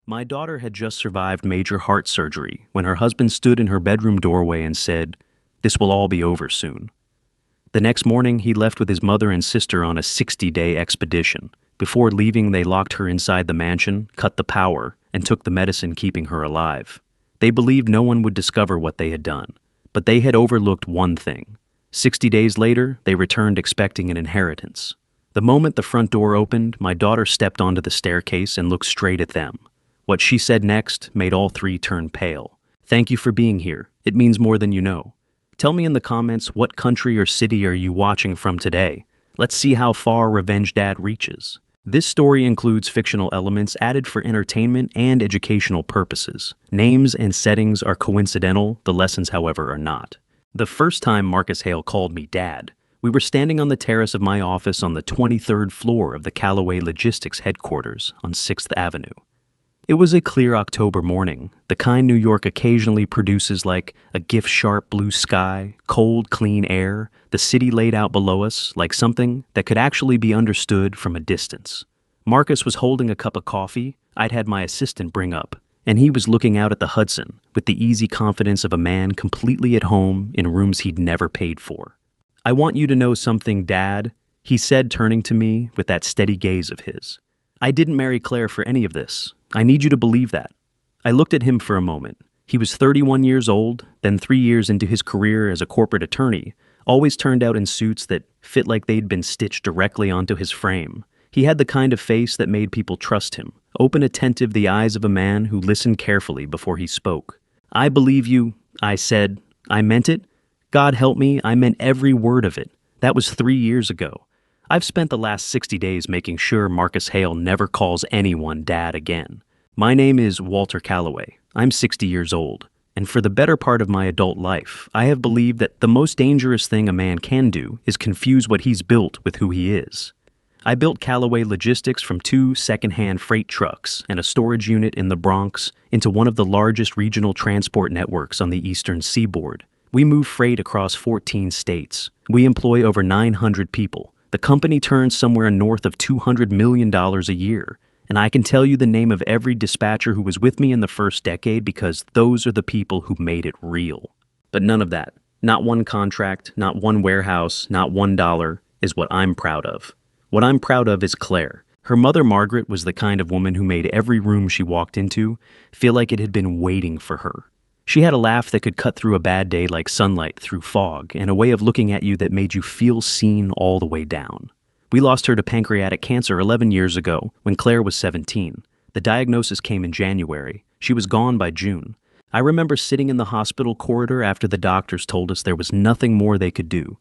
My daughter had just survived major heart surgery when her husband stood in her bedroom doorway and said, "This will all be over soon." The next morning, he left with his mother and sister on a 60-day expedition. Before leaving, they locked her inside the mansion, cut the power, and took the medicine keeping her alive. They believed no one would discover what they had done, but they had overlooked one thing. 60 days later, they returned expecting an inheritance. The moment the front door opened, my daughter stepped onto the staircase and looked straight at them. What she said next made all three turn pale. "Thank you for being here. It means more than you know. Tell me in the comments, what country or city are you watching from today? Let's see how far Revenge Dad reaches." This story includes fictional elements added for entertainment and educational purposes. Names and settings are coincidental, the lessons, however, are not. The first time Marcus Hale called me Dad, we were standing on the terrace of my office on the 23rd floor of the Callaway Logistics headquarters on 6th Avenue. It was a clear October morning, the kind New York occasionally produces, like a gift-sharp blue sky, cold, clean air, the city laid out below us like something that could actually be understood from a distance. Marcus was holding a cup of coffee I'd had my assistant bring up, and he was looking out at the Hudson with the easy confidence of a man completely at home in rooms he'd never paid for. "I want you to know something, Dad," he said, turning to me with that steady gaze of his. "I didn't marry Claire for any of this. I need you to believe that." I looked at him for a moment. He was 31 years old, then 3 years into his career as a corporate attorney, always turned out in suits that fit like they'd been stitched directly onto his frame. He had the kind of face that made people trust him, open, attentive, the eyes of a man who listened carefully before he spoke. "I believe you," I said. "I meant it. God help me, I meant every word of it. That was 3 years ago. I've spent the last 60 days making sure Marcus Hale never calls anyone Dad again. My name is Walter Callaway. I'm 60 years old, and for the better part of my adult life, I have believed that the most dangerous thing a man can do is confuse what he's built with who he is. I built Callaway Logistics from 2 second-hand freight trucks and a storage unit in the Bronx into one of the largest regional transport networks on the eastern seaboard. We move freight across 14 states. We employ over 900 people. The company turns somewhere north of $200 million a year, and I can tell you the name of every dispatcher who was with me in the first decade because those are the people who made it real. But none of that, not one contract, not one warehouse, not $1, is what I'm proud of. What I'm proud of is Claire. Her mother, Margaret, was the kind of woman who made every room she walked into feel like it had been waiting for her. She had a laugh that could cut through a bad day like sunlight through fog, and a way of looking at you that made you feel seen all the way down. We lost her to pancreatic cancer 11 years ago when Claire was 17. The diagnosis came in January. She was gone by June. I remember sitting in the hospital corridor after the doctors told us there was nothing more they could do,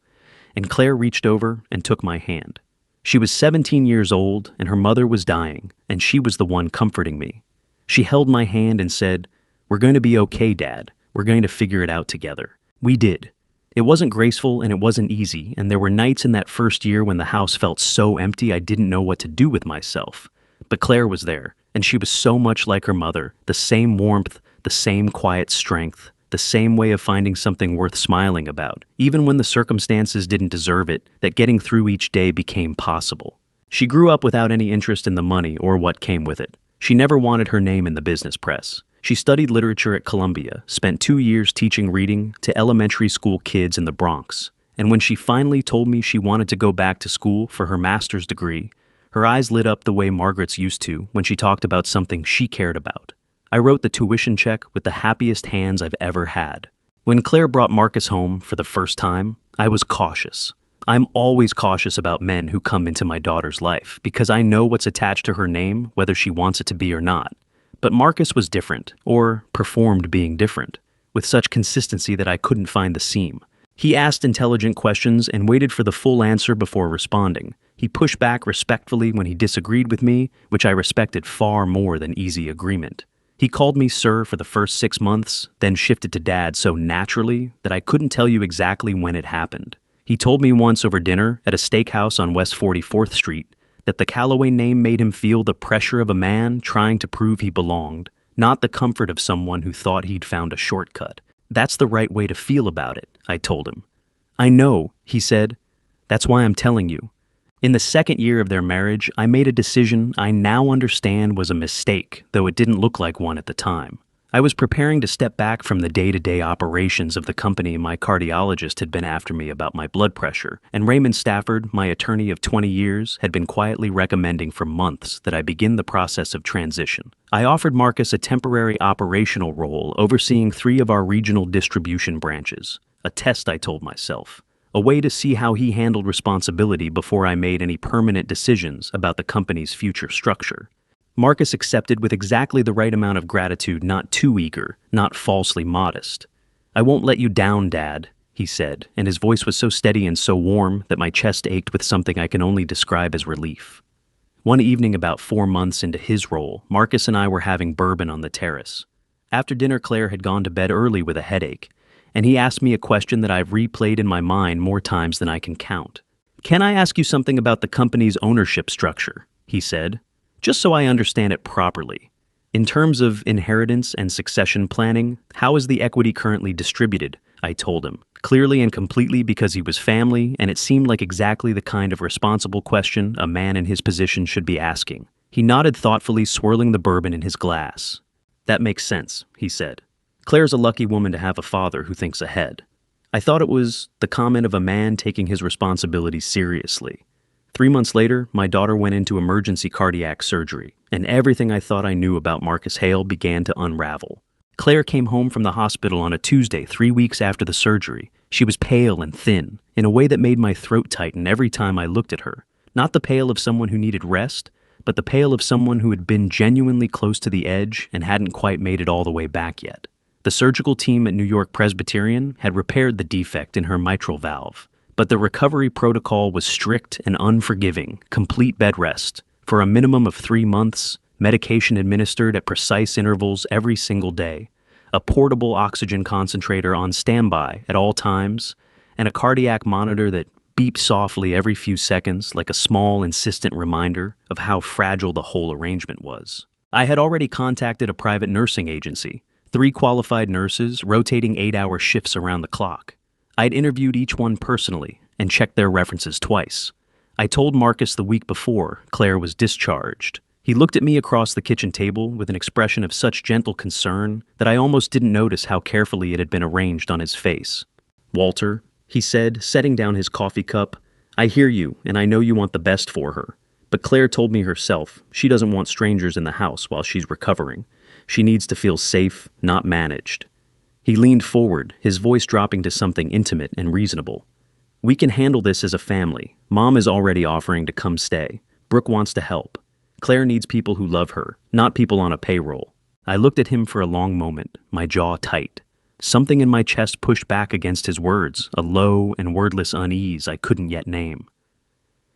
and Claire reached over and took my hand. She was 17 years old, and her mother was dying, and she was the one comforting me. She held my hand and said, "We're going to be okay, Dad. We're going to figure it out together." We did. It wasn't graceful and it wasn't easy, and there were nights in that first year when the house felt so empty I didn't know what to do with myself. But Claire was there, and she was so much like her mother, the same warmth, the same quiet strength, the same way of finding something worth smiling about, even when the circumstances didn't deserve it, that getting through each day became possible. She grew up without any interest in the money or what came with it. She never wanted her name in the business press. She studied literature at Columbia, spent 2 years teaching reading to elementary school kids in the Bronx, and when she finally told me she wanted to go back to school for her master's degree, her eyes lit up the way Margaret's used to when she talked about something she cared about. I wrote the tuition check with the happiest hands I've ever had. When Claire brought Marcus home for the first time, I was cautious. I'm always cautious about men who come into my daughter's life because I know what's attached to her name, whether she wants it to be or not. But Marcus was different, or performed being different, with such consistency that I couldn't find the seam. He asked intelligent questions and waited for the full answer before responding. He pushed back respectfully when he disagreed with me, which I respected far more than easy agreement. He called me sir for the first 6 months, then shifted to Dad so naturally that I couldn't tell you exactly when it happened. He told me once over dinner at a steakhouse on West 44th Street that the Callaway name made him feel the pressure of a man trying to prove he belonged, not the comfort of someone who thought he'd found a shortcut. "That's the right way to feel about it," I told him. "I know," he said. "That's why I'm telling you. In the second year of their marriage, I made a decision I now understand was a mistake, though it didn't look like one at the time. I was preparing to step back from the day-to-day operations of the company my cardiologist had been after me about my blood pressure, and Raymond Stafford, my attorney of 20 years, had been quietly recommending for months that I begin the process of transition. I offered Marcus a temporary operational role overseeing 3 of our regional distribution branches, a test, I told myself, a way to see how he handled responsibility before I made any permanent decisions about the company's future structure. Marcus accepted with exactly the right amount of gratitude, not too eager, not falsely modest. "I won't let you down, Dad," he said, and his voice was so steady and so warm that my chest ached with something I can only describe as relief. One evening about 4 months into his role, Marcus and I were having bourbon on the terrace. After dinner, Claire had gone to bed early with a headache, and he asked me a question that I've replayed in my mind more times than I can count. "Can I ask you something about the company's ownership structure?" he said. "Just so I understand it properly. In terms of inheritance and succession planning, how is the equity currently distributed?" I told him, clearly and completely because he was family, and it seemed like exactly the kind of responsible question a man in his position should be asking. He nodded thoughtfully, swirling the bourbon in his glass. "That makes sense," he said. "Claire's a lucky woman to have a father who thinks ahead." I thought it was the comment of a man taking his responsibilities seriously. 3 months later, my daughter went into emergency cardiac surgery, and everything I thought I knew about Marcus Hale began to unravel. Claire came home from the hospital on a Tuesday 3 weeks after the surgery. She was pale and thin, in a way that made my throat tighten every time I looked at her. Not the pale of someone who needed rest, but the pale of someone who had been genuinely close to the edge and hadn't quite made it all the way back yet. The surgical team at New York Presbyterian had repaired the defect in her mitral valve, but the recovery protocol was strict and unforgiving: complete bed rest for a minimum of 3 months, medication administered at precise intervals every single day, a portable oxygen concentrator on standby at all times, and a cardiac monitor that beeped softly every few seconds like a small, insistent reminder of how fragile the whole arrangement was. I had already contacted a private nursing agency, 3 qualified nurses rotating 8-hour shifts around the clock. I'd interviewed each one personally and checked their references twice. I told Marcus the week before Claire was discharged. He looked at me across the kitchen table with an expression of such gentle concern that I almost didn't notice how carefully it had been arranged on his face. "Walter," he said, setting down his coffee cup, "I hear you, and I know you want the best for her. But Claire told me herself she doesn't want strangers in the house while she's recovering. She needs to feel safe, not managed." He leaned forward, his voice dropping to something intimate and reasonable. "We can handle this as a family. Mom is already offering to come stay. Brooke wants to help. Claire needs people who love her, not people on a payroll." I looked at him for a long moment, my jaw tight. Something in my chest pushed back against his words, a low and wordless unease I couldn't yet name.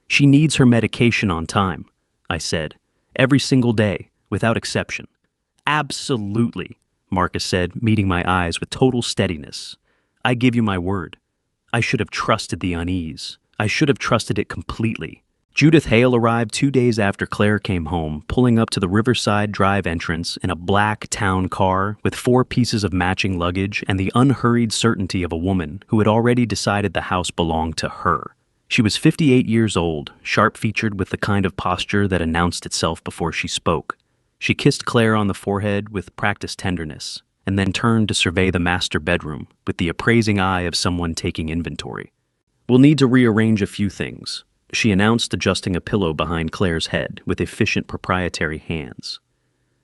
"She needs her medication on time," I said, "every single day, without exception." "Absolutely," Marcus said, meeting my eyes with total steadiness. "I give you my word. I should have trusted the unease. I should have trusted it completely." Judith Hale arrived 2 days after Claire came home, pulling up to the Riverside Drive entrance in a black town car with 4 pieces of matching luggage and the unhurried certainty of a woman who had already decided the house belonged to her. She was 58 years old, sharp-featured with the kind of posture that announced itself before she spoke. She kissed Claire on the forehead with practiced tenderness, and then turned to survey the master bedroom with the appraising eye of someone taking inventory. "We'll need to rearrange a few things," she announced, adjusting a pillow behind Claire's head with efficient proprietary hands.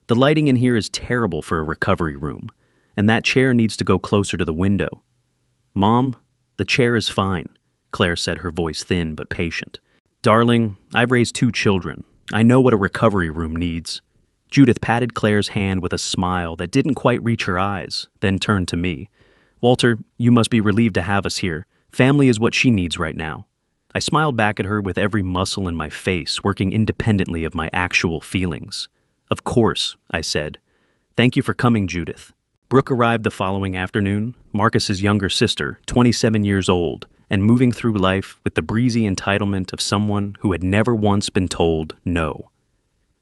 "The lighting in here is terrible for a recovery room, and that chair needs to go closer to the window." "Mom, the chair is fine," Claire said, her voice thin but patient. "Darling, I've raised 2 children. I know what a recovery room needs." Judith patted Claire's hand with a smile that didn't quite reach her eyes, then turned to me. "Walter, you must be relieved to have us here. Family is what she needs right now." I smiled back at her with every muscle in my face working independently of my actual feelings. "Of course," I said. "Thank you for coming, Judith." Brooke arrived the following afternoon, Marcus's younger sister, 27 years old, and moving through life with the breezy entitlement of someone who had never once been told no.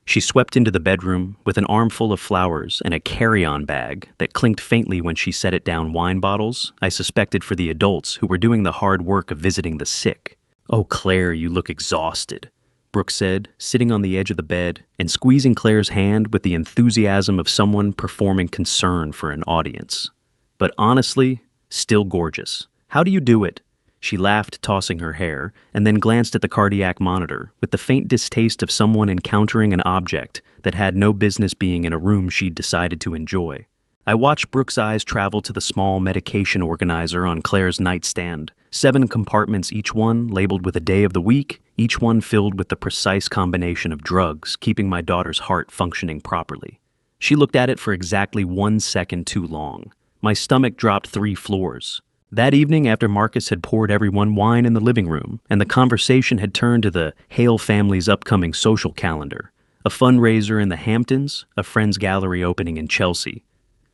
She swept into the bedroom with an armful of flowers and a carry-on bag that clinked faintly when she set it down wine bottles, I suspected for the adults who were doing the hard work of visiting the sick. "Oh, Claire, you look exhausted," Brooke said, sitting on the edge of the bed and squeezing Claire's hand with the enthusiasm of someone performing concern for an audience. "But honestly, still gorgeous. How do you do it?" She laughed, tossing her hair, and then glanced at the cardiac monitor with the faint distaste of someone encountering an object that had no business being in a room she'd decided to enjoy. I watched Brooke's eyes travel to the small medication organizer on Claire's nightstand, 7 compartments each one, labeled with a day of the week, each one filled with the precise combination of drugs, keeping my daughter's heart functioning properly. She looked at it for exactly 1 second too long. My stomach dropped 3 floors. That evening, after Marcus had poured everyone wine in the living room, and the conversation had turned to the Hale family's upcoming social calendar, a fundraiser in the Hamptons, a friend's gallery opening in Chelsea,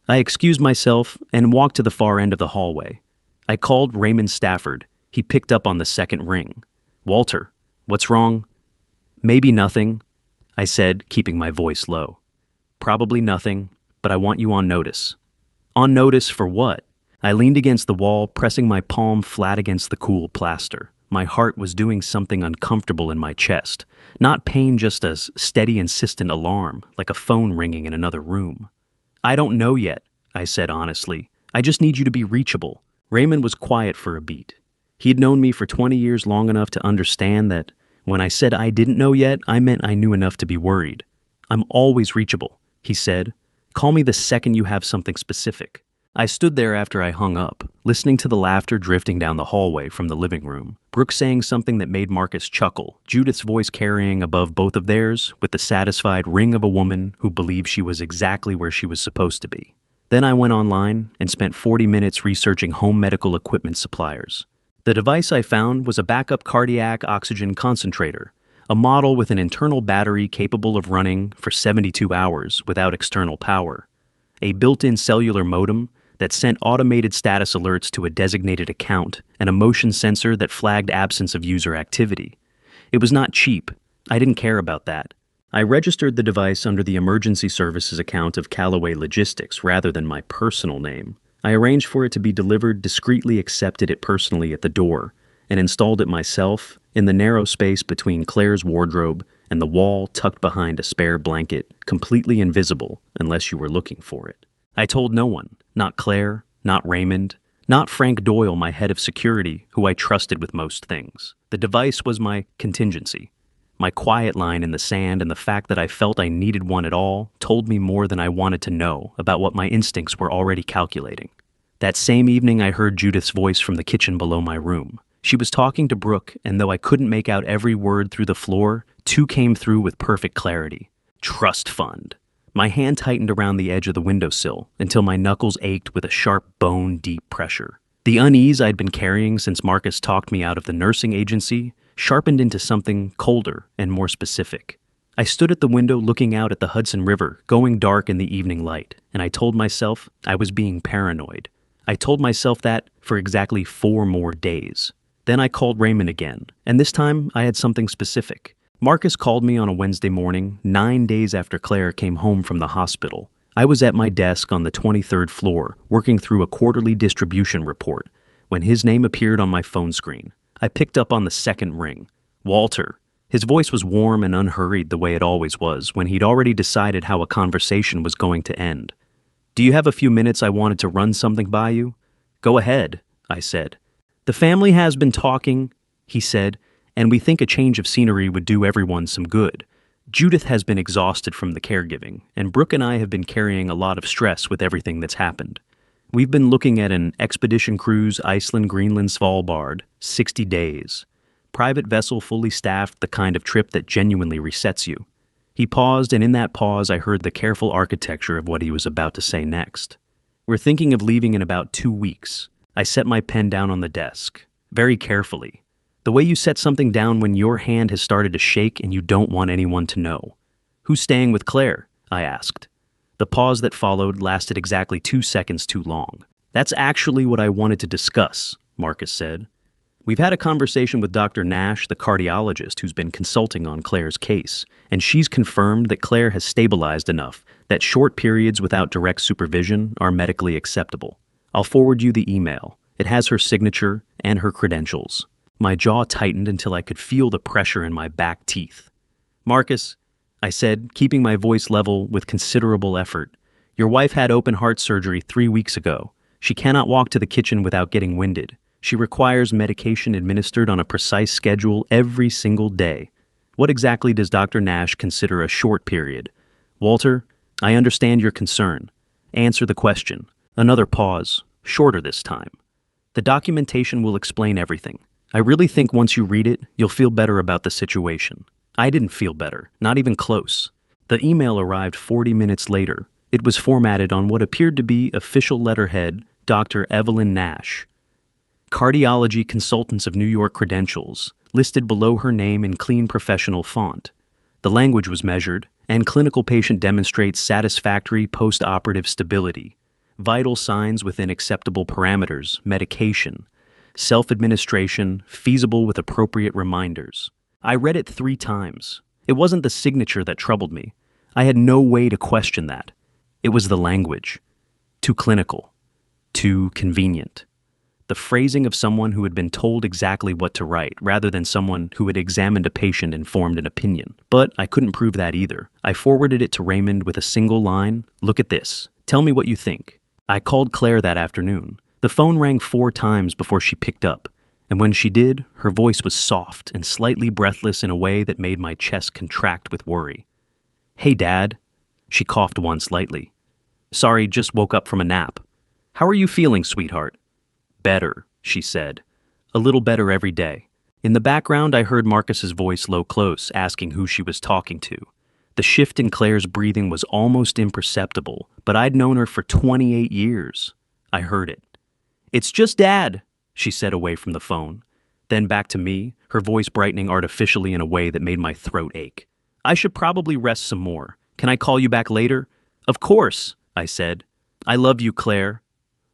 I excused myself and walked to the far end of the hallway. I called Raymond Stafford. He picked up on the second ring. "Walter, what's wrong?" "Maybe nothing," I said, keeping my voice low. "Probably nothing, but I want you on notice." "On notice for what?" I leaned against the wall, pressing my palm flat against the cool plaster. My heart was doing something uncomfortable in my chest. Not pain, just a steady, insistent alarm, like a phone ringing in another room. "I don't know yet," I said honestly. "I just need you to be reachable." Raymond was quiet for a beat. He'd known me for 20 years, long enough to understand that when I said I didn't know yet, I meant I knew enough to be worried. "I'm always reachable," he said. "Call me the second you have something specific." I stood there after I hung up, listening to the laughter drifting down the hallway from the living room. Brooke saying something that made Marcus chuckle, Judith's voice carrying above both of theirs with the satisfied ring of a woman who believed she was exactly where she was supposed to be. Then I went online and spent 40 minutes researching home medical equipment suppliers. The device I found was a backup cardiac oxygen concentrator, a model with an internal battery capable of running for 72 hours without external power, a built-in cellular modem that sent automated status alerts to a designated account, and a motion sensor that flagged absence of user activity. It was not cheap. I didn't care about that. I registered the device under the emergency services account of Callaway Logistics rather than my personal name. I arranged for it to be delivered, discreetly accepted it personally at the door, and installed it myself in the narrow space between Claire's wardrobe and the wall tucked behind a spare blanket, completely invisible unless you were looking for it. I told no one, not Claire, not Raymond, not Frank Doyle, my head of security, who I trusted with most things. The device was my contingency. My quiet line in the sand, and the fact that I felt I needed one at all told me more than I wanted to know about what my instincts were already calculating. That same evening, I heard Judith's voice from the kitchen below my room. She was talking to Brooke, and though I couldn't make out every word through the floor, 2 came through with perfect clarity. "Trust fund." My hand tightened around the edge of the windowsill until my knuckles ached with a sharp, bone-deep pressure. The unease I'd been carrying since Marcus talked me out of the nursing agency sharpened into something colder and more specific. I stood at the window looking out at the Hudson River, going dark in the evening light, and I told myself I was being paranoid. I told myself that for exactly 4 more days. Then I called Raymond again, and this time I had something specific. Marcus called me on a Wednesday morning, 9 days after Claire came home from the hospital. I was at my desk on the 23rd floor, working through a quarterly distribution report, when his name appeared on my phone screen. I picked up on the second ring. "Walter." His voice was warm and unhurried the way it always was when he'd already decided how a conversation was going to end. "Do you have a few minutes? I wanted to run something by you." "Go ahead," I said. "The family has been talking," he said, "and we think a change of scenery would do everyone some good. Judith has been exhausted from the caregiving, and Brooke and I have been carrying a lot of stress with everything that's happened. We've been looking at an expedition cruise, Iceland, Greenland, Svalbard, 60 days. Private vessel, fully staffed, the kind of trip that genuinely resets you." He paused, and in that pause I heard the careful architecture of what he was about to say next. "We're thinking of leaving in about 2 weeks. I set my pen down on the desk, very carefully. The way you set something down when your hand has started to shake and you don't want anyone to know. "Who's staying with Claire?" I asked. The pause that followed lasted exactly 2 seconds too long. "That's actually what I wanted to discuss," Marcus said. "We've had a conversation with Dr. Nash, the cardiologist who's been consulting on Claire's case, and she's confirmed that Claire has stabilized enough that short periods without direct supervision are medically acceptable. I'll forward you the email. It has her signature and her credentials." My jaw tightened until I could feel the pressure in my back teeth. "Marcus," I said, keeping my voice level with considerable effort, "your wife had open heart surgery 3 weeks ago. She cannot walk to the kitchen without getting winded. She requires medication administered on a precise schedule every single day. What exactly does Dr. Nash consider a short period? Walter, I understand your concern. Answer the question." Another pause, shorter this time. "The documentation will explain everything. I really think once you read it, you'll feel better about the situation." I didn't feel better, not even close. The email arrived 40 minutes later. It was formatted on what appeared to be official letterhead, Dr. Evelyn Nash. Cardiology Consultants of New York credentials, listed below her name in clean professional font. The language was measured, and clinical patient demonstrates satisfactory post-operative stability. Vital signs within acceptable parameters, medication. Self-administration, feasible with appropriate reminders. I read it 3 times. It wasn't the signature that troubled me. I had no way to question that. It was the language. Too clinical. Too convenient. The phrasing of someone who had been told exactly what to write, rather than someone who had examined a patient and formed an opinion. But I couldn't prove that either. I forwarded it to Raymond with a single line, "Look at this. Tell me what you think." I called Claire that afternoon. The phone rang 4 times before she picked up, and when she did, her voice was soft and slightly breathless in a way that made my chest contract with worry. "Hey, Dad." She coughed once lightly. "Sorry, just woke up from a nap. How are you feeling, sweetheart?" "Better," she said. "A little better every day." In the background, I heard Marcus's voice low close, asking who she was talking to. The shift in Claire's breathing was almost imperceptible, but I'd known her for 28 years. I heard it. "It's just Dad," she said away from the phone. Then back to me, her voice brightening artificially in a way that made my throat ache. "I should probably rest some more. Can I call you back later?" "Of course," I said. "I love you, Claire."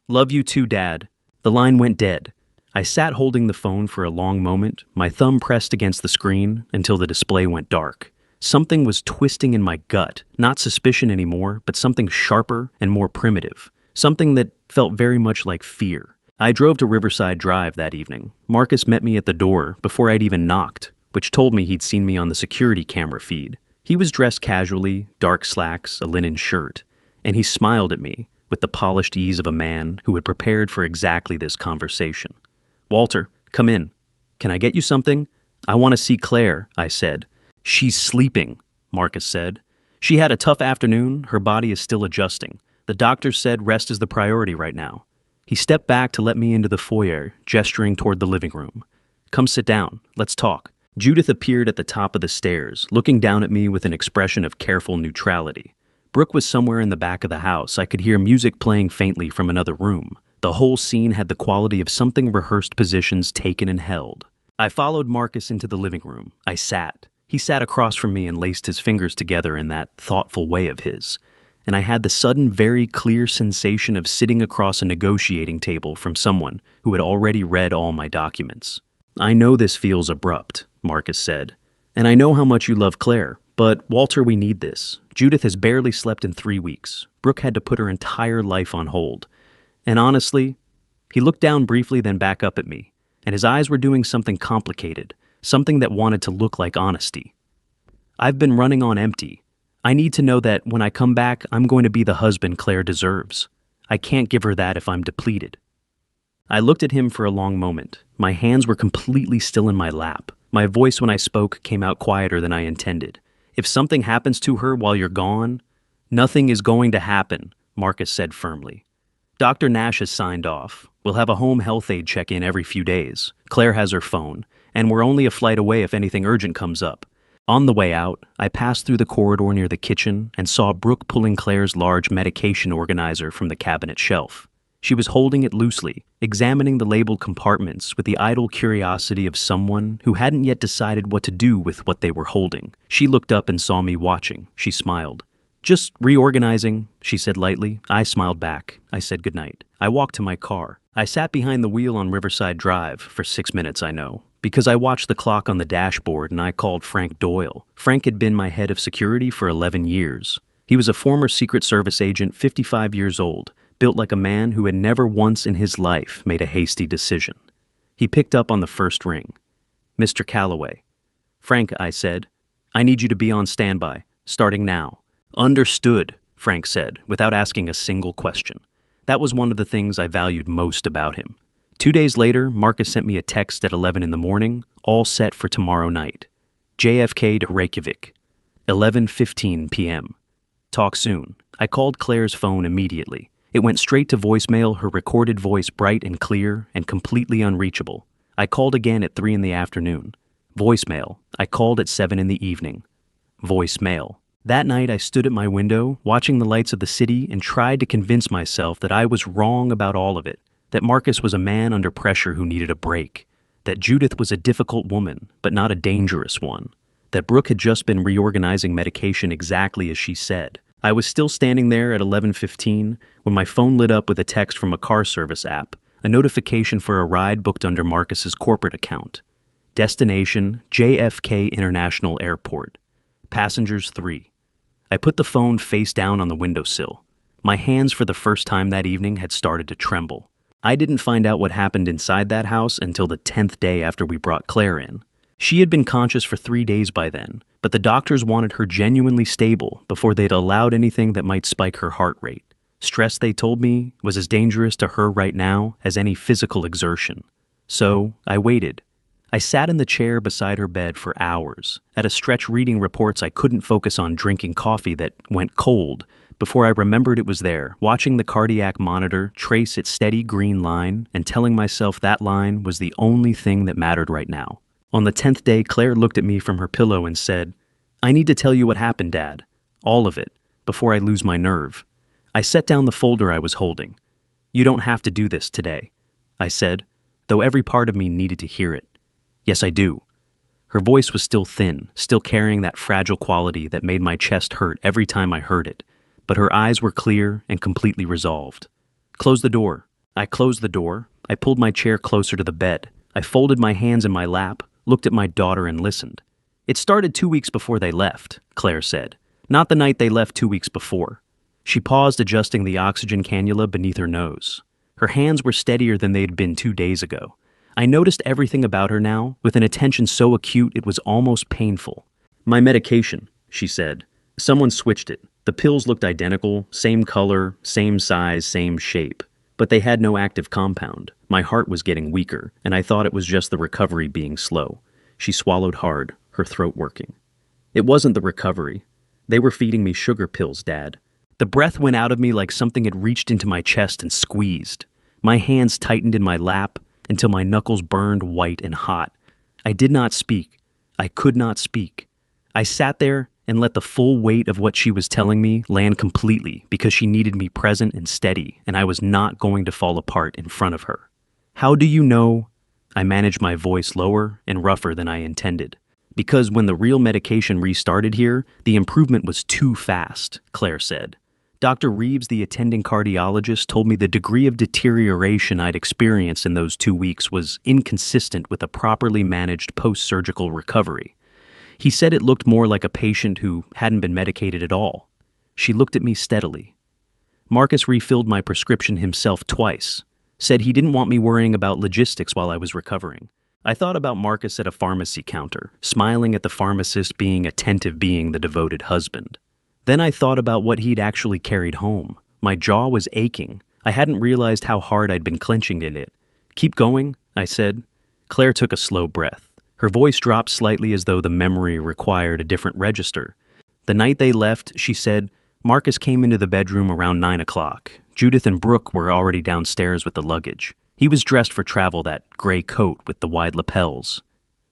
"Love you too, Dad." The line went dead. I sat holding the phone for a long moment, my thumb pressed against the screen until the display went dark. Something was twisting in my gut, not suspicion anymore, but something sharper and more primitive. Something that felt very much like fear. I drove to Riverside Drive that evening. Marcus met me at the door before I'd even knocked, which told me he'd seen me on the security camera feed. He was dressed casually, dark slacks, a linen shirt, and he smiled at me with the polished ease of a man who had prepared for exactly this conversation. "Walter, come in. Can I get you something?" "I want to see Claire," I said. "She's sleeping," Marcus said. "She had a tough afternoon. Her body is still adjusting. The doctor said rest is the priority right now." He stepped back to let me into the foyer, gesturing toward the living room. "Come sit down. Let's talk." Judith appeared at the top of the stairs, looking down at me with an expression of careful neutrality. Brooke was somewhere in the back of the house. I could hear music playing faintly from another room. The whole scene had the quality of something rehearsed positions taken and held. I followed Marcus into the living room. I sat. He sat across from me and laced his fingers together in that thoughtful way of his. And I had the sudden, very clear sensation of sitting across a negotiating table from someone who had already read all my documents. "I know this feels abrupt," Marcus said. "And I know how much you love Claire. But, Walter, we need this. Judith has barely slept in 3 weeks. Brooke had to put her entire life on hold. And honestly," he looked down briefly, then back up at me, and his eyes were doing something complicated, something that wanted to look like honesty. "I've been running on empty. I need to know that when I come back, I'm going to be the husband Claire deserves. I can't give her that if I'm depleted." I looked at him for a long moment. My hands were completely still in my lap. My voice when I spoke came out quieter than I intended. "If something happens to her while you're gone—" "Nothing is going to happen," Marcus said firmly. "Dr. Nash has signed off. We'll have a home health aide check in every few days. Claire has her phone, and we're only a flight away if anything urgent comes up." On the way out, I passed through the corridor near the kitchen and saw Brooke pulling Claire's large medication organizer from the cabinet shelf. She was holding it loosely, examining the labeled compartments with the idle curiosity of someone who hadn't yet decided what to do with what they were holding. She looked up and saw me watching. She smiled. "Just reorganizing," she said lightly. I smiled back. I said goodnight. I walked to my car. I sat behind the wheel on Riverside Drive for 6 minutes, I know, because I watched the clock on the dashboard and I called Frank Doyle. Frank had been my head of security for 11 years. He was a former Secret Service agent, 55 years old, built like a man who had never once in his life made a hasty decision. He picked up on the first ring. "Mr. Calloway." "Frank," I said, "I need you to be on standby, starting now." "Understood," Frank said, without asking a single question. That was one of the things I valued most about him. 2 days later, Marcus sent me a text at 11 in the morning, all set for tomorrow night. JFK to Reykjavik, 11:15 p.m. Talk soon. I called Claire's phone immediately. It went straight to voicemail, her recorded voice bright and clear and completely unreachable. I called again at 3 in the afternoon. Voicemail. I called at 7 in the evening. Voicemail. That night I stood at my window, watching the lights of the city, and tried to convince myself that I was wrong about all of it, that Marcus was a man under pressure who needed a break, that Judith was a difficult woman, but not a dangerous one, that Brooke had just been reorganizing medication exactly as she said. I was still standing there at 11:15 when my phone lit up with a text from a car service app, a notification for a ride booked under Marcus's corporate account. Destination, JFK International Airport. Passengers 3. I put the phone face down on the windowsill. My hands for the first time that evening had started to tremble. I didn't find out what happened inside that house until the 10th day after we brought Claire in. She had been conscious for 3 days by then, but the doctors wanted her genuinely stable before they'd allowed anything that might spike her heart rate. Stress, they told me, was as dangerous to her right now as any physical exertion. So I waited. I sat in the chair beside her bed for hours, at a stretch reading reports I couldn't focus on, drinking coffee that went cold, before I remembered it was there, watching the cardiac monitor trace its steady green line and telling myself that line was the only thing that mattered right now. On the 10th day, Claire looked at me from her pillow and said, "I need to tell you what happened, Dad. All of it, before I lose my nerve." I set down the folder I was holding. "You don't have to do this today," I said, though every part of me needed to hear it. "Yes, I do." Her voice was still thin, still carrying that fragile quality that made my chest hurt every time I heard it, but her eyes were clear and completely resolved. "Close the door." I closed the door. I pulled my chair closer to the bed. I folded my hands in my lap, looked at my daughter, and listened. "It started 2 weeks before they left," Claire said. "Not the night they left 2 weeks before." She paused, adjusting the oxygen cannula beneath her nose. Her hands were steadier than they'd been 2 days ago. I noticed everything about her now, with an attention so acute it was almost painful. "My medication," she said. "Someone switched it. The pills looked identical, same color, same size, same shape. But they had no active compound. My heart was getting weaker, and I thought it was just the recovery being slow." She swallowed hard, her throat working. "It wasn't the recovery. They were feeding me sugar pills, Dad." The breath went out of me like something had reached into my chest and squeezed. My hands tightened in my lap until my knuckles burned white and hot. I did not speak. I could not speak. I sat there and let the full weight of what she was telling me land completely, because she needed me present and steady, and I was not going to fall apart in front of her. "How do you know?" I managed my voice lower and rougher than I intended. "Because when the real medication restarted here, the improvement was too fast," Claire said. "Dr. Reeves, the attending cardiologist, told me the degree of deterioration I'd experienced in those 2 weeks was inconsistent with a properly managed post-surgical recovery. He said it looked more like a patient who hadn't been medicated at all." She looked at me steadily. "Marcus refilled my prescription himself twice. Said he didn't want me worrying about logistics while I was recovering." I thought about Marcus at a pharmacy counter, smiling at the pharmacist, being attentive, being the devoted husband. Then I thought about what he'd actually carried home. My jaw was aching. I hadn't realized how hard I'd been clenching in it. "Keep going," I said. Claire took a slow breath. Her voice dropped slightly, as though the memory required a different register. "The night they left," she said, "Marcus came into the bedroom around 9 o'clock. Judith and Brooke were already downstairs with the luggage. He was dressed for travel, that gray coat with the wide lapels."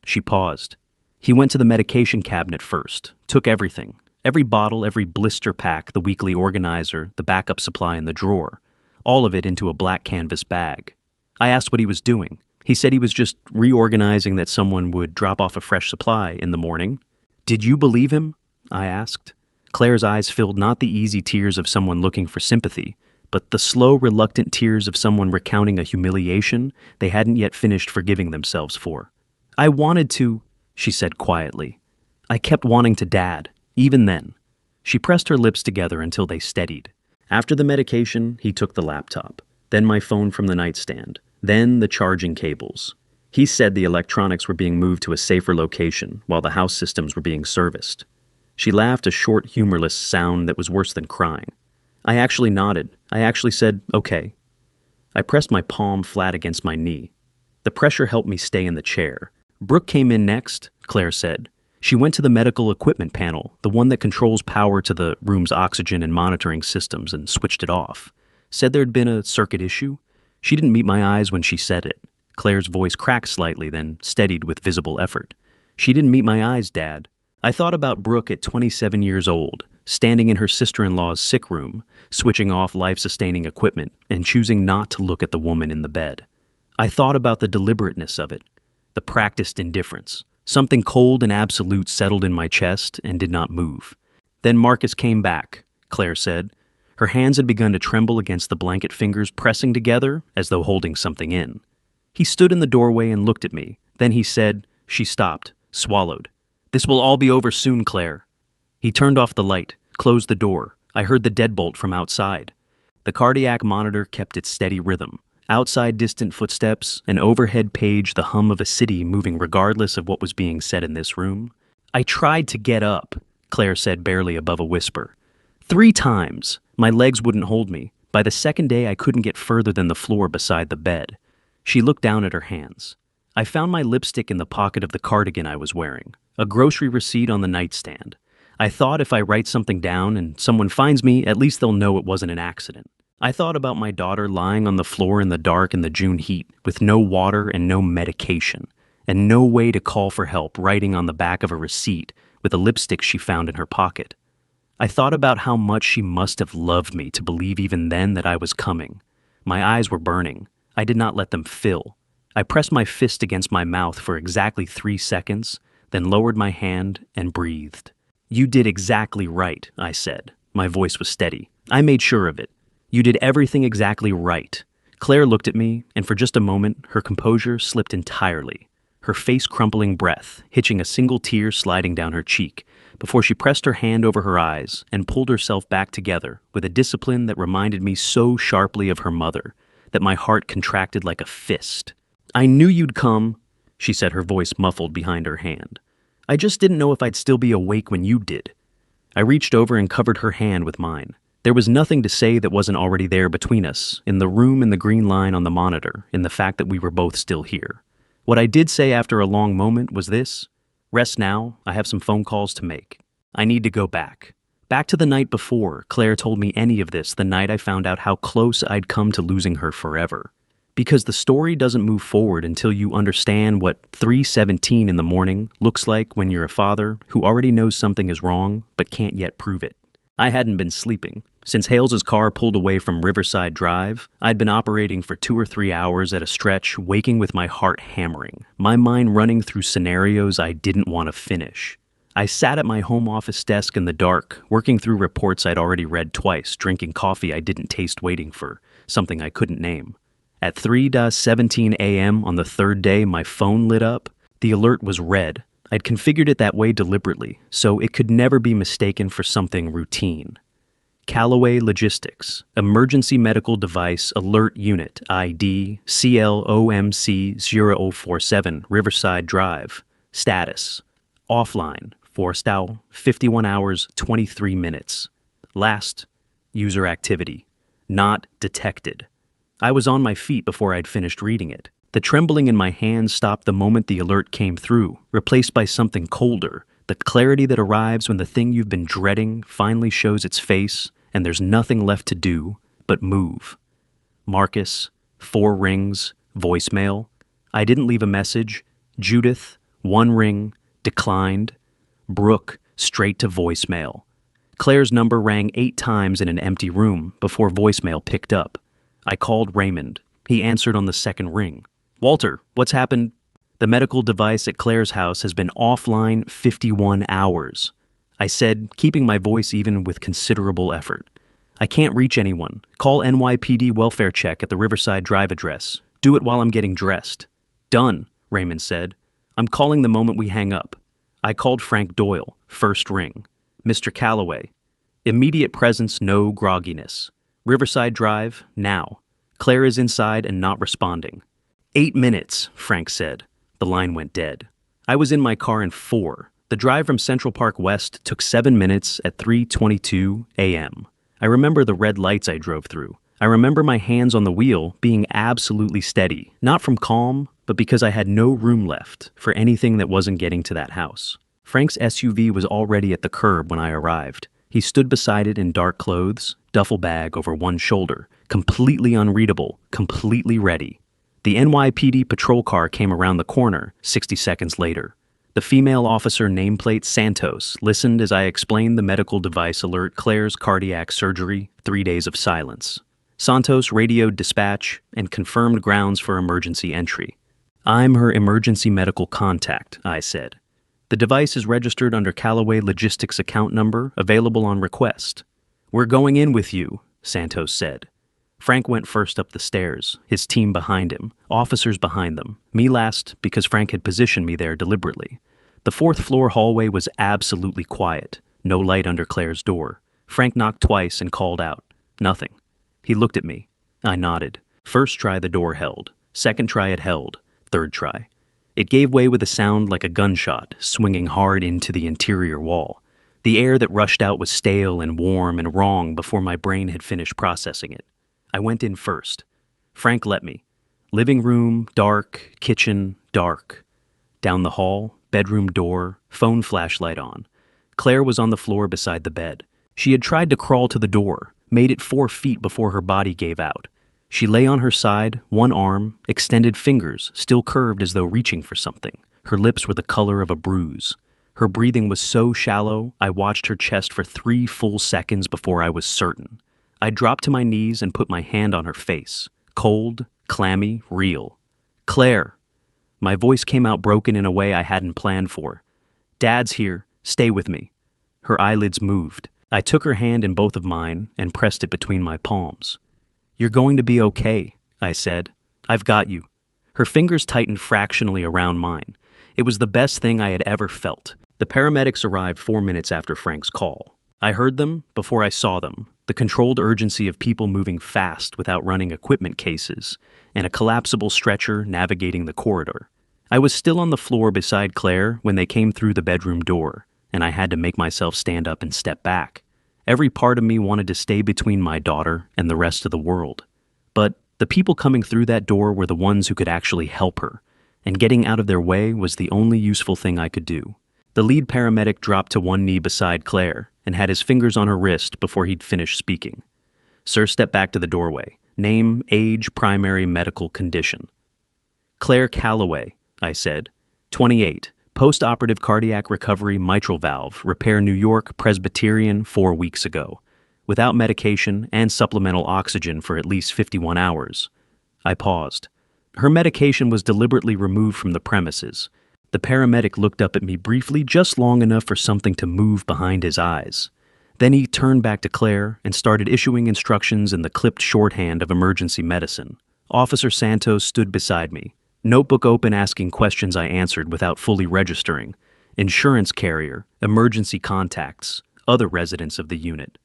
She paused. "He went to the medication cabinet first, took everything. Every bottle, every blister pack, the weekly organizer, the backup supply in the drawer. All of it into a black canvas bag. I asked what he was doing. He said he was just reorganizing that someone would drop off a fresh supply in the morning." "Did you believe him?" I asked. Claire's eyes filled, not the easy tears of someone looking for sympathy, but the slow, reluctant tears of someone recounting a humiliation they hadn't yet finished forgiving themselves for. "I wanted to," she said quietly. "I kept wanting to, Dad, even then." She pressed her lips together until they steadied. After the medication, he took the laptop, then my phone from the nightstand, then the charging cables. He said the electronics were being moved to a safer location while the house systems were being serviced. She laughed, a short, humorless sound that was worse than crying. I actually nodded. I actually said, okay. I pressed my palm flat against my knee. The pressure helped me stay in the chair. Brooke came in next, Claire said. She went to the medical equipment panel, the one that controls power to the room's oxygen and monitoring systems, and switched it off. Said there'd been a circuit issue. She didn't meet my eyes when she said it. Claire's voice cracked slightly, then steadied with visible effort. She didn't meet my eyes, Dad. I thought about Brooke at 27 years old, standing in her sister-in-law's sick room, switching off life-sustaining equipment, and choosing not to look at the woman in the bed. I thought about the deliberateness of it, the practiced indifference. Something cold and absolute settled in my chest and did not move. Then Marcus came back, Claire said. Her hands had begun to tremble against the blanket fingers pressing together as though holding something in. He stood in the doorway and looked at me. Then he said, she stopped, swallowed. This will all be over soon, Claire. He turned off the light, closed the door. I heard the deadbolt from outside. The cardiac monitor kept its steady rhythm. Outside distant footsteps, an overhead page, the hum of a city moving regardless of what was being said in this room. I tried to get up, Claire said barely above a whisper. 3 times. My legs wouldn't hold me. By the second day, I couldn't get further than the floor beside the bed. She looked down at her hands. I found my lipstick in the pocket of the cardigan I was wearing, a grocery receipt on the nightstand. I thought if I write something down and someone finds me, at least they'll know it wasn't an accident. I thought about my daughter lying on the floor in the dark in the June heat, with no water and no medication, and no way to call for help, writing on the back of a receipt with a lipstick she found in her pocket. I thought about how much she must have loved me to believe even then that I was coming. My eyes were burning. I did not let them fill. I pressed my fist against my mouth for exactly 3 seconds, then lowered my hand and breathed. You did exactly right, I said. My voice was steady. I made sure of it. You did everything exactly right. Claire looked at me, and for just a moment, her composure slipped entirely, her face crumpling breath, hitching a single tear sliding down her cheek, before she pressed her hand over her eyes and pulled herself back together with a discipline that reminded me so sharply of her mother that my heart contracted like a fist. I knew you'd come, she said, her voice muffled behind her hand. I just didn't know if I'd still be awake when you did. I reached over and covered her hand with mine. There was nothing to say that wasn't already there between us, in the room and the green line on the monitor, in the fact that we were both still here. What I did say after a long moment was this: rest now, I have some phone calls to make. I need to go back. Back to the night before Claire told me any of this, the night I found out how close I'd come to losing her forever. Because the story doesn't move forward until you understand what 3:17 in the morning looks like when you're a father who already knows something is wrong but can't yet prove it. I hadn't been sleeping. Since Hales's car pulled away from Riverside Drive, I'd been operating for 2 or 3 hours at a stretch, waking with my heart hammering, my mind running through scenarios I didn't want to finish. I sat at my home office desk in the dark, working through reports I'd already read twice, drinking coffee I didn't taste, waiting for something I couldn't name. At 3:17 a.m. on the 3rd day, my phone lit up. The alert was red. I'd configured it that way deliberately, so it could never be mistaken for something routine. Callaway Logistics, Emergency Medical Device Alert Unit, ID CLOMC0047, Riverside Drive. Status: offline, Forstau, 51 hours, 23 minutes. Last: user activity. Not detected. I was on my feet before I'd finished reading it. The trembling in my hands stopped the moment the alert came through, replaced by something colder, the clarity that arrives when the thing you've been dreading finally shows its face and there's nothing left to do but move. Marcus, 4 rings, voicemail. I didn't leave a message. Judith, 1 ring, declined. Brooke, straight to voicemail. Claire's number rang 8 times in an empty room before voicemail picked up. I called Raymond. He answered on the 2nd ring. Walter, what's happened? The medical device at Claire's house has been offline 51 hours. I said, keeping my voice even with considerable effort. I can't reach anyone. Call NYPD welfare check at the Riverside Drive address. Do it while I'm getting dressed. Done, Raymond said. I'm calling the moment we hang up. I called Frank Doyle, 1st ring. Mr. Callaway. Immediate presence, no grogginess. Riverside Drive, now. Claire is inside and not responding. 8 minutes, Frank said. The line went dead. I was in my car in 4. The drive from Central Park West took 7 minutes at 3:22 a.m. I remember the red lights I drove through. I remember my hands on the wheel being absolutely steady, not from calm, but because I had no room left for anything that wasn't getting to that house. Frank's SUV was already at the curb when I arrived. He stood beside it in dark clothes, duffel bag over one shoulder, completely unreadable, completely ready. The NYPD patrol car came around the corner 60 seconds later. The female officer nameplate Santos listened as I explained the medical device alert Claire's cardiac surgery, 3 days of silence. Santos radioed dispatch and confirmed grounds for emergency entry. I'm her emergency medical contact, I said. The device is registered under Callaway Logistics account number, available on request. We're going in with you, Santos said. Frank went first up the stairs, his team behind him, officers behind them, me last because Frank had positioned me there deliberately. The 4th floor hallway was absolutely quiet, no light under Claire's door. Frank knocked twice and called out. Nothing. He looked at me. I nodded. First try the door held. Second try it held. Third try. It gave way with a sound like a gunshot, swinging hard into the interior wall. The air that rushed out was stale and warm and wrong before my brain had finished processing it. I went in first. Frank let me. Living room, dark. Kitchen, dark. Down the hall, bedroom door, phone flashlight on. Claire was on the floor beside the bed. She had tried to crawl to the door, made it 4 feet before her body gave out. She lay on her side, one arm, extended fingers, still curved as though reaching for something. Her lips were the color of a bruise. Her breathing was so shallow, I watched her chest for 3 full seconds before I was certain. I dropped to my knees and put my hand on her face. Cold, clammy, real. Claire. My voice came out broken in a way I hadn't planned for. Dad's here. Stay with me. Her eyelids moved. I took her hand in both of mine and pressed it between my palms. You're going to be okay, I said. I've got you. Her fingers tightened fractionally around mine. It was the best thing I had ever felt. The paramedics arrived 4 minutes after Frank's call. I heard them before I saw them, the controlled urgency of people moving fast without running equipment cases, and a collapsible stretcher navigating the corridor. I was still on the floor beside Claire when they came through the bedroom door, and I had to make myself stand up and step back. Every part of me wanted to stay between my daughter and the rest of the world. But the people coming through that door were the ones who could actually help her, and getting out of their way was the only useful thing I could do. The lead paramedic dropped to one knee beside Claire and had his fingers on her wrist before he'd finished speaking. Sir stepped back to the doorway. Name, age, primary medical condition. Claire Callaway, I said. 28. Post-operative cardiac recovery mitral valve, repair New York, Presbyterian, 4 weeks ago. Without medication and supplemental oxygen for at least 51 hours. I paused. Her medication was deliberately removed from the premises. The paramedic looked up at me briefly, just long enough for something to move behind his eyes. Then he turned back to Claire and started issuing instructions in the clipped shorthand of emergency medicine. Officer Santos stood beside me. Notebook open, asking questions I answered without fully registering. Insurance carrier, emergency contacts, other residents of the unit.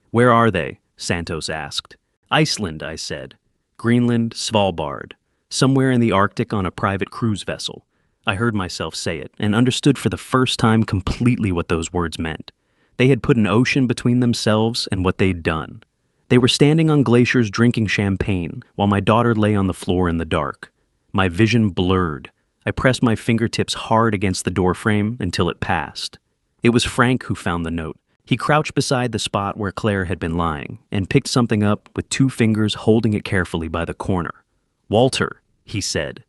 Where are they? Santos asked. Iceland, I said. Greenland, Svalbard. Somewhere in the Arctic on a private cruise vessel. I heard myself say it and understood for the first time completely what those words meant. They had put an ocean between themselves and what they'd done. They were standing on glaciers drinking champagne while my daughter lay on the floor in the dark. My vision blurred. I pressed my fingertips hard against the doorframe until it passed. It was Frank who found the note. He crouched beside the spot where Claire had been lying and picked something up with 2 fingers, holding it carefully by the corner. Walter, he said.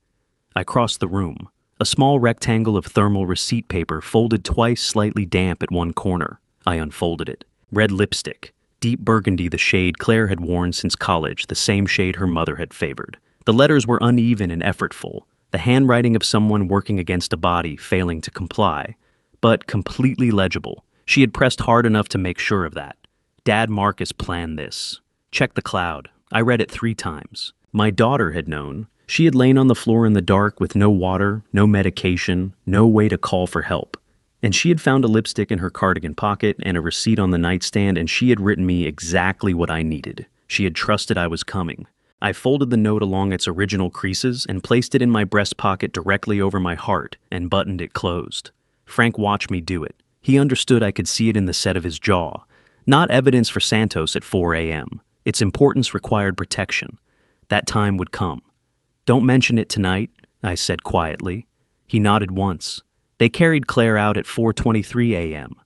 I crossed the room. A small rectangle of thermal receipt paper folded twice, slightly damp at one corner. I unfolded it. Red lipstick. Deep burgundy, the shade Claire had worn since college, the same shade her mother had favored. The letters were uneven and effortful, the handwriting of someone working against a body failing to comply, but completely legible. She had pressed hard enough to make sure of that. Dad Marcus planned this. Check the cloud. I read it 3 times. My daughter had known. She had lain on the floor in the dark with no water, no medication, no way to call for help. And she had found a lipstick in her cardigan pocket and a receipt on the nightstand, and she had written me exactly what I needed. She had trusted I was coming. I folded the note along its original creases and placed it in my breast pocket directly over my heart and buttoned it closed. Frank watched me do it. He understood I could see it in the set of his jaw. Not evidence for Santos at 4 a.m. Its importance required protection. That time would come. "Don't mention it tonight," I said quietly. He nodded once. They carried Claire out at 4:23 a.m.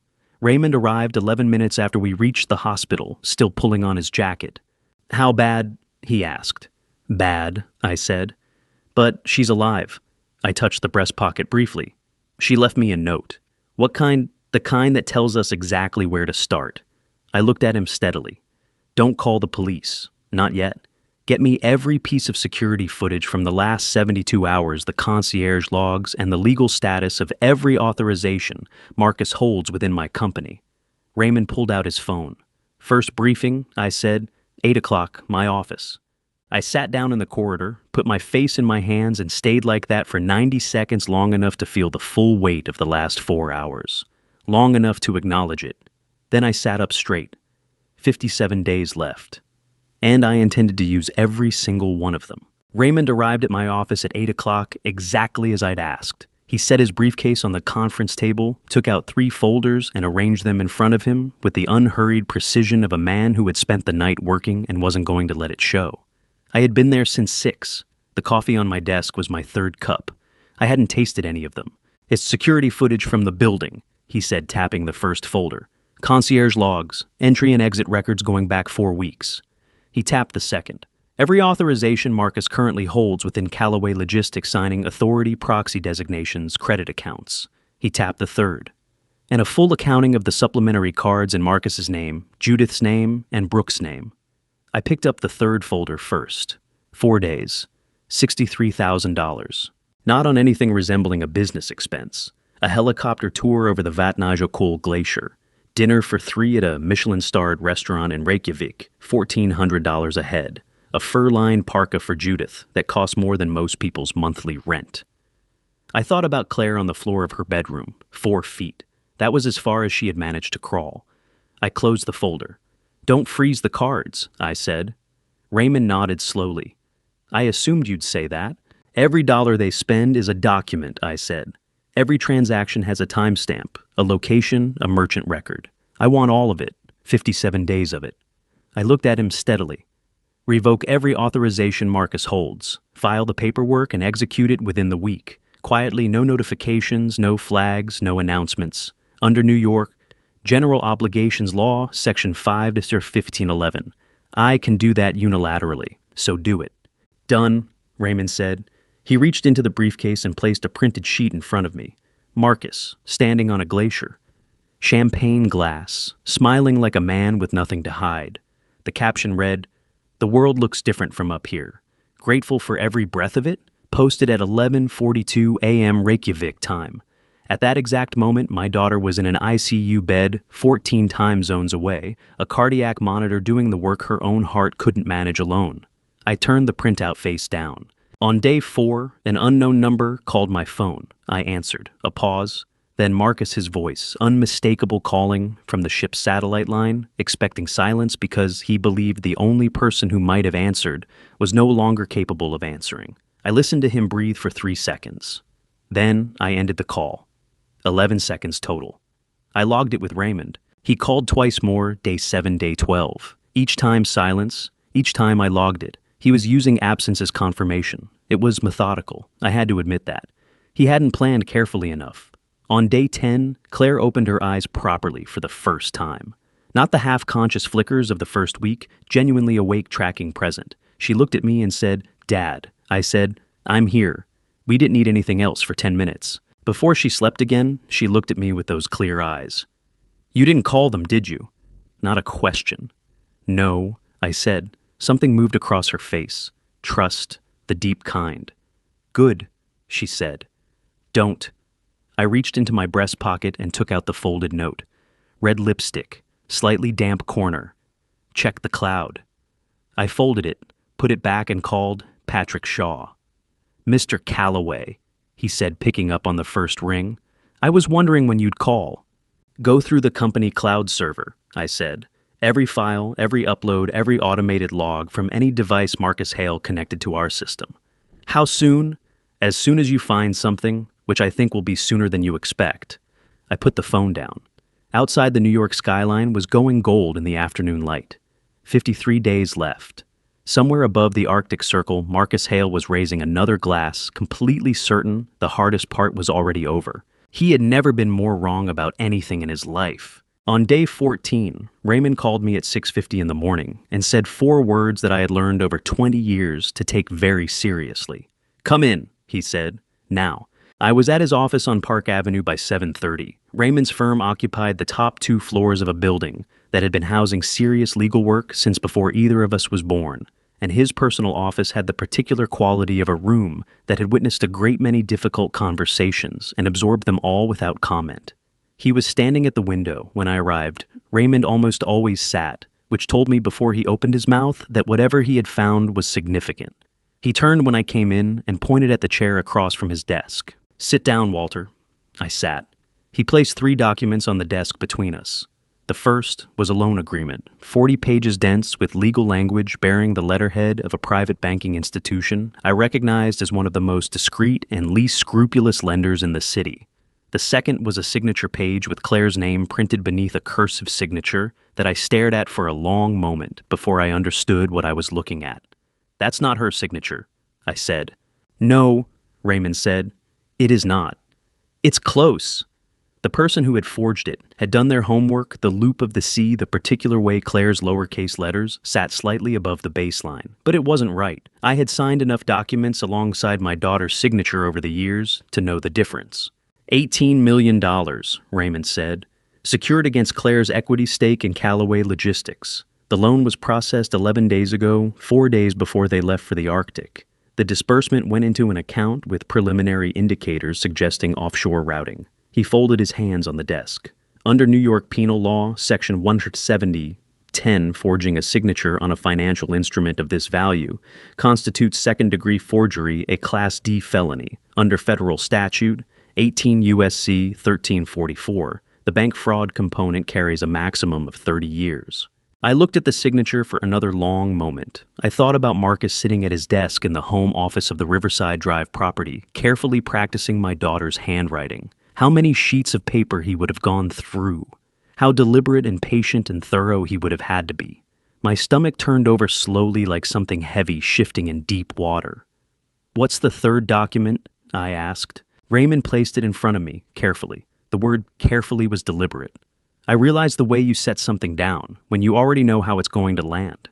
Raymond arrived 11 minutes after we reached the hospital, still pulling on his jacket. "How bad?" he asked. "Bad," I said. "But she's alive." I touched the breast pocket briefly. "She left me a note." "What kind?" "The kind that tells us exactly where to start." I looked at him steadily. "Don't call the police. Not yet. Get me every piece of security footage from the last 72 hours, the concierge logs, and the legal status of every authorization Marcus holds within my company." Raymond pulled out his phone. "First briefing," I said, 8 o'clock, my office. I sat down in the corridor, put my face in my hands, and stayed like that for 90 seconds, long enough to feel the full weight of the last 4 hours. Long enough to acknowledge it. Then I sat up straight. 57 days left. And I intended to use every single one of them. Raymond arrived at my office at 8 o'clock, exactly as I'd asked. He set his briefcase on the conference table, took out 3 folders, and arranged them in front of him with the unhurried precision of a man who had spent the night working and wasn't going to let it show. I had been there since 6. The coffee on my desk was my 3rd cup. I hadn't tasted any of them. "It's security footage from the building," he said, tapping the first folder. "Concierge logs, entry and exit records going back 4 weeks. He tapped the second. "Every authorization Marcus currently holds within Callaway Logistics, signing authority proxy designations, credit accounts." He tapped the third. "And a full accounting of the supplementary cards in Marcus's name, Judith's name, and Brooke's name." I picked up the 3rd folder first. 4 days. $63,000. Not on anything resembling a business expense. A helicopter tour over the Vatnajökull Glacier. Dinner for 3 at a Michelin-starred restaurant in Reykjavik, $1,400 a head. A fur-lined parka for Judith that cost more than most people's monthly rent. I thought about Claire on the floor of her bedroom, 4 feet. That was as far as she had managed to crawl. I closed the folder. "Don't freeze the cards," I said. Raymond nodded slowly. "I assumed you'd say that. Every dollar they spend is a document," I said. "Every transaction has a timestamp, a location, a merchant record. I want all of it, 57 days of it." I looked at him steadily. "Revoke every authorization Marcus holds. File the paperwork and execute it within the week. Quietly, no notifications, no flags, no announcements. Under New York General Obligations Law, Section 5-1511. I can do that unilaterally, so do it." "Done," Raymond said. He reached into the briefcase and placed a printed sheet in front of me. Marcus, standing on a glacier. Champagne glass, smiling like a man with nothing to hide. The caption read, "The world looks different from up here. Grateful for every breath of it." Posted at 11:42 a.m. Reykjavik time. At that exact moment, my daughter was in an ICU bed 14 time zones away, a cardiac monitor doing the work her own heart couldn't manage alone. I turned the printout face down. On day 4, an unknown number called my phone. I answered. A pause. Then Marcus's voice, unmistakable calling from the ship's satellite line, expecting silence because he believed the only person who might have answered was no longer capable of answering. I listened to him breathe for 3 seconds. Then I ended the call. 11 seconds total. I logged it with Raymond. He called twice more, day 7, day 12. Each time silence, each time I logged it. He was using absence as confirmation. It was methodical, I had to admit that. He hadn't planned carefully enough. On day 10, Claire opened her eyes properly for the first time. Not the half-conscious flickers of the first week, genuinely awake, tracking present. She looked at me and said, "Dad." I said, "I'm here." We didn't need anything else for 10 minutes. Before she slept again, she looked at me with those clear eyes. "You didn't call them, did you?" Not a question. "No," I said. Something moved across her face. Trust, the deep kind. "Good," she said. "Don't." I reached into my breast pocket and took out the folded note. Red lipstick, slightly damp corner. Check the cloud. I folded it, put it back and called Patrick Shaw. "Mr. Callaway," he said, picking up on the first ring. "I was wondering when you'd call." "Go through the company cloud server," I said. Every file, every upload, every automated log from any device Marcus Hale connected to our system. How soon? As soon as you find something, which I think will be sooner than you expect. I put the phone down. Outside, the New York skyline was going gold in the afternoon light. 53 days left. Somewhere above the Arctic Circle, Marcus Hale was raising another glass, completely certain the hardest part was already over. He had never been more wrong about anything in his life. On day 14, Raymond called me at 6:50 in the morning and said 4 words that I had learned over 20 years to take very seriously. "Come in," he said, "now." I was at his office on Park Avenue by 7:30. Raymond's firm occupied the top 2 floors of a building that had been housing serious legal work since before either of us was born, and his personal office had the particular quality of a room that had witnessed a great many difficult conversations and absorbed them all without comment. He was standing at the window when I arrived. Raymond almost always sat, which told me before he opened his mouth that whatever he had found was significant. He turned when I came in and pointed at the chair across from his desk. "Sit down, Walter." I sat. He placed 3 documents on the desk between us. The first was a loan agreement, 40 pages dense with legal language bearing the letterhead of a private banking institution I recognized as one of the most discreet and least scrupulous lenders in the city. The second was a signature page with Claire's name printed beneath a cursive signature that I stared at for a long moment before I understood what I was looking at. "That's not her signature," I said. "No," Raymond said. "It is not. It's close." The person who had forged it had done their homework. The loop of the C, the particular way Claire's lowercase letters sat slightly above the baseline. But it wasn't right. I had signed enough documents alongside my daughter's signature over the years to know the difference. $18 million, Raymond said, secured against Claire's equity stake in Callaway Logistics. The loan was processed 11 days ago, 4 days before they left for the Arctic. The disbursement went into an account with preliminary indicators suggesting offshore routing. He folded his hands on the desk. Under New York penal law, section 170(10), forging a signature on a financial instrument of this value constitutes second-degree forgery a Class D felony. Under federal statute, 18 U.S.C. 1344, the bank fraud component carries a maximum of 30 years. I looked at the signature for another long moment. I thought about Marcus sitting at his desk in the home office of the Riverside Drive property, carefully practicing my daughter's handwriting. How many sheets of paper he would have gone through. How deliberate and patient and thorough he would have had to be. My stomach turned over slowly like something heavy shifting in deep water. "What's the third document?" I asked. Raymond placed it in front of me, carefully. The word carefully was deliberate. I realized the way you set something down, when you already know how it's going to land.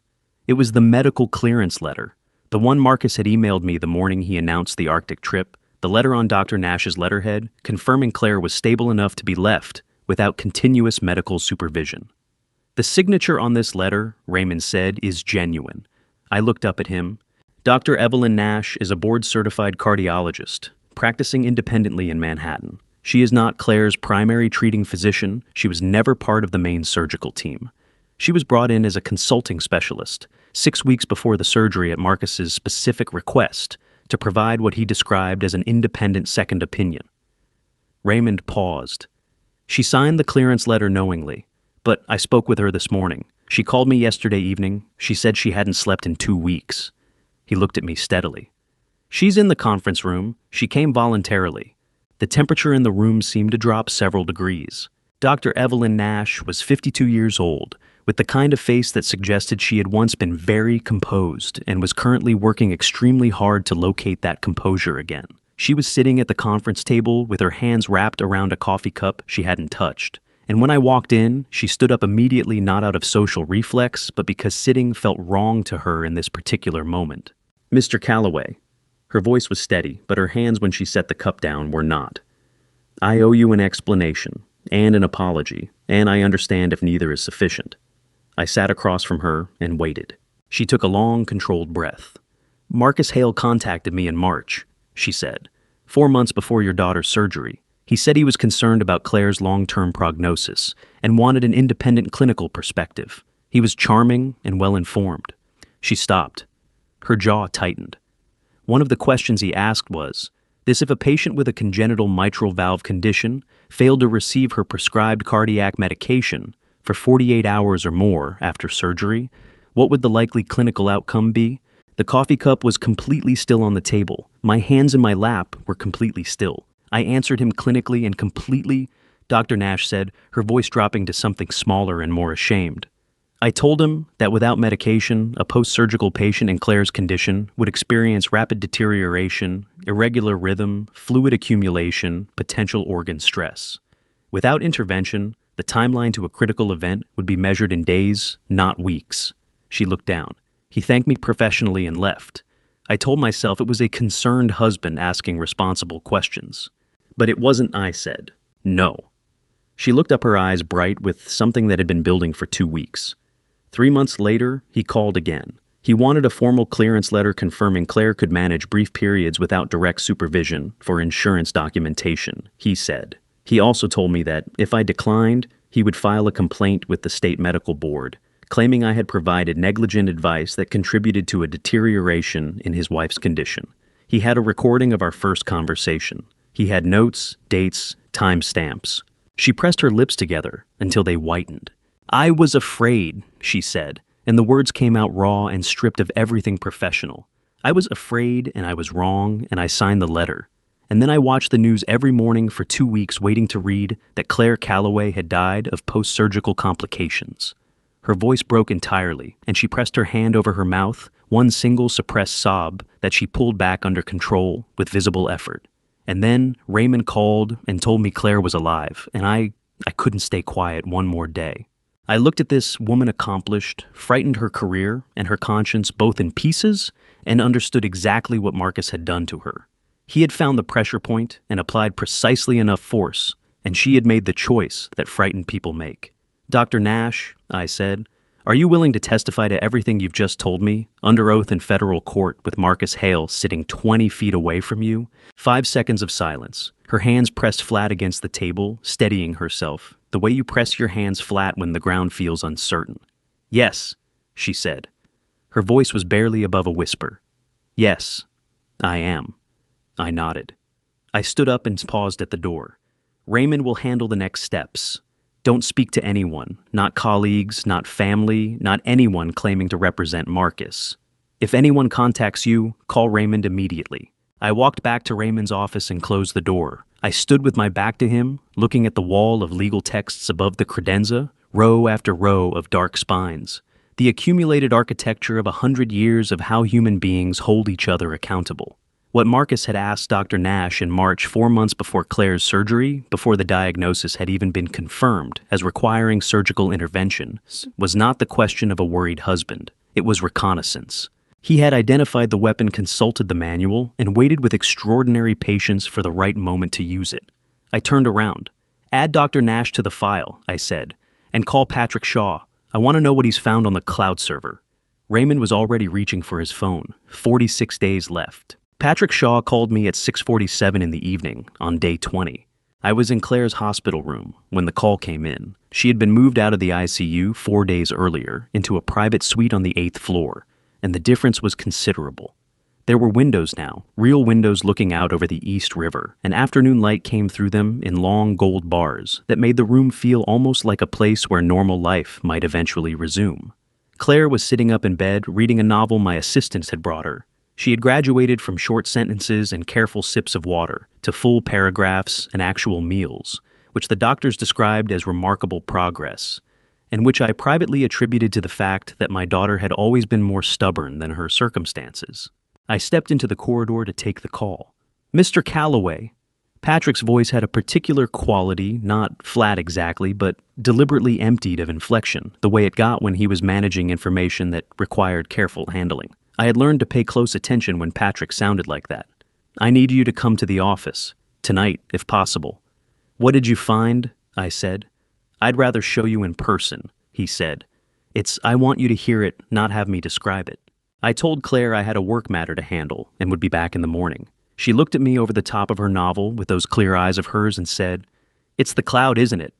It was the medical clearance letter, the one Marcus had emailed me the morning he announced the Arctic trip, the letter on Dr. Nash's letterhead, confirming Claire was stable enough to be left without continuous medical supervision. "The signature on this letter," Raymond said, "is genuine." I looked up at him. "Dr. Evelyn Nash is a board-certified cardiologist, practicing independently in Manhattan. She is not Claire's primary treating physician. She was never part of the main surgical team. She was brought in as a consulting specialist 6 weeks before the surgery at Marcus's specific request to provide what he described as an independent second opinion." Raymond paused. "She signed the clearance letter knowingly, but I spoke with her this morning. She called me yesterday evening. She said she hadn't slept in 2 weeks. He looked at me steadily. "She's in the conference room. She came voluntarily." The temperature in the room seemed to drop several degrees. Dr. Evelyn Nash was 52 years old, with the kind of face that suggested she had once been very composed and was currently working extremely hard to locate that composure again. She was sitting at the conference table with her hands wrapped around a coffee cup she hadn't touched. And when I walked in, she stood up immediately, not out of social reflex, but because sitting felt wrong to her in this particular moment. "Mr. Callaway." Her voice was steady, but her hands when she set the cup down were not. "I owe you an explanation, and an apology, and I understand if neither is sufficient." I sat across from her and waited. She took a long, controlled breath. "Marcus Hale contacted me in March," she said, 4 months before your daughter's surgery. He said he was concerned about Claire's long-term prognosis and wanted an independent clinical perspective. He was charming and well-informed." She stopped. Her jaw tightened. "One of the questions he asked was, this if a patient with a congenital mitral valve condition failed to receive her prescribed cardiac medication, for 48 hours or more after surgery, what would the likely clinical outcome be? The coffee cup was completely still on the table. My hands in my lap were completely still. I answered him clinically and completely, Dr. Nash said, her voice dropping to something smaller and more ashamed. I told him that without medication, a post-surgical patient in Claire's condition would experience rapid deterioration, irregular rhythm, fluid accumulation, potential organ stress. Without intervention, the timeline to a critical event would be measured in days, not weeks. She looked down. He thanked me professionally and left. I told myself it was a concerned husband asking responsible questions. But it wasn't, I said. No. She looked up, her eyes bright with something that had been building for 2 weeks. 3 months later, he called again. He wanted a formal clearance letter confirming Claire could manage brief periods without direct supervision for insurance documentation, he said. He also told me that if I declined, he would file a complaint with the state medical board, claiming I had provided negligent advice that contributed to a deterioration in his wife's condition. He had a recording of our first conversation. He had notes, dates, timestamps. She pressed her lips together until they whitened. I was afraid, she said, and the words came out raw and stripped of everything professional. I was afraid and I was wrong, and I signed the letter. And then I watched the news every morning for 2 weeks waiting to read that Claire Calloway had died of post-surgical complications. Her voice broke entirely, and she pressed her hand over her mouth, one single suppressed sob that she pulled back under control with visible effort. And then Raymond called and told me Claire was alive, and I couldn't stay quiet one more day. I looked at this woman accomplished, frightened her career and her conscience both in pieces, and understood exactly what Marcus had done to her. He had found the pressure point and applied precisely enough force, and she had made the choice that frightened people make. Dr. Nash, I said, are you willing to testify to everything you've just told me, under oath in federal court with Marcus Hale sitting 20 feet away from you? 5 seconds of silence, her hands pressed flat against the table, steadying herself, the way you press your hands flat when the ground feels uncertain. Yes, she said. Her voice was barely above a whisper. Yes, I am. I nodded. I stood up and paused at the door. Raymond will handle the next steps. Don't speak to anyone, not colleagues, not family, not anyone claiming to represent Marcus. If anyone contacts you, call Raymond immediately. I walked back to Raymond's office and closed the door. I stood with my back to him, looking at the wall of legal texts above the credenza, row after row of dark spines, the accumulated architecture of 100 years of how human beings hold each other accountable. What Marcus had asked Dr. Nash in March, 4 months before Claire's surgery, before the diagnosis had even been confirmed as requiring surgical intervention, was not the question of a worried husband. It was reconnaissance. He had identified the weapon, consulted the manual, and waited with extraordinary patience for the right moment to use it. I turned around. Add Dr. Nash to the file, I said, and call Patrick Shaw. I want to know what he's found on the cloud server. Raymond was already reaching for his phone. 46 days left. Patrick Shaw called me at 6:47 in the evening on day 20. I was in Claire's hospital room when the call came in. She had been moved out of the ICU 4 days earlier into a private suite on the 8th floor, and the difference was considerable. There were windows now, real windows looking out over the East River, and afternoon light came through them in long gold bars that made the room feel almost like a place where normal life might eventually resume. Claire was sitting up in bed reading a novel my assistants had brought her. She had graduated from short sentences and careful sips of water to full paragraphs and actual meals, which the doctors described as remarkable progress, and which I privately attributed to the fact that my daughter had always been more stubborn than her circumstances. I stepped into the corridor to take the call. Mr. Calloway. Patrick's voice had a particular quality, not flat exactly, but deliberately emptied of inflection, the way it got when he was managing information that required careful handling. I had learned to pay close attention when Patrick sounded like that. I need you to come to the office, tonight, if possible. What did you find? I said. I'd rather show you in person, he said. I want you to hear it, not have me describe it. I told Claire I had a work matter to handle and would be back in the morning. She looked at me over the top of her novel with those clear eyes of hers and said, It's the cloud, isn't it?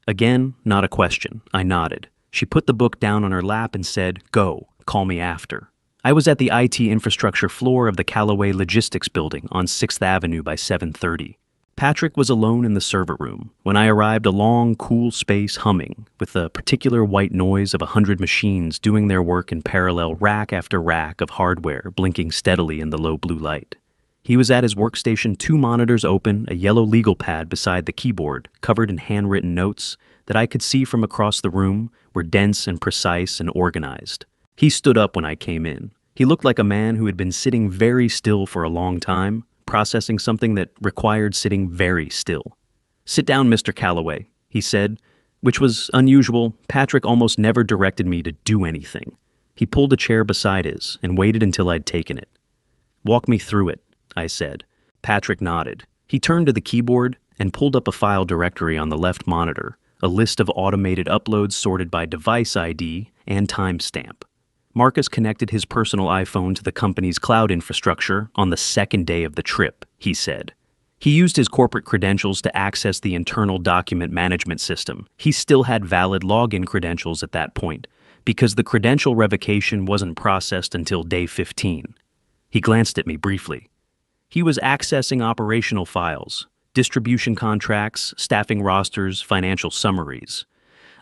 Again, not a question. I nodded. She put the book down on her lap and said, Go, call me after. I was at the IT infrastructure floor of the Calloway Logistics building on 6th Avenue by 7:30. Patrick was alone in the server room. When I arrived, a long, cool space humming, with the particular white noise of 100 machines doing their work in parallel, rack after rack of hardware blinking steadily in the low blue light. He was at his workstation, 2 monitors open, a yellow legal pad beside the keyboard, covered in handwritten notes that I could see from across the room were dense and precise and organized. He stood up when I came in. He looked like a man who had been sitting very still for a long time, processing something that required sitting very still. "Sit down, Mr. Calloway," he said, which was unusual. Patrick almost never directed me to do anything. He pulled a chair beside his and waited until I'd taken it. "Walk me through it," I said. Patrick nodded. He turned to the keyboard and pulled up a file directory on the left monitor, a list of automated uploads sorted by device ID and timestamp. Marcus connected his personal iPhone to the company's cloud infrastructure on the second day of the trip, he said. He used his corporate credentials to access the internal document management system. He still had valid login credentials at that point, because the credential revocation wasn't processed until day 15. He glanced at me briefly. He was accessing operational files, distribution contracts, staffing rosters, financial summaries.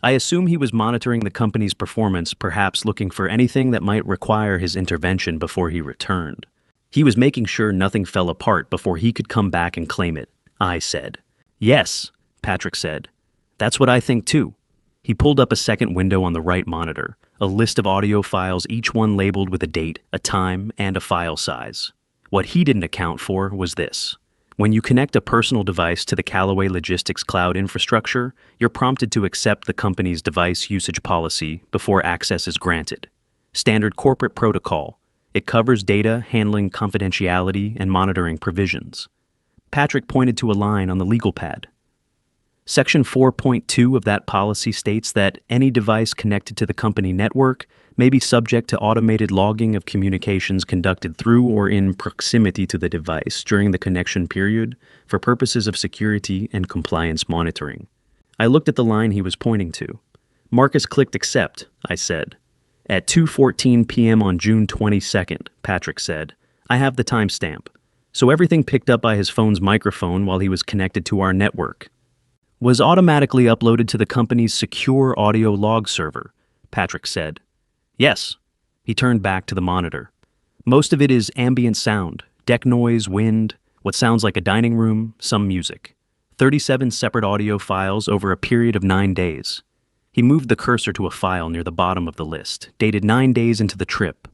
I assume he was monitoring the company's performance, perhaps looking for anything that might require his intervention before he returned. He was making sure nothing fell apart before he could come back and claim it, I said. "Yes," Patrick said. "That's what I think too." He pulled up a second window on the right monitor, a list of audio files, each one labeled with a date, a time, and a file size. What he didn't account for was this. When you connect a personal device to the Callaway Logistics cloud infrastructure, you're prompted to accept the company's device usage policy before access is granted. Standard corporate protocol. It covers data handling confidentiality and monitoring provisions. Patrick pointed to a line on the legal pad. Section 4.2 of that policy states that any device connected to the company network may be subject to automated logging of communications conducted through or in proximity to the device during the connection period for purposes of security and compliance monitoring. I looked at the line he was pointing to. Marcus clicked accept, I said. At 2:14 p.m. on June 22nd, Patrick said, "I have the timestamp." So everything picked up by his phone's microphone while he was connected to our network was automatically uploaded to the company's secure audio log server, Patrick said. "Yes." He turned back to the monitor. "Most of it is ambient sound, deck noise, wind, what sounds like a dining room, some music. 37 separate audio files over a period of 9 days. He moved the cursor to a file near the bottom of the list, dated 9 days into the trip.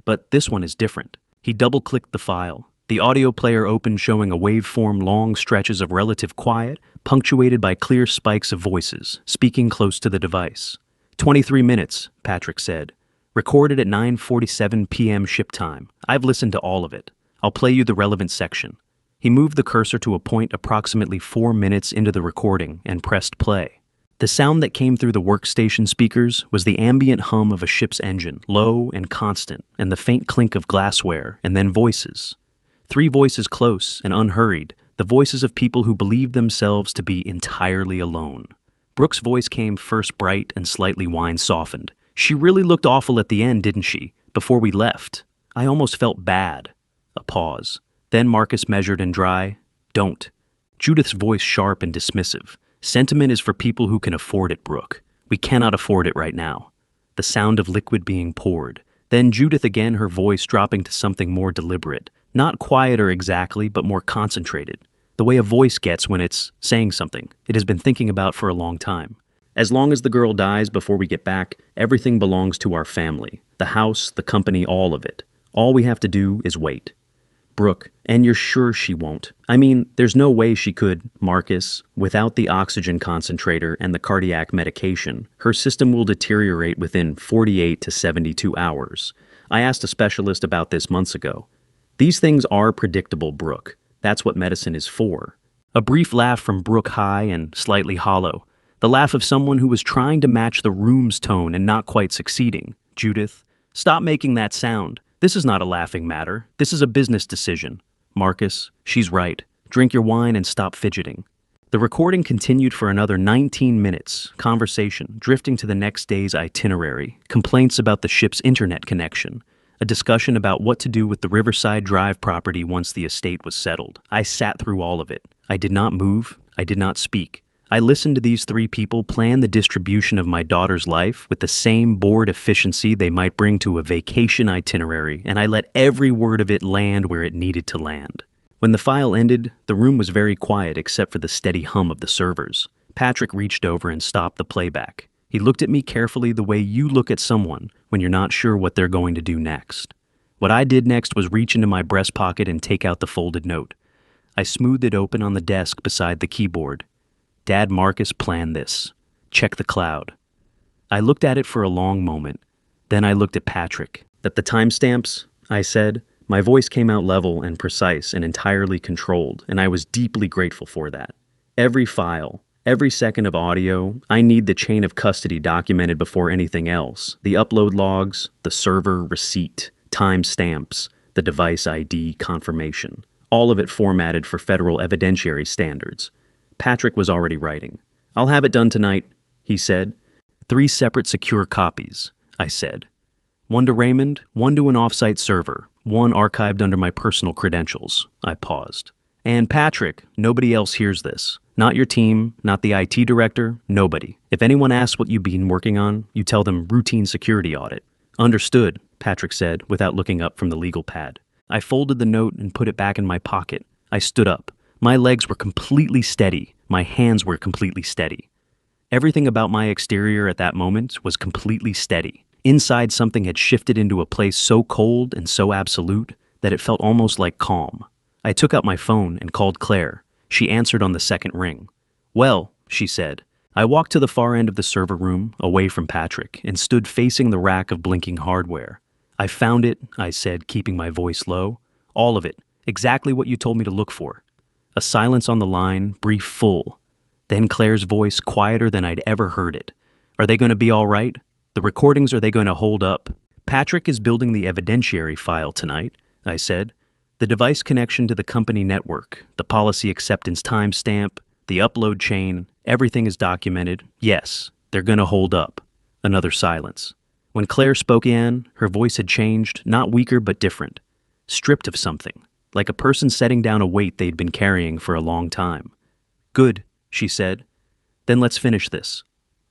But this one is different. He double-clicked the file. The audio player opened, showing a waveform, long stretches of relative quiet, punctuated by clear spikes of voices, speaking close to the device. 23 minutes, Patrick said. Recorded at 9:47 p.m. ship time. I've listened to all of it. I'll play you the relevant section. He moved the cursor to a point approximately 4 minutes into the recording and pressed play. The sound that came through the workstation speakers was the ambient hum of a ship's engine, low and constant, and the faint clink of glassware, and then voices. 3 voices close and unhurried, the voices of people who believed themselves to be entirely alone. Brooke's voice came first, bright and slightly wine-softened. "She really looked awful at the end, didn't she? Before we left. I almost felt bad." A pause. Then Marcus measured and dry. "Don't." Judith's voice sharp and dismissive. "Sentiment is for people who can afford it, Brooke. We cannot afford it right now." The sound of liquid being poured. Then Judith again, her voice dropping to something more deliberate. Not quieter exactly, but more concentrated. The way a voice gets when it's saying something it has been thinking about for a long time. "As long as the girl dies before we get back, everything belongs to our family. The house, the company, all of it. All we have to do is wait." "Brooke, and you're sure she won't? I mean, there's no way she could." "Marcus, without the oxygen concentrator and the cardiac medication, her system will deteriorate within 48 to 72 hours. I asked a specialist about this months ago. These things are predictable, Brooke. That's what medicine is for." A brief laugh from Brooke, high and slightly hollow. The laugh of someone who was trying to match the room's tone and not quite succeeding. "Judith, stop making that sound. This is not a laughing matter. This is a business decision." "Marcus, she's right. Drink your wine and stop fidgeting." The recording continued for another 19 minutes, conversation, drifting to the next day's itinerary, complaints about the ship's internet connection, a discussion about what to do with the Riverside Drive property once the estate was settled. I sat through all of it. I did not move. I did not speak. I listened to these three people plan the distribution of my daughter's life with the same bored efficiency they might bring to a vacation itinerary, and I let every word of it land where it needed to land. When the file ended, the room was very quiet except for the steady hum of the servers. Patrick reached over and stopped the playback. He looked at me carefully the way you look at someone when you're not sure what they're going to do next. What I did next was reach into my breast pocket and take out the folded note. I smoothed it open on the desk beside the keyboard. Dad Marcus planned this. Check the cloud. I looked at it for a long moment. Then I looked at Patrick. That the timestamps, I said. My voice came out level and precise and entirely controlled, and I was deeply grateful for that. Every file, every second of audio, I need the chain of custody documented before anything else. The upload logs, the server receipt, timestamps, the device ID confirmation. All of it formatted for federal evidentiary standards. Patrick was already writing. I'll have it done tonight, he said. 3 separate secure copies, I said. 1 to Raymond, 1 to an off-site server, 1 archived under my personal credentials. I paused. And Patrick, nobody else hears this. Not your team, not the IT director, nobody. If anyone asks what you've been working on, you tell them routine security audit. Understood, Patrick said, without looking up from the legal pad. I folded the note and put it back in my pocket. I stood up. My legs were completely steady. My hands were completely steady. Everything about my exterior at that moment was completely steady. Inside, something had shifted into a place so cold and so absolute that it felt almost like calm. I took out my phone and called Claire. She answered on the second ring. Well, she said. I walked to the far end of the server room, away from Patrick, and stood facing the rack of blinking hardware. I found it, I said, keeping my voice low. All of it. Exactly what you told me to look for. A silence on the line, brief, full. Then Claire's voice, quieter than I'd ever heard it. Are they going to be all right? The recordings, are they going to hold up? Patrick is building the evidentiary file tonight, I said. The device connection to the company network, the policy acceptance timestamp, the upload chain, everything is documented. Yes, they're going to hold up. Another silence. When Claire spoke again, her voice had changed, not weaker but different. Stripped of something. Like a person setting down a weight they'd been carrying for a long time. Good, she said. Then let's finish this.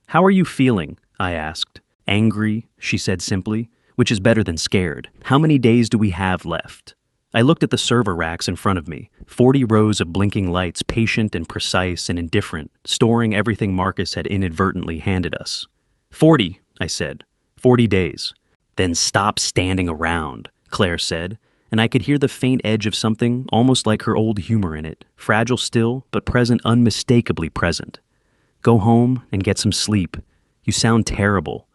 How are you feeling? I asked. Angry, she said simply, which is better than scared. How many days do we have left? I looked at the server racks in front of me, 40 rows of blinking lights, patient and precise and indifferent, storing everything Marcus had inadvertently handed us. 40, I said. 40 days. Then stop standing around, Claire said. And I could hear the faint edge of something, almost like her old humor in it, fragile still, but present, unmistakably present. Go home and get some sleep. You sound terrible.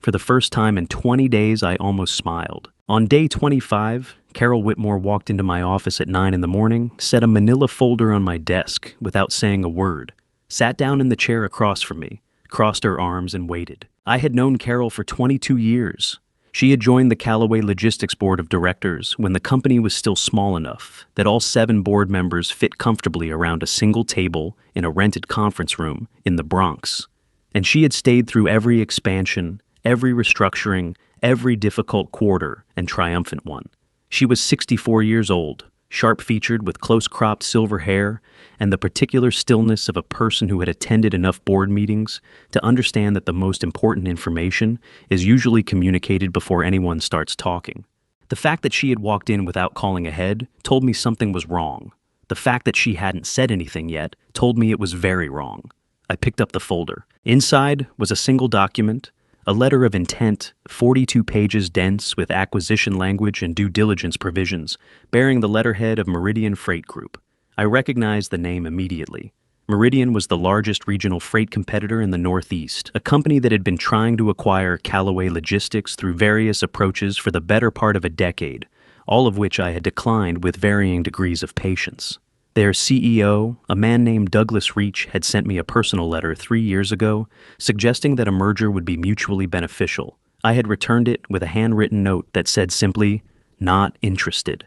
For the first time in 20 days, I almost smiled. On day 25, Carol Whitmore walked into my office at 9 in the morning, set a manila folder on my desk without saying a word, sat down in the chair across from me, crossed her arms and waited. I had known Carol for 22 years. She had joined the Callaway Logistics Board of Directors when the company was still small enough that all 7 board members fit comfortably around a single table in a rented conference room in the Bronx. And she had stayed through every expansion, every restructuring, every difficult quarter and triumphant one. She was 64 years old, sharp-featured with close-cropped silver hair and the particular stillness of a person who had attended enough board meetings to understand that the most important information is usually communicated before anyone starts talking. The fact that she had walked in without calling ahead told me something was wrong. The fact that she hadn't said anything yet told me it was very wrong. I picked up the folder. Inside was a single document, a letter of intent, 42 pages dense with acquisition language and due diligence provisions, bearing the letterhead of Meridian Freight Group. I recognized the name immediately. Meridian was the largest regional freight competitor in the Northeast, a company that had been trying to acquire Callaway Logistics through various approaches for the better part of a decade, all of which I had declined with varying degrees of patience. Their CEO, a man named Douglas Reach, had sent me a personal letter 3 years ago, suggesting that a merger would be mutually beneficial. I had returned it with a handwritten note that said simply, "Not interested.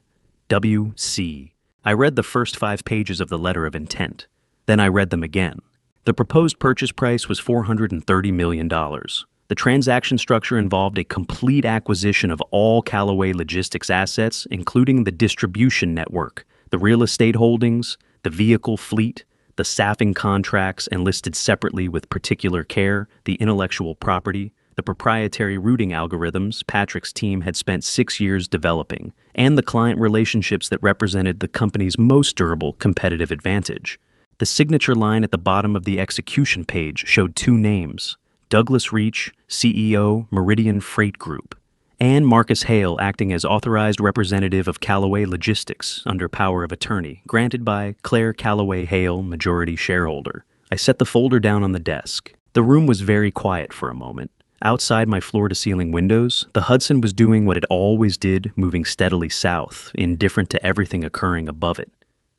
W.C." I read the first 5 pages of the letter of intent. Then I read them again. The proposed purchase price was $430 million. The The transaction structure involved a complete acquisition of all Callaway Logistics assets, including the distribution network, the real estate holdings, the vehicle fleet, the staffing contracts enlisted separately with particular care, the intellectual property, the proprietary routing algorithms Patrick's team had spent 6 years developing, and the client relationships that represented the company's most durable competitive advantage. The signature line at the bottom of the execution page showed two names: Douglas Reach, CEO, Meridian Freight Group, and Marcus Hale acting as authorized representative of Callaway Logistics under power of attorney, granted by Claire Callaway Hale, majority shareholder. I set the folder down on the desk. The room was very quiet for a moment. Outside my floor-to-ceiling windows, the Hudson was doing what it always did, moving steadily south, indifferent to everything occurring above it.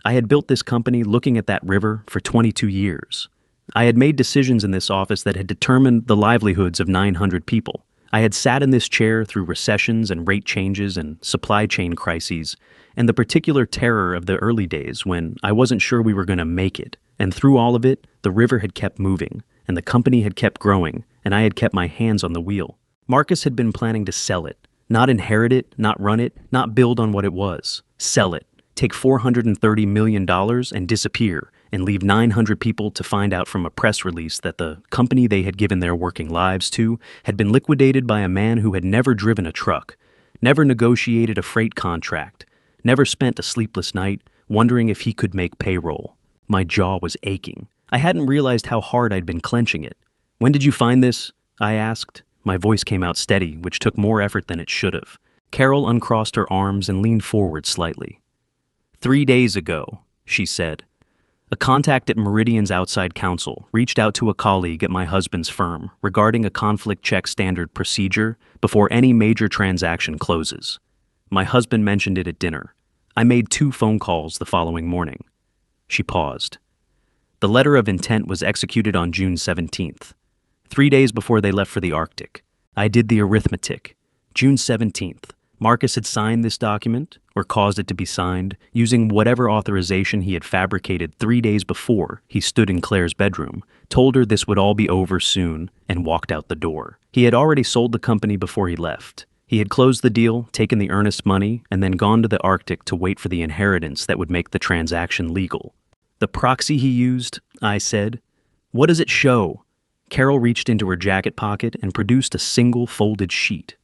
I had built this company looking at that river for 22 years. I had made decisions in this office that had determined the livelihoods of 900 people. I had sat in this chair through recessions and rate changes and supply chain crises, and the particular terror of the early days when I wasn't sure we were going to make it. And through all of it, the river had kept moving, and the company had kept growing, and I had kept my hands on the wheel. Marcus had been planning to sell it, not inherit it, not run it, not build on what it was. Sell it, take $430 million and disappear, and leave 900 people to find out from a press release that the company they had given their working lives to had been liquidated by a man who had never driven a truck, never negotiated a freight contract, never spent a sleepless night wondering if he could make payroll. My jaw was aching. I hadn't realized how hard I'd been clenching it. "When did you find this?" I asked. My voice came out steady, which took more effort than it should have. Carol uncrossed her arms and leaned forward slightly. 3 days ago, she said. A contact at Meridian's outside counsel reached out to a colleague at my husband's firm regarding a conflict check standard procedure before any major transaction closes. My husband mentioned it at dinner. I made 2 phone calls the following morning. She paused. The letter of intent was executed on June 17th, 3 days before they left for the Arctic. I did the arithmetic. June 17th. Marcus had signed this document, or caused it to be signed, using whatever authorization he had fabricated 3 days before he stood in Claire's bedroom, told her this would all be over soon, and walked out the door. He had already sold the company before he left. He had closed the deal, taken the earnest money, and then gone to the Arctic to wait for the inheritance that would make the transaction legal. The proxy he used, I said. What does it show? Carol reached into her jacket pocket and produced a single folded sheet.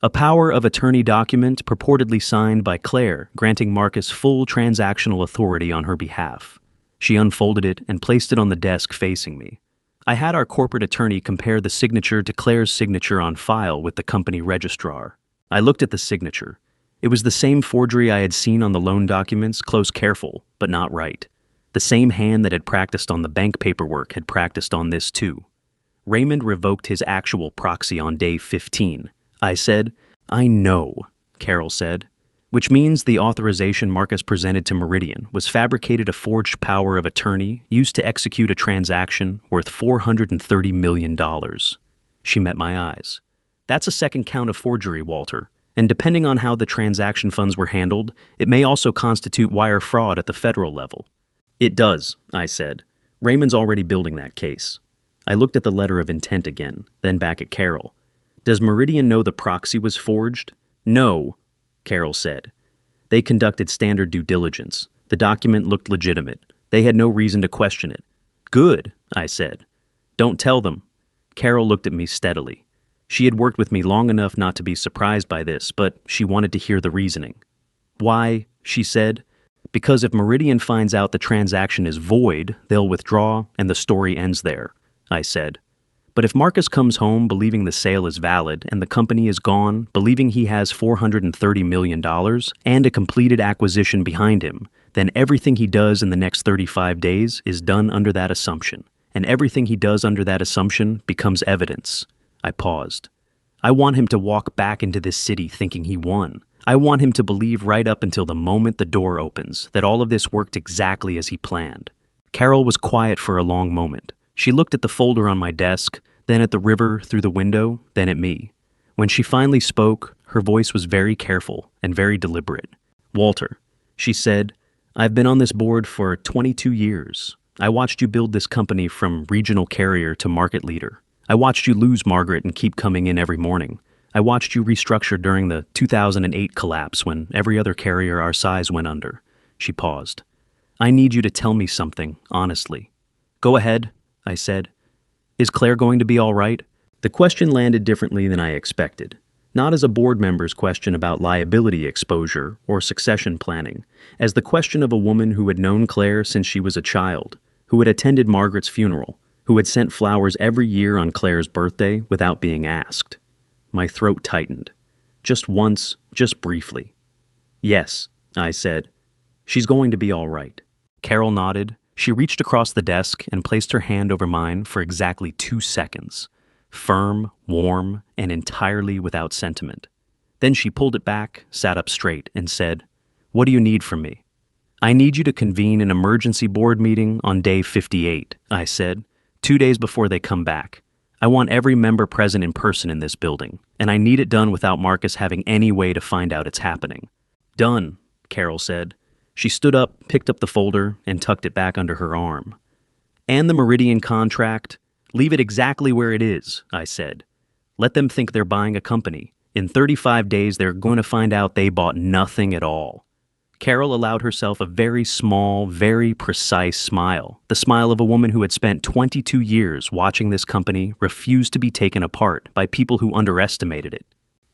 A power of attorney document purportedly signed by Claire, granting Marcus full transactional authority on her behalf. She unfolded it and placed it on the desk facing me. I had our corporate attorney compare the signature to Claire's signature on file with the company registrar. I looked at the signature. It was the same forgery I had seen on the loan documents, close careful, but not right. The same hand that had practiced on the bank paperwork had practiced on this too. Raymond revoked his actual proxy on day 15. I said. I know, Carol said, which means the authorization Marcus presented to Meridian was fabricated a forged power of attorney used to execute a transaction worth $430 million. She met my eyes. That's a second count of forgery, Walter, and depending on how the transaction funds were handled, it may also constitute wire fraud at the federal level. It does, I said. Raymond's already building that case. I looked at the letter of intent again, then back at Carol. Does Meridian know the proxy was forged? No, Carol said. They conducted standard due diligence. The document looked legitimate. They had no reason to question it. Good, I said. Don't tell them. Carol looked at me steadily. She had worked with me long enough not to be surprised by this, but she wanted to hear the reasoning. Why, she said. Because if Meridian finds out the transaction is void, they'll withdraw and the story ends there, I said. But if Marcus comes home believing the sale is valid and the company is gone, believing he has $430 million and a completed acquisition behind him, then everything he does in the next 35 days is done under that assumption, and everything he does under that assumption becomes evidence. I paused. I want him to walk back into this city thinking he won. I want him to believe right up until the moment the door opens that all of this worked exactly as he planned. Carol was quiet for a long moment. She looked at the folder on my desk, then at the river through the window, then at me. When she finally spoke, her voice was very careful and very deliberate. Walter, she said, I've been on this board for 22 years. I watched you build this company from regional carrier to market leader. I watched you lose Margaret and keep coming in every morning. I watched you restructure during the 2008 collapse when every other carrier our size went under. She paused. I need you to tell me something, honestly. Go ahead, I said. Is Claire going to be all right? The question landed differently than I expected. Not as a board member's question about liability exposure or succession planning, as the question of a woman who had known Claire since she was a child, who had attended Margaret's funeral, who had sent flowers every year on Claire's birthday without being asked. My throat tightened. Just once, just briefly. Yes, I said. She's going to be all right. Carol nodded. She reached across the desk and placed her hand over mine for exactly 2 seconds. Firm, warm, and entirely without sentiment. Then she pulled it back, sat up straight, and said, What do you need from me? I need you to convene an emergency board meeting on day 58, I said, 2 days before they come back. I want every member present in person in this building, and I need it done without Marcus having any way to find out it's happening. Done, Carol said. She stood up, picked up the folder, and tucked it back under her arm. And the Meridian contract? Leave it exactly where it is, I said. Let them think they're buying a company. In 35 days, they're going to find out they bought nothing at all. Carol allowed herself a very small, very precise smile, the smile of a woman who had spent 22 years watching this company refuse to be taken apart by people who underestimated it.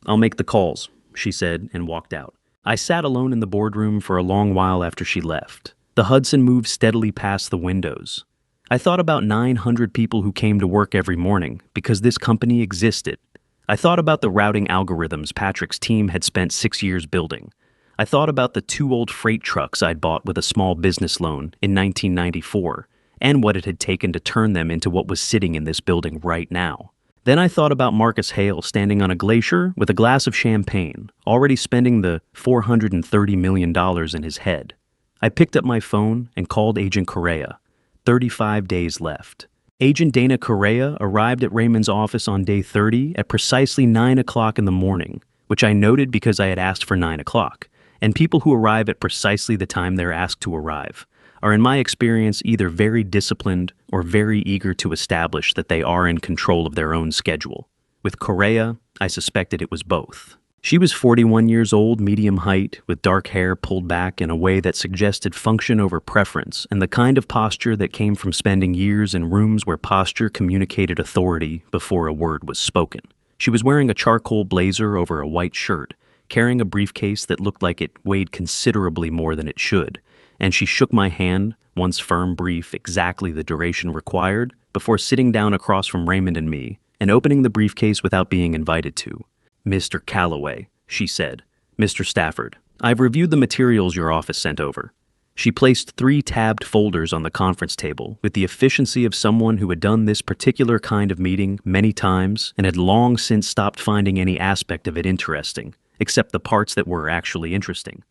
I'll make the calls, she said, and walked out. I sat alone in the boardroom for a long while after she left. The Hudson moved steadily past the windows. I thought about 900 people who came to work every morning because this company existed. I thought about the routing algorithms Patrick's team had spent 6 years building. I thought about the 2 old freight trucks I'd bought with a small business loan in 1994, and what it had taken to turn them into what was sitting in this building right now. Then I thought about Marcus Hale standing on a glacier with a glass of champagne, already spending the $430 million in his head. I picked up my phone and called Agent Correa. 35 days left. Agent Dana Correa arrived at Raymond's office on day 30 at precisely 9 o'clock in the morning, which I noted because I had asked for 9 o'clock. And people who arrive at precisely the time they're asked to arrive are, in my experience, either very disciplined or very eager to establish that they are in control of their own schedule. With Correa, I suspected it was both. She was 41 years old, medium height, with dark hair pulled back in a way that suggested function over preference and the kind of posture that came from spending years in rooms where posture communicated authority before a word was spoken. She was wearing a charcoal blazer over a white shirt, carrying a briefcase that looked like it weighed considerably more than it should, and she shook my hand, once firm, brief, exactly the duration required, before sitting down across from Raymond and me and opening the briefcase without being invited to. Mr. Calloway, she said. Mr. Stafford, I've reviewed the materials your office sent over. She placed 3 tabbed folders on the conference table with the efficiency of someone who had done this particular kind of meeting many times and had long since stopped finding any aspect of it interesting, except the parts that were actually interesting.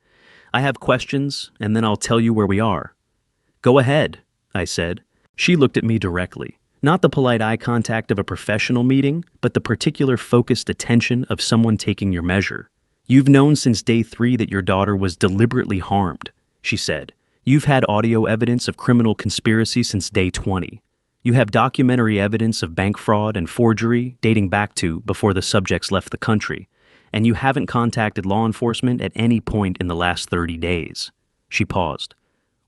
I have questions, and then I'll tell you where we are. Go ahead, I said. She looked at me directly. Not the polite eye contact of a professional meeting, but the particular focused attention of someone taking your measure. You've known since day 3 that your daughter was deliberately harmed, she said. You've had audio evidence of criminal conspiracy since day 20. You have documentary evidence of bank fraud and forgery dating back to before the subjects left the country. And you haven't contacted law enforcement at any point in the last 30 days. She paused.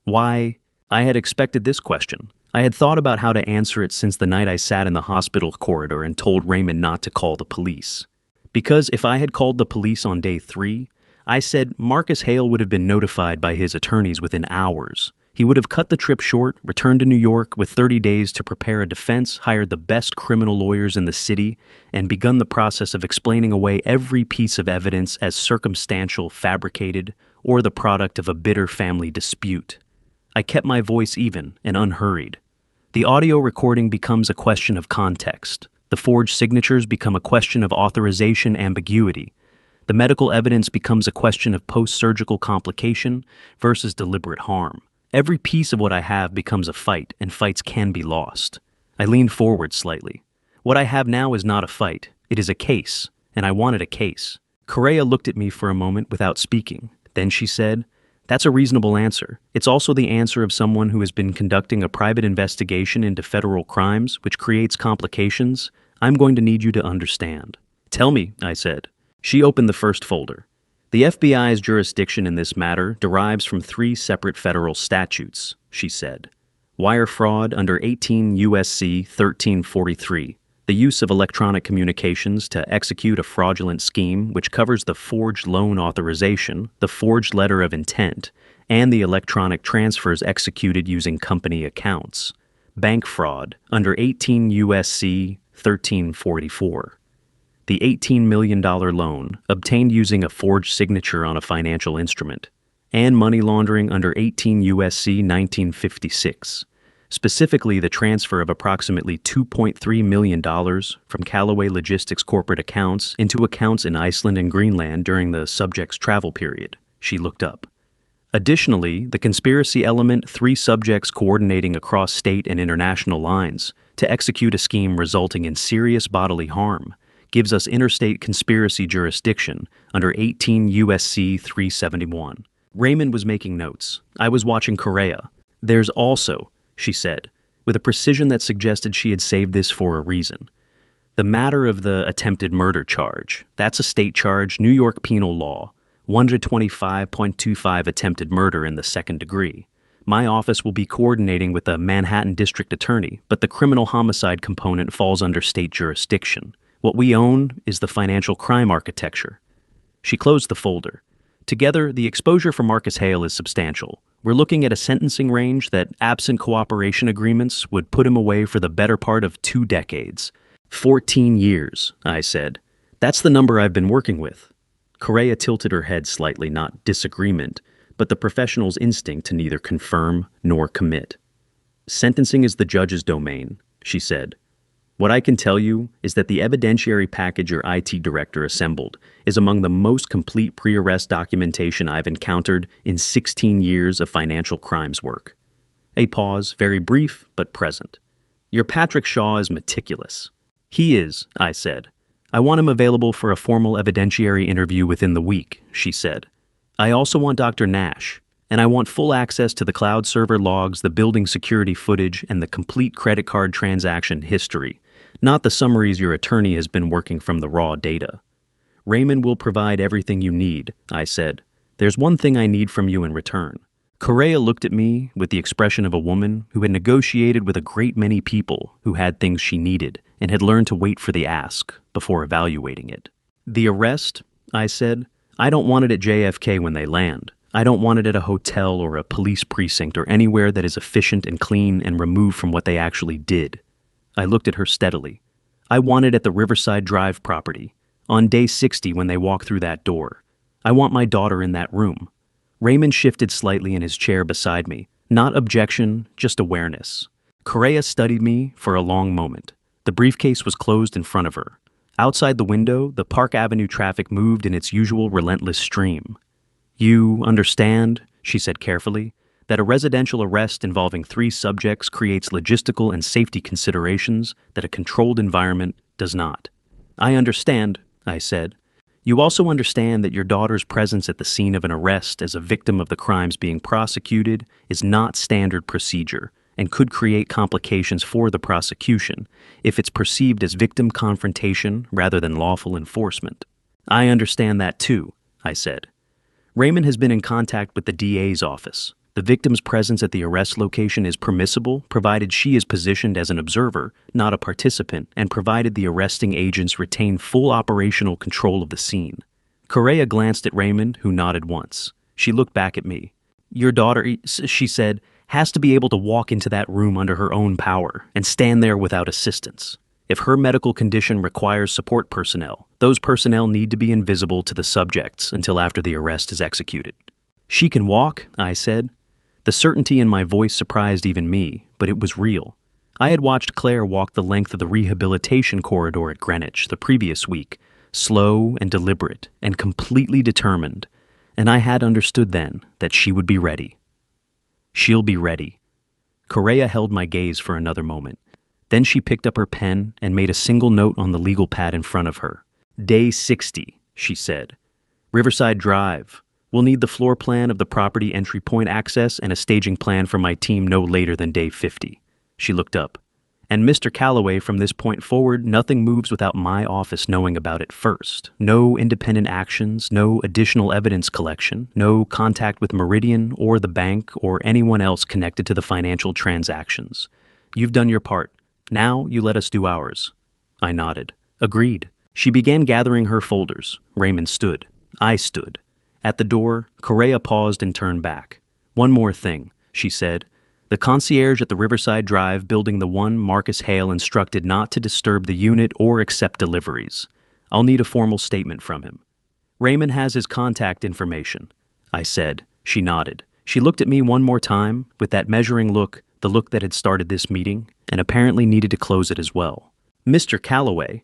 Why? I had expected this question. I had thought about how to answer it since the night I sat in the hospital corridor and told Raymond not to call the police. Because if I had called the police on day 3, I said Marcus Hale would have been notified by his attorneys within hours. He would have cut the trip short, returned to New York with 30 days to prepare a defense, hired the best criminal lawyers in the city, and begun the process of explaining away every piece of evidence as circumstantial, fabricated, or the product of a bitter family dispute. I kept my voice even and unhurried. The audio recording becomes a question of context. The forged signatures become a question of authorization ambiguity. The medical evidence becomes a question of post-surgical complication versus deliberate harm. Every piece of what I have becomes a fight, and fights can be lost. I leaned forward slightly. What I have now is not a fight. It is a case, and I wanted a case. Correa looked at me for a moment without speaking. Then she said, That's a reasonable answer. It's also the answer of someone who has been conducting a private investigation into federal crimes, which creates complications. I'm going to need you to understand. Tell me, I said. She opened the first folder. The FBI's jurisdiction in this matter derives from three separate federal statutes, she said. Wire fraud under 18 U.S.C. 1343, the use of electronic communications to execute a fraudulent scheme which covers the forged loan authorization, the forged letter of intent, and the electronic transfers executed using company accounts. Bank fraud under 18 U.S.C. 1344. The $18 million loan obtained using a forged signature on a financial instrument, and money laundering under 18 U.S.C. 1956, specifically the transfer of approximately $2.3 million from Callaway Logistics corporate accounts into accounts in Iceland and Greenland during the subject's travel period. She looked up. Additionally, the conspiracy element, three subjects coordinating across state and international lines to execute a scheme resulting in serious bodily harm, gives us interstate conspiracy jurisdiction under 18 U.S.C. 371. Raymond was making notes. I was watching Correa. There's also, she said, with a precision that suggested she had saved this for a reason. The matter of the attempted murder charge. That's a state charge, New York penal law, 125.25 attempted murder in the second degree. My office will be coordinating with the Manhattan District Attorney, but the criminal homicide component falls under state jurisdiction. What we own is the financial crime architecture. She closed the folder. Together, the exposure for Marcus Hale is substantial. We're looking at a sentencing range that, absent cooperation agreements, would put him away for the better part of 2 decades. 14 years, I said. That's the number I've been working with. Correa tilted her head slightly, not disagreement, but the professional's instinct to neither confirm nor commit. Sentencing is the judge's domain, she said. What I can tell you is that the evidentiary package your IT director assembled is among the most complete pre-arrest documentation I've encountered in 16 years of financial crimes work. A pause, very brief but present. Your Patrick Shaw is meticulous. He is, I said. I want him available for a formal evidentiary interview within the week, she said. I also want Dr. Nash, and I want full access to the cloud server logs, the building security footage, and the complete credit card transaction history. Not the summaries your attorney has been working from the raw data. Raymond will provide everything you need, I said. There's one thing I need from you in return. Correa looked at me with the expression of a woman who had negotiated with a great many people who had things she needed and had learned to wait for the ask before evaluating it. The arrest, I said, I don't want it at JFK when they land. I don't want it at a hotel or a police precinct or anywhere that is efficient and clean and removed from what they actually did. I looked at her steadily. I want it at the Riverside Drive property, on day 60 when they walk through that door. I want my daughter in that room. Raymond shifted slightly in his chair beside me. Not objection, just awareness. Correa studied me for a long moment. The briefcase was closed in front of her. Outside the window, the Park Avenue traffic moved in its usual relentless stream. You understand, she said carefully, that a residential arrest involving 3 subjects creates logistical and safety considerations that a controlled environment does not. I understand, I said. You also understand that your daughter's presence at the scene of an arrest as a victim of the crimes being prosecuted is not standard procedure and could create complications for the prosecution if it's perceived as victim confrontation rather than lawful enforcement. I understand that too, I said. Raymond has been in contact with the DA's office. The victim's presence at the arrest location is permissible, provided she is positioned as an observer, not a participant, and provided the arresting agents retain full operational control of the scene. Correa glanced at Raymond, who nodded once. She looked back at me. Your daughter, she said, has to be able to walk into that room under her own power and stand there without assistance. If her medical condition requires support personnel, those personnel need to be invisible to the subjects until after the arrest is executed. She can walk, I said. The certainty in my voice surprised even me, but it was real. I had watched Claire walk the length of the rehabilitation corridor at Greenwich the previous week, slow and deliberate and completely determined, and I had understood then that she would be ready. She'll be ready. Correa held my gaze for another moment. Then she picked up her pen and made a single note on the legal pad in front of her. Day 60, she said. Riverside Drive. We'll need the floor plan of the property entry point access and a staging plan for my team no later than day 50. She looked up. And Mr. Calloway, from this point forward, nothing moves without my office knowing about it first. No independent actions, no additional evidence collection, no contact with Meridian or the bank or anyone else connected to the financial transactions. You've done your part. Now you let us do ours. I nodded. Agreed. She began gathering her folders. Raymond stood. I stood. At the door, Correa paused and turned back. One more thing, she said. The concierge at the Riverside Drive building, the one Marcus Hale instructed not to disturb the unit or accept deliveries. I'll need a formal statement from him. Raymond has his contact information, I said. She nodded. She looked at me one more time with that measuring look, the look that had started this meeting, and apparently needed to close it as well. Mr. Calloway,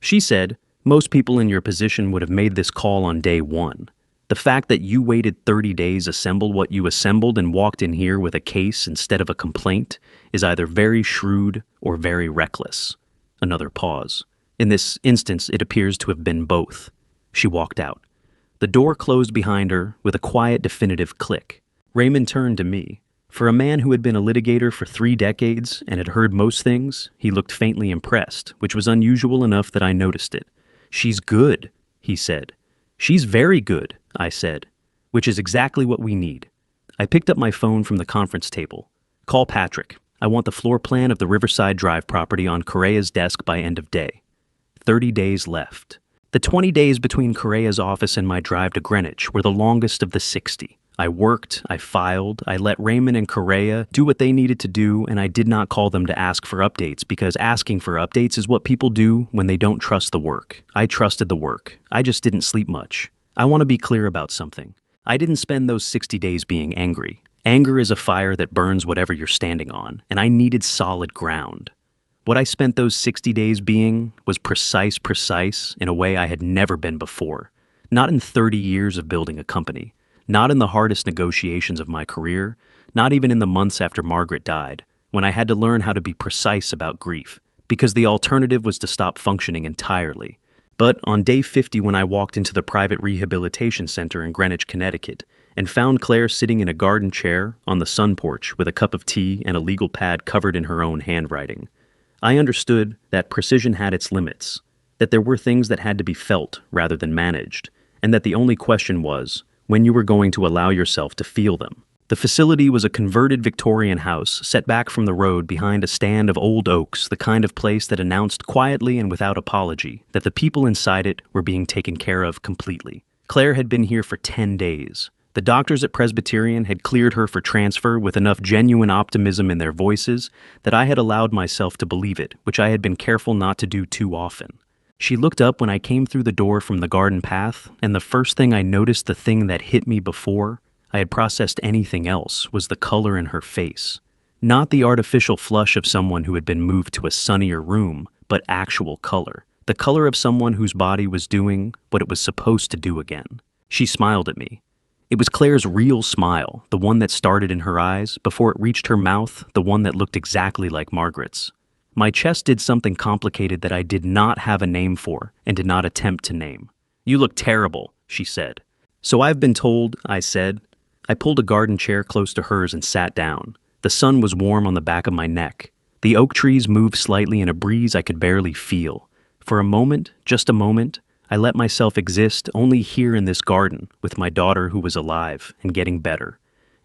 she said, most people in your position would have made this call on day one. The fact that you waited 30 days, assembled what you assembled, and walked in here with a case instead of a complaint is either very shrewd or very reckless. Another pause. In this instance, it appears to have been both. She walked out. The door closed behind her with a quiet, definitive click. Raymond turned to me. For a man who had been a litigator for 3 decades and had heard most things, he looked faintly impressed, which was unusual enough that I noticed it. She's good, he said. She's very good, I said, which is exactly what we need. I picked up my phone from the conference table. Call Patrick. I want the floor plan of the Riverside Drive property on Correa's desk by end of day. 30 days left. The 20 days between Correa's office and my drive to Greenwich were the longest of the 60. I worked, I filed, I let Raymond and Correa do what they needed to do, and I did not call them to ask for updates because asking for updates is what people do when they don't trust the work. I trusted the work. I just didn't sleep much. I want to be clear about something. I didn't spend those 60 days being angry. Anger is a fire that burns whatever you're standing on, and I needed solid ground. What I spent those 60 days being was precise in a way I had never been before. Not in 30 years of building a company. Not in the hardest negotiations of my career, not even in the months after Margaret died, when I had to learn how to be precise about grief, because the alternative was to stop functioning entirely. But on day 50, when I walked into the private rehabilitation center in Greenwich, Connecticut, and found Claire sitting in a garden chair on the sun porch with a cup of tea and a legal pad covered in her own handwriting, I understood that precision had its limits, that there were things that had to be felt rather than managed, and that the only question was when you were going to allow yourself to feel them. The facility was a converted Victorian house set back from the road behind a stand of old oaks, the kind of place that announced quietly and without apology that the people inside it were being taken care of completely. Claire had been here for 10 days. The doctors at Presbyterian had cleared her for transfer with enough genuine optimism in their voices that I had allowed myself to believe it, which I had been careful not to do too often. She looked up when I came through the door from the garden path, and the first thing I noticed, the thing that hit me before I had processed anything else, was the color in her face. Not the artificial flush of someone who had been moved to a sunnier room, but actual color. The color of someone whose body was doing what it was supposed to do again. She smiled at me. It was Claire's real smile, the one that started in her eyes, before it reached her mouth, the one that looked exactly like Margaret's. My chest did something complicated that I did not have a name for and did not attempt to name. You look terrible, she said. So I've been told, I said. I pulled a garden chair close to hers and sat down. The sun was warm on the back of my neck. The oak trees moved slightly in a breeze I could barely feel. For a moment, just a moment, I let myself exist only here in this garden with my daughter who was alive and getting better.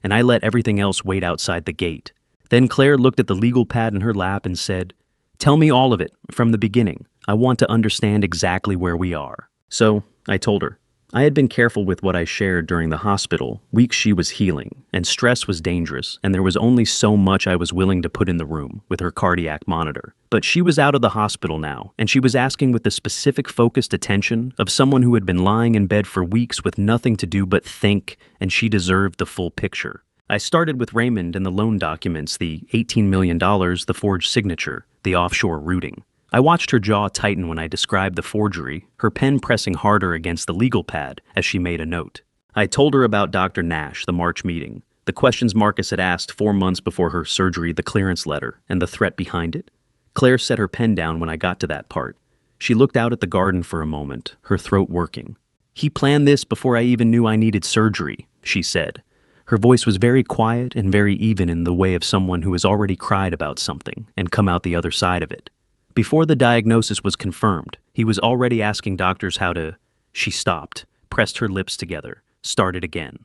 And I let everything else wait outside the gate. Then Claire looked at the legal pad in her lap and said, "Tell me all of it, from the beginning. I want to understand exactly where we are." So, I told her. I had been careful with what I shared during the hospital, weeks she was healing, and stress was dangerous, and there was only so much I was willing to put in the room with her cardiac monitor. But she was out of the hospital now, and she was asking with the specific focused attention of someone who had been lying in bed for weeks with nothing to do but think, and she deserved the full picture. I started with Raymond and the loan documents, the $18 million, the forged signature, the offshore routing. I watched her jaw tighten when I described the forgery, her pen pressing harder against the legal pad as she made a note. I told her about Dr. Nash, the March meeting, the questions Marcus had asked 4 months before her surgery, the clearance letter, and the threat behind it. Claire set her pen down when I got to that part. She looked out at the garden for a moment, her throat working. "He planned this before I even knew I needed surgery," she said. Her voice was very quiet and very even in the way of someone who has already cried about something and come out the other side of it. Before the diagnosis was confirmed, he was already asking doctors how to... She stopped, pressed her lips together, started again.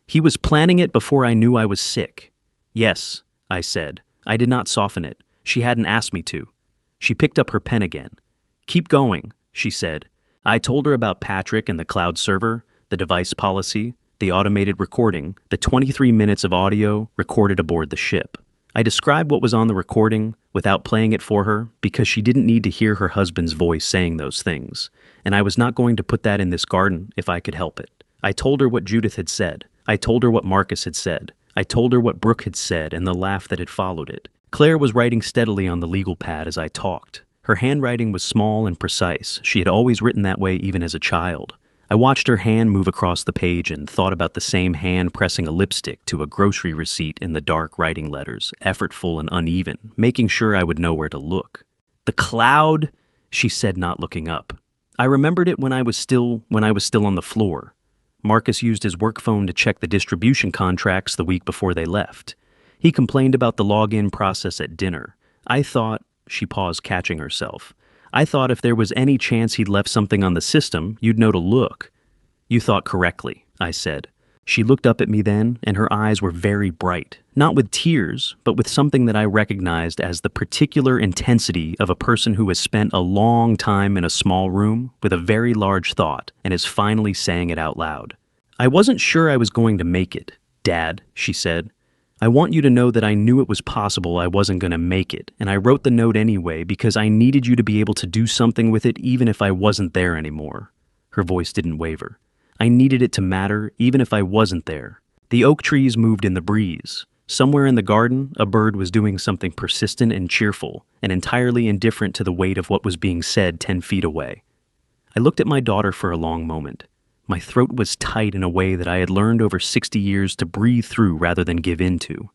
He was planning it before I knew I was sick. Yes, I said. I did not soften it. She hadn't asked me to. She picked up her pen again. Keep going, she said. I told her about Patrick and the cloud server, the device policy, the automated recording, the 23 minutes of audio recorded aboard the ship. I described what was on the recording without playing it for her because she didn't need to hear her husband's voice saying those things, and I was not going to put that in this garden if I could help it. I told her what Judith had said. I told her what Marcus had said. I told her what Brooke had said and the laugh that had followed it. Claire was writing steadily on the legal pad as I talked. Her handwriting was small and precise. She had always written that way even as a child. I watched her hand move across the page and thought about the same hand pressing a lipstick to a grocery receipt in the dark writing letters, effortful and uneven, making sure I would know where to look. The cloud, she said, not looking up. I remembered it when I was still on the floor. Marcus used his work phone to check the distribution contracts the week before they left. He complained about the login process at dinner. I thought, she paused, catching herself. I thought if there was any chance he'd left something on the system, you'd know to look. You thought correctly, I said. She looked up at me then, and her eyes were very bright, not with tears, but with something that I recognized as the particular intensity of a person who has spent a long time in a small room with a very large thought and is finally saying it out loud. I wasn't sure I was going to make it, Dad, she said. I want you to know that I knew it was possible I wasn't going to make it, and I wrote the note anyway because I needed you to be able to do something with it even if I wasn't there anymore. Her voice didn't waver. I needed it to matter even if I wasn't there. The oak trees moved in the breeze. Somewhere in the garden, a bird was doing something persistent and cheerful, and entirely indifferent to the weight of what was being said 10 feet away. I looked at my daughter for a long moment. My throat was tight in a way that I had learned over 60 years to breathe through rather than give in to.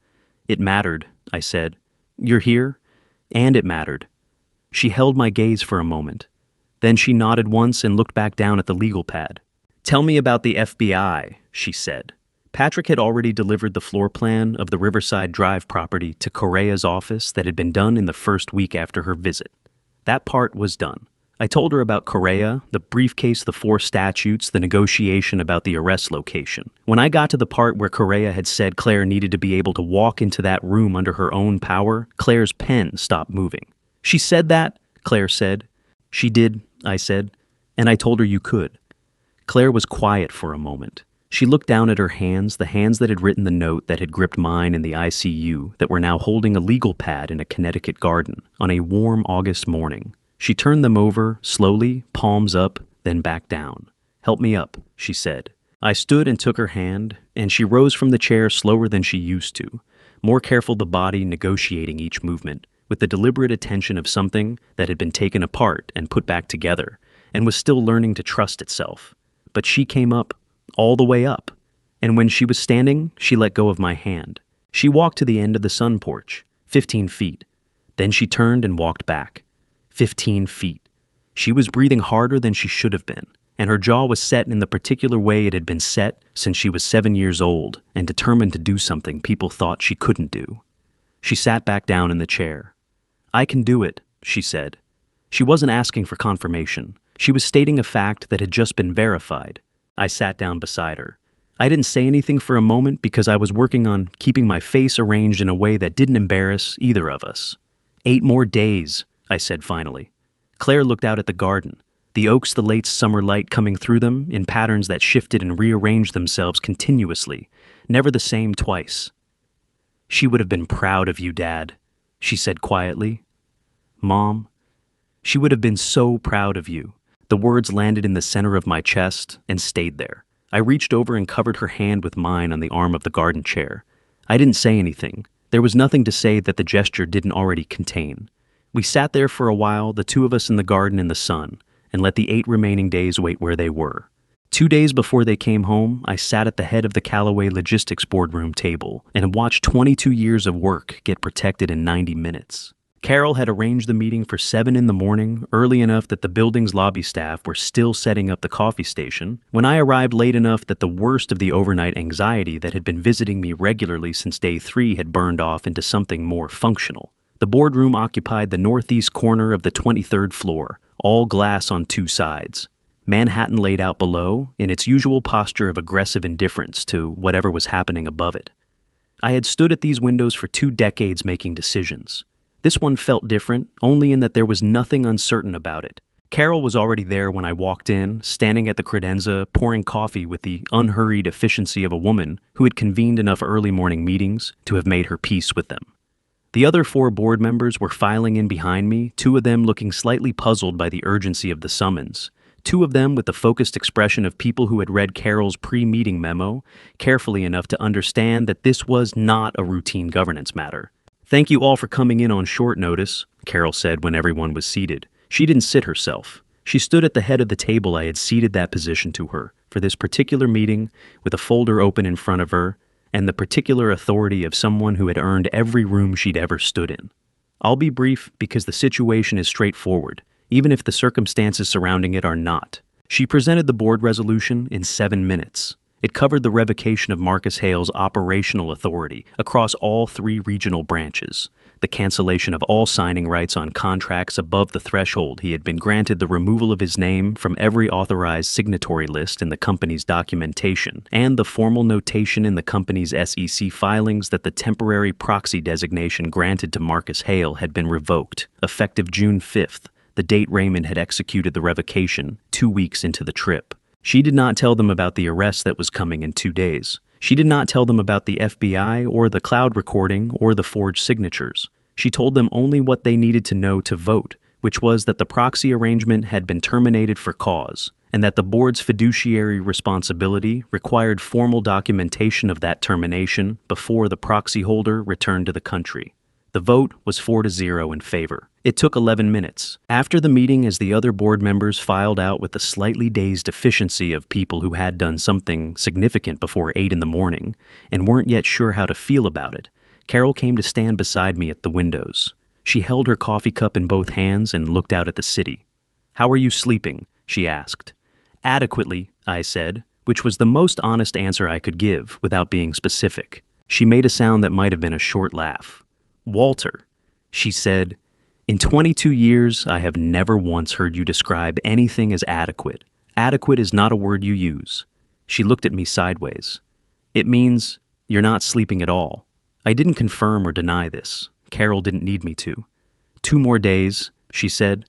It mattered, I said. You're here? And it mattered. She held my gaze for a moment. Then she nodded once and looked back down at the legal pad. Tell me about the FBI, she said. Patrick had already delivered the floor plan of the Riverside Drive property to Correa's office that had been done in the first week after her visit. That part was done. I told her about Correa, the briefcase, the 4 statutes, the negotiation about the arrest location. When I got to the part where Correa had said Claire needed to be able to walk into that room under her own power, Claire's pen stopped moving. She said that, Claire said. She did, I said, and I told her you could. Claire was quiet for a moment. She looked down at her hands, the hands that had written the note that had gripped mine in the ICU, that were now holding a legal pad in a Connecticut garden on a warm August morning. She turned them over, slowly, palms up, then back down. Help me up, she said. I stood and took her hand, and she rose from the chair slower than she used to, more careful the body negotiating each movement, with the deliberate attention of something that had been taken apart and put back together, and was still learning to trust itself. But she came up, all the way up, and when she was standing, she let go of my hand. She walked to the end of the sun porch, 15 feet. Then she turned and walked back. 15 feet. She was breathing harder than she should have been, and her jaw was set in the particular way it had been set since she was 7 years old and determined to do something people thought she couldn't do. She sat back down in the chair. I can do it, she said. She wasn't asking for confirmation. She was stating a fact that had just been verified. I sat down beside her. I didn't say anything for a moment because I was working on keeping my face arranged in a way that didn't embarrass either of us. 8 more days, I said finally. Claire looked out at the garden, the oaks, the late summer light coming through them in patterns that shifted and rearranged themselves continuously, never the same twice. She would have been proud of you, Dad, she said quietly. Mom, she would have been so proud of you. The words landed in the center of my chest and stayed there. I reached over and covered her hand with mine on the arm of the garden chair. I didn't say anything. There was nothing to say that the gesture didn't already contain. We sat there for a while, the 2 of us in the garden in the sun, and let the 8 remaining days wait where they were. 2 days before they came home, I sat at the head of the Callaway Logistics boardroom table and watched 22 years of work get protected in 90 minutes. Carol had arranged the meeting for 7 in the morning, early enough that the building's lobby staff were still setting up the coffee station, when I arrived late enough that the worst of the overnight anxiety that had been visiting me regularly since day 3 had burned off into something more functional. The boardroom occupied the northeast corner of the 23rd floor, all glass on 2 sides. Manhattan laid out below, in its usual posture of aggressive indifference to whatever was happening above it. I had stood at these windows for 2 decades making decisions. This one felt different, only in that there was nothing uncertain about it. Carol was already there when I walked in, standing at the credenza, pouring coffee with the unhurried efficiency of a woman who had convened enough early morning meetings to have made her peace with them. The other 4 board members were filing in behind me, 2 of them looking slightly puzzled by the urgency of the summons, 2 of them with the focused expression of people who had read Carol's pre-meeting memo carefully enough to understand that this was not a routine governance matter. "Thank you all for coming in on short notice," Carol said when everyone was seated. She didn't sit herself. She stood at the head of the table I had ceded that position to her for this particular meeting, with a folder open in front of her, and the particular authority of someone who had earned every room she'd ever stood in. I'll be brief because the situation is straightforward, even if the circumstances surrounding it are not. She presented the board resolution in 7 minutes. It covered the revocation of Marcus Hale's operational authority across all 3 regional branches, the cancellation of all signing rights on contracts above the threshold he had been granted, the removal of his name from every authorized signatory list in the company's documentation, and the formal notation in the company's SEC filings that the temporary proxy designation granted to Marcus Hale had been revoked, effective June 5th, the date Raymond had executed the revocation, 2 weeks into the trip. She did not tell them about the arrest that was coming in 2 days. She did not tell them about the FBI or the cloud recording or the forged signatures. She told them only what they needed to know to vote, which was that the proxy arrangement had been terminated for cause, and that the board's fiduciary responsibility required formal documentation of that termination before the proxy holder returned to the country. The vote was 4-0 in favor. It took 11 minutes. After the meeting, as the other board members filed out with the slightly dazed efficiency of people who had done something significant before 8 in the morning and weren't yet sure how to feel about it, Carol came to stand beside me at the windows. She held her coffee cup in both hands and looked out at the city. "How are you sleeping?" she asked. "Adequately," I said, which was the most honest answer I could give without being specific. She made a sound that might have been a short laugh. "Walter," she said, "in 22 years, I have never once heard you describe anything as adequate. Adequate is not a word you use." She looked at me sideways. "It means you're not sleeping at all." I didn't confirm or deny this. Carol didn't need me to. "2 more days," she said.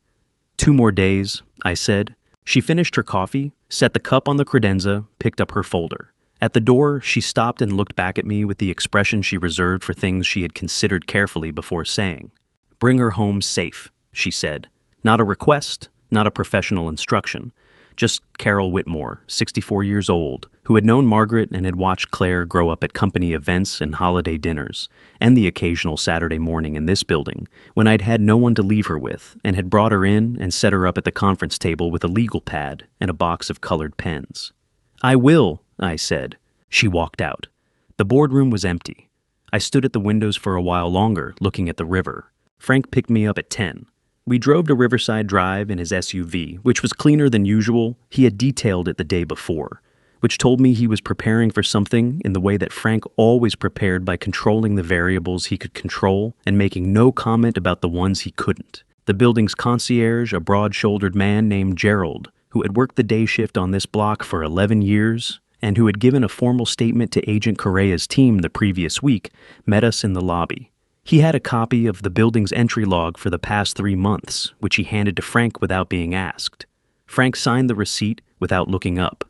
"2 more days," I said. She finished her coffee, set the cup on the credenza, picked up her folder. At the door, she stopped and looked back at me with the expression she reserved for things she had considered carefully before saying. "Bring her home safe," she said. Not a request, not a professional instruction. Just Carol Whitmore, 64 years old, who had known Margaret and had watched Claire grow up at company events and holiday dinners, and the occasional Saturday morning in this building, when I'd had no one to leave her with, and had brought her in and set her up at the conference table with a legal pad and a box of colored pens. "I will," I said. She walked out. The boardroom was empty. I stood at the windows for a while longer, looking at the river. Frank picked me up at 10. We drove to Riverside Drive in his SUV, which was cleaner than usual. He had detailed it the day before, which told me he was preparing for something in the way that Frank always prepared, by controlling the variables he could control and making no comment about the ones he couldn't. The building's concierge, a broad-shouldered man named Gerald, who had worked the day shift on this block for 11 years, and who had given a formal statement to Agent Correa's team the previous week, met us in the lobby. He had a copy of the building's entry log for the past 3 months, which he handed to Frank without being asked. Frank signed the receipt without looking up.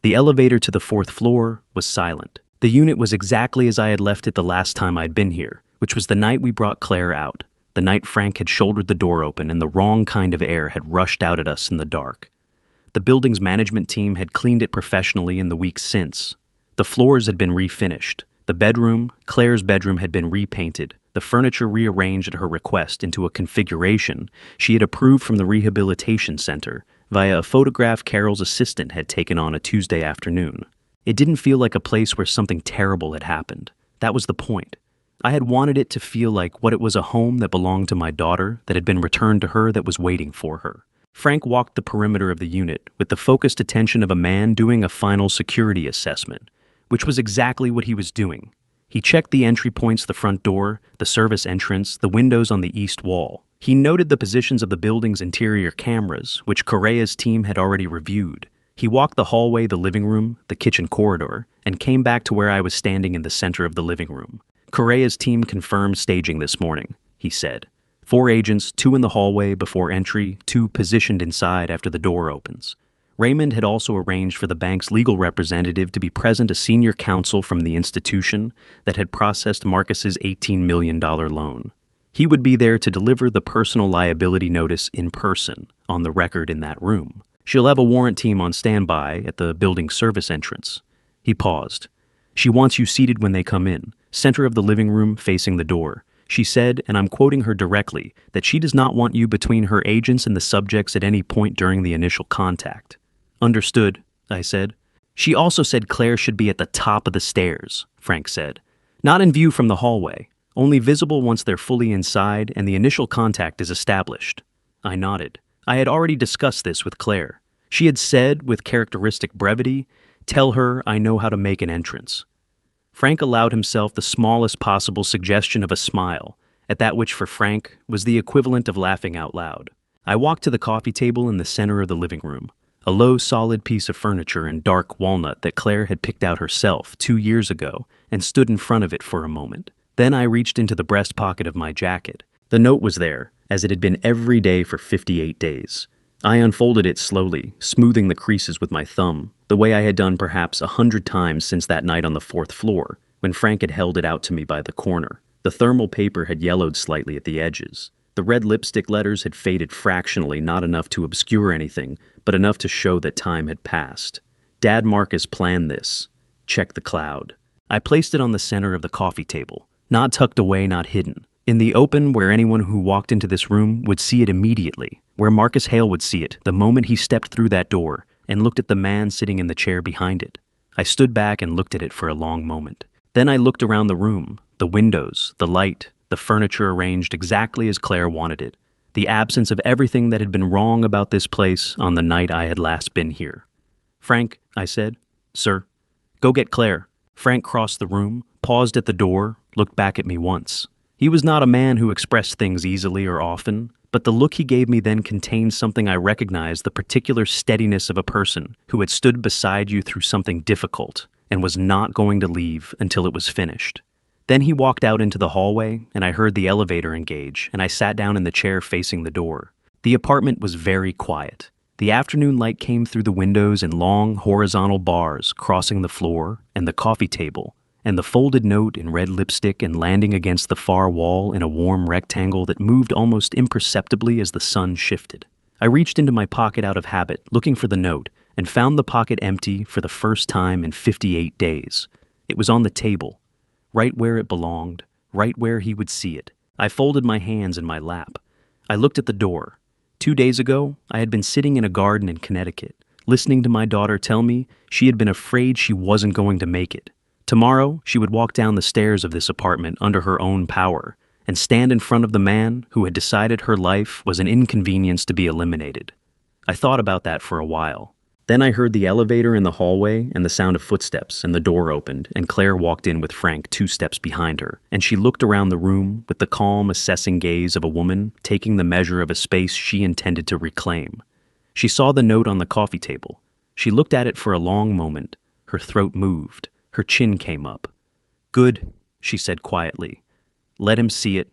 The elevator to the 4th floor was silent. The unit was exactly as I had left it the last time I'd been here, which was the night we brought Claire out, the night Frank had shouldered the door open and the wrong kind of air had rushed out at us in the dark. The building's management team had cleaned it professionally in the weeks since. The floors had been refinished. The bedroom, Claire's bedroom, had been repainted, the furniture rearranged at her request into a configuration she had approved from the rehabilitation center via a photograph Carol's assistant had taken on a Tuesday afternoon. It didn't feel like a place where something terrible had happened. That was the point. I had wanted it to feel like what it was, a home that belonged to my daughter, that had been returned to her, that was waiting for her. Frank walked the perimeter of the unit with the focused attention of a man doing a final security assessment, which was exactly what he was doing. He checked the entry points: the front door, the service entrance, the windows on the east wall. He noted the positions of the building's interior cameras, which Correa's team had already reviewed. He walked the hallway, the living room, the kitchen corridor, and came back to where I was standing in the center of the living room. Correa's team confirmed staging this morning, he said. 4 agents, 2 in the hallway before entry, 2 positioned inside after the door opens. Raymond had also arranged for the bank's legal representative to be present, a senior counsel from the institution that had processed Marcus's $18 million loan. He would be there to deliver the personal liability notice in person, on the record in that room. She'll have a warrant team on standby at the building service entrance. He paused. She wants you seated when they come in, center of the living room facing the door. She said, and I'm quoting her directly, that she does not want you between her agents and the subjects at any point during the initial contact. Understood, I said. She also said Claire should be at the top of the stairs, Frank said. Not in view from the hallway, only visible once they're fully inside and the initial contact is established. I nodded. I had already discussed this with Claire. She had said, with characteristic brevity, "Tell her I know how to make an entrance." Frank allowed himself the smallest possible suggestion of a smile, at that which for Frank was the equivalent of laughing out loud. I walked to the coffee table in the center of the living room, a low, solid piece of furniture in dark walnut that Claire had picked out herself 2 years ago, and stood in front of it for a moment. Then I reached into the breast pocket of my jacket. The note was there, as it had been every day for 58 days. I unfolded it slowly, smoothing the creases with my thumb, the way I had done perhaps 100 times since that night on the 4th floor, when Frank had held it out to me by the corner. The thermal paper had yellowed slightly at the edges. The red lipstick letters had faded fractionally, not enough to obscure anything, but enough to show that time had passed. Dad Marcus planned this. Check the cloud. I placed it on the center of the coffee table, not tucked away, not hidden. In the open, where anyone who walked into this room would see it immediately, where Marcus Hale would see it the moment he stepped through that door and looked at the man sitting in the chair behind it. I stood back and looked at it for a long moment. Then I looked around the room, the windows, the light, the furniture arranged exactly as Claire wanted it, the absence of everything that had been wrong about this place on the night I had last been here. "Frank," I said. "Sir." "Go get Claire." Frank crossed the room, paused at the door, looked back at me once. He was not a man who expressed things easily or often, but the look he gave me then contained something I recognized, the particular steadiness of a person who had stood beside you through something difficult and was not going to leave until it was finished. Then he walked out into the hallway, and I heard the elevator engage, and I sat down in the chair facing the door. The apartment was very quiet. The afternoon light came through the windows in long, horizontal bars crossing the floor and the coffee table, and the folded note in red lipstick and landing against the far wall in a warm rectangle that moved almost imperceptibly as the sun shifted. I reached into my pocket out of habit, looking for the note, and found the pocket empty for the first time in 58 days. It was on the table, right where it belonged, right where he would see it. I folded my hands in my lap. I looked at the door. 2 days ago, I had been sitting in a garden in Connecticut, listening to my daughter tell me she had been afraid she wasn't going to make it. Tomorrow, she would walk down the stairs of this apartment under her own power and stand in front of the man who had decided her life was an inconvenience to be eliminated. I thought about that for a while. Then I heard the elevator in the hallway and the sound of footsteps, and the door opened, and Claire walked in with Frank 2 steps behind her, and she looked around the room with the calm, assessing gaze of a woman taking the measure of a space she intended to reclaim. She saw the note on the coffee table. She looked at it for a long moment. Her throat moved. Her chin came up. "Good," she said quietly. "Let him see it."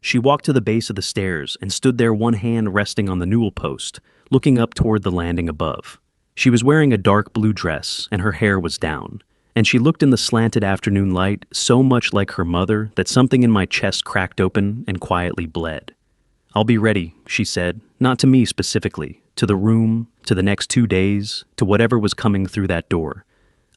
She walked to the base of the stairs and stood there, one hand resting on the newel post, looking up toward the landing above. She was wearing a dark blue dress, and her hair was down, and she looked in the slanted afternoon light so much like her mother that something in my chest cracked open and quietly bled. "I'll be ready," she said, not to me specifically, to the room, to the next 2 days, to whatever was coming through that door.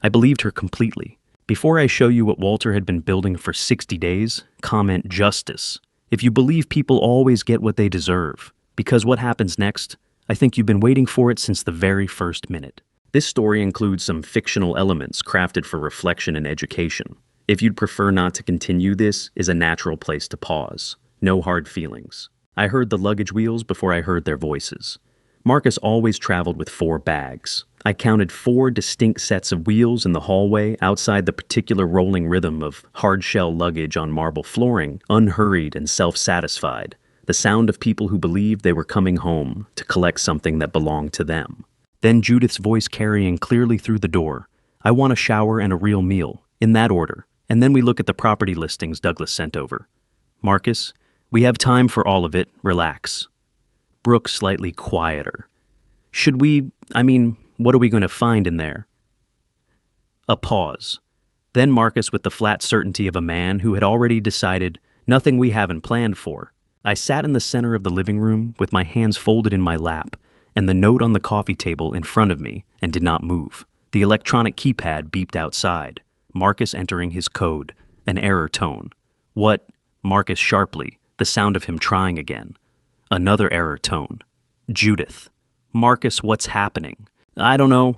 I believed her completely. Before I show you what Walter had been building for 60 days, comment justice. If you believe people always get what they deserve, because what happens next, I think you've been waiting for it since the very first minute. This story includes some fictional elements crafted for reflection and education. If you'd prefer not to continue, this is a natural place to pause. No hard feelings. I heard the luggage wheels before I heard their voices. Marcus always traveled with 4 bags. I counted 4 distinct sets of wheels in the hallway outside the particular rolling rhythm of hard-shell luggage on marble flooring, unhurried and self-satisfied, the sound of people who believed they were coming home to collect something that belonged to them. Then Judith's voice carrying clearly through the door, "I want a shower and a real meal," in that order, and then we look at the property listings Douglas sent over. "Marcus, we have time for all of it, relax." Brooke slightly quieter. What are we going to find in there?" A pause. Then Marcus with the flat certainty of a man who had already decided, "Nothing we haven't planned for." I sat in the center of the living room with my hands folded in my lap and the note on the coffee table in front of me and did not move. The electronic keypad beeped outside. Marcus entering his code, an error tone. "What?" Marcus sharply, the sound of him trying again. Another error tone. "Judith." "Marcus, what's happening?" "I don't know."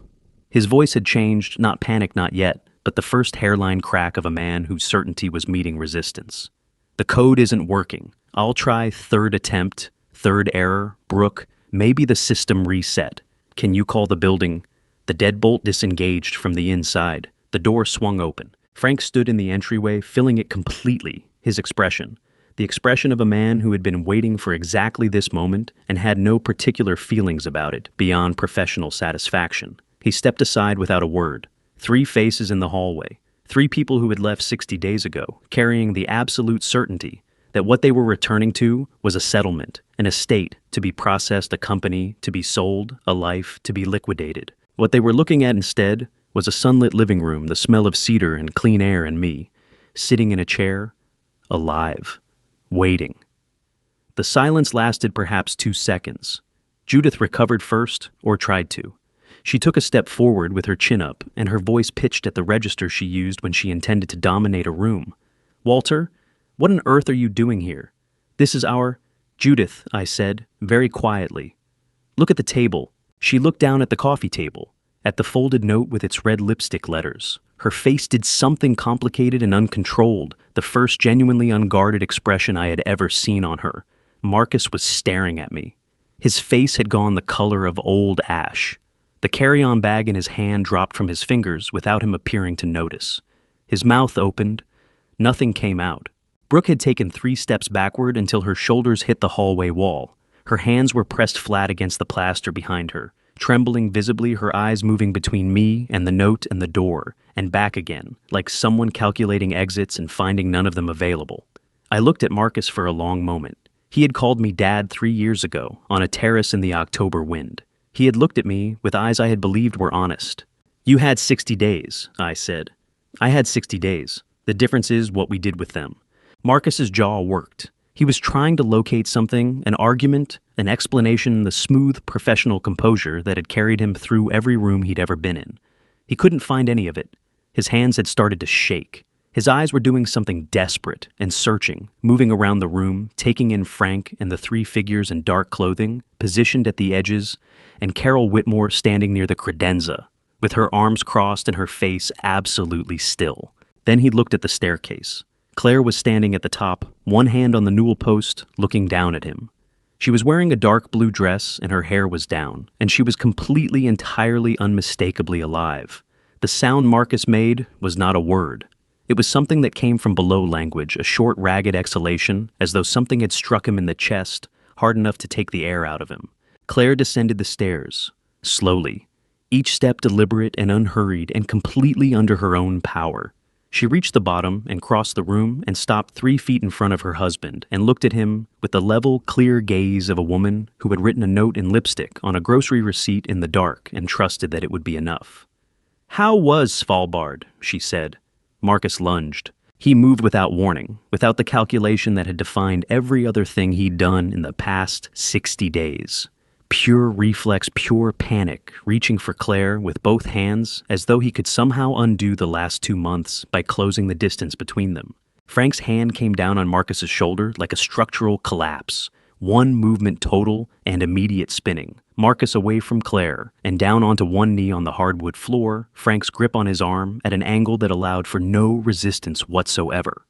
His voice had changed, not panic, not yet, but the first hairline crack of a man whose certainty was meeting resistance. "The code isn't working. I'll try 3rd attempt, 3rd error, Brooke, maybe the system reset. Can you call the building?" The deadbolt disengaged from the inside. The door swung open. Frank stood in the entryway, filling it completely, his expression. The expression of a man who had been waiting for exactly this moment and had no particular feelings about it beyond professional satisfaction. He stepped aside without a word. 3 faces in the hallway. 3 people who had left 60 days ago, carrying the absolute certainty that what they were returning to was a settlement, an estate to be processed, a company to be sold, a life to be liquidated. What they were looking at instead was a sunlit living room, the smell of cedar and clean air, and me, sitting in a chair, alive, waiting. The silence lasted perhaps 2 seconds. Judith recovered first, or tried to. She took a step forward with her chin up, and her voice pitched at the register she used when she intended to dominate a room. "Walter, what on earth are you doing here? This is our—" "Judith," I said, very quietly. "Look at the table." She looked down at the coffee table, at the folded note with its red lipstick letters. Her face did something complicated and uncontrolled, the first genuinely unguarded expression I had ever seen on her. Marcus was staring at me. His face had gone the color of old ash. The carry-on bag in his hand dropped from his fingers without him appearing to notice. His mouth opened. Nothing came out. Brooke had taken 3 steps backward until her shoulders hit the hallway wall. Her hands were pressed flat against the plaster behind her, trembling visibly, her eyes moving between me and the note and the door, and back again, like someone calculating exits and finding none of them available. I looked at Marcus for a long moment. He had called me Dad 3 years ago, on a terrace in the October wind. He had looked at me with eyes I had believed were honest. "You had 60 days, I said. "I had 60 days. The difference is what we did with them." Marcus's jaw worked. He was trying to locate something, an argument, an explanation, the smooth, professional composure that had carried him through every room he'd ever been in. He couldn't find any of it. His hands had started to shake. His eyes were doing something desperate and searching, moving around the room, taking in Frank and the 3 figures in dark clothing, positioned at the edges, and Carol Whitmore standing near the credenza, with her arms crossed and her face absolutely still. Then he looked at the staircase. Claire was standing at the top, one hand on the newel post, looking down at him. She was wearing a dark blue dress and her hair was down, and she was completely, entirely, unmistakably alive. The sound Marcus made was not a word. It was something that came from below language, a short, ragged exhalation, as though something had struck him in the chest, hard enough to take the air out of him. Claire descended the stairs, slowly, each step deliberate and unhurried and completely under her own power. She reached the bottom and crossed the room and stopped 3 feet in front of her husband and looked at him with the level, clear gaze of a woman who had written a note in lipstick on a grocery receipt in the dark and trusted that it would be enough. "How was Svalbard?" she said. Marcus lunged. He moved without warning, without the calculation that had defined every other thing he'd done in the past 60 days. Pure reflex, pure panic, reaching for Claire with both hands as though he could somehow undo the last 2 months by closing the distance between them. Frank's hand came down on Marcus's shoulder like a structural collapse. One movement total and immediate spinning. Marcus away from Claire and down onto one knee on the hardwood floor, Frank's grip on his arm at an angle that allowed for no resistance whatsoever.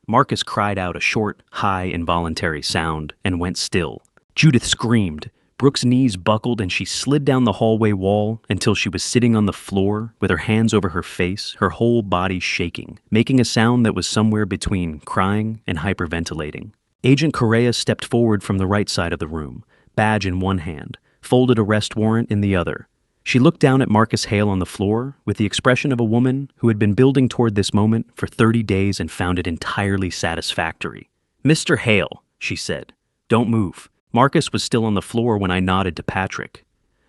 Marcus cried out a short, high, involuntary sound and went still. Judith screamed. Brooke's knees buckled and she slid down the hallway wall until she was sitting on the floor with her hands over her face, her whole body shaking, making a sound that was somewhere between crying and hyperventilating. Agent Correa stepped forward from the right side of the room, badge in one hand, folded arrest warrant in the other. She looked down at Marcus Hale on the floor with the expression of a woman who had been building toward this moment for 30 days and found it entirely satisfactory. "Mr. Hale," she said, "don't move." Marcus was still on the floor when I nodded to Patrick.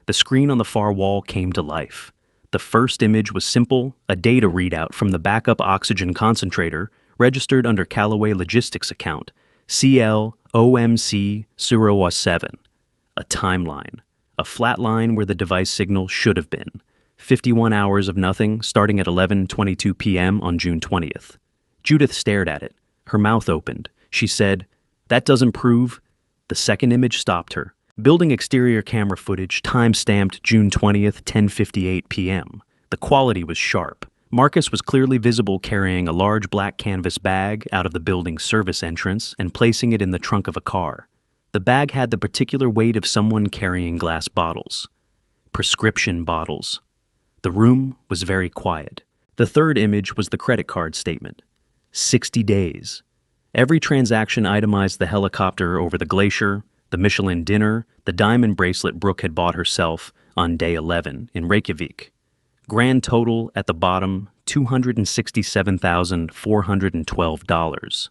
The screen on the far wall came to life. The first image was simple, a data readout from the backup oxygen concentrator registered under Callaway Logistics account, CL-OMC-007. A timeline. A flat line where the device signal should have been. 51 hours of nothing starting at 11:22 p.m. on June 20th. Judith stared at it. Her mouth opened. She said, "That doesn't prove..." The second image stopped her. Building exterior camera footage, time-stamped June 20th, 10:58 p.m. The quality was sharp. Marcus was clearly visible carrying a large black canvas bag out of the building's service entrance and placing it in the trunk of a car. The bag had the particular weight of someone carrying glass bottles. Prescription bottles. The room was very quiet. The third image was the credit card statement. 60 days. Every transaction itemized the helicopter over the glacier, the Michelin dinner, the diamond bracelet Brooke had bought herself on day 11 in Reykjavik. Grand total at the bottom, $267,412.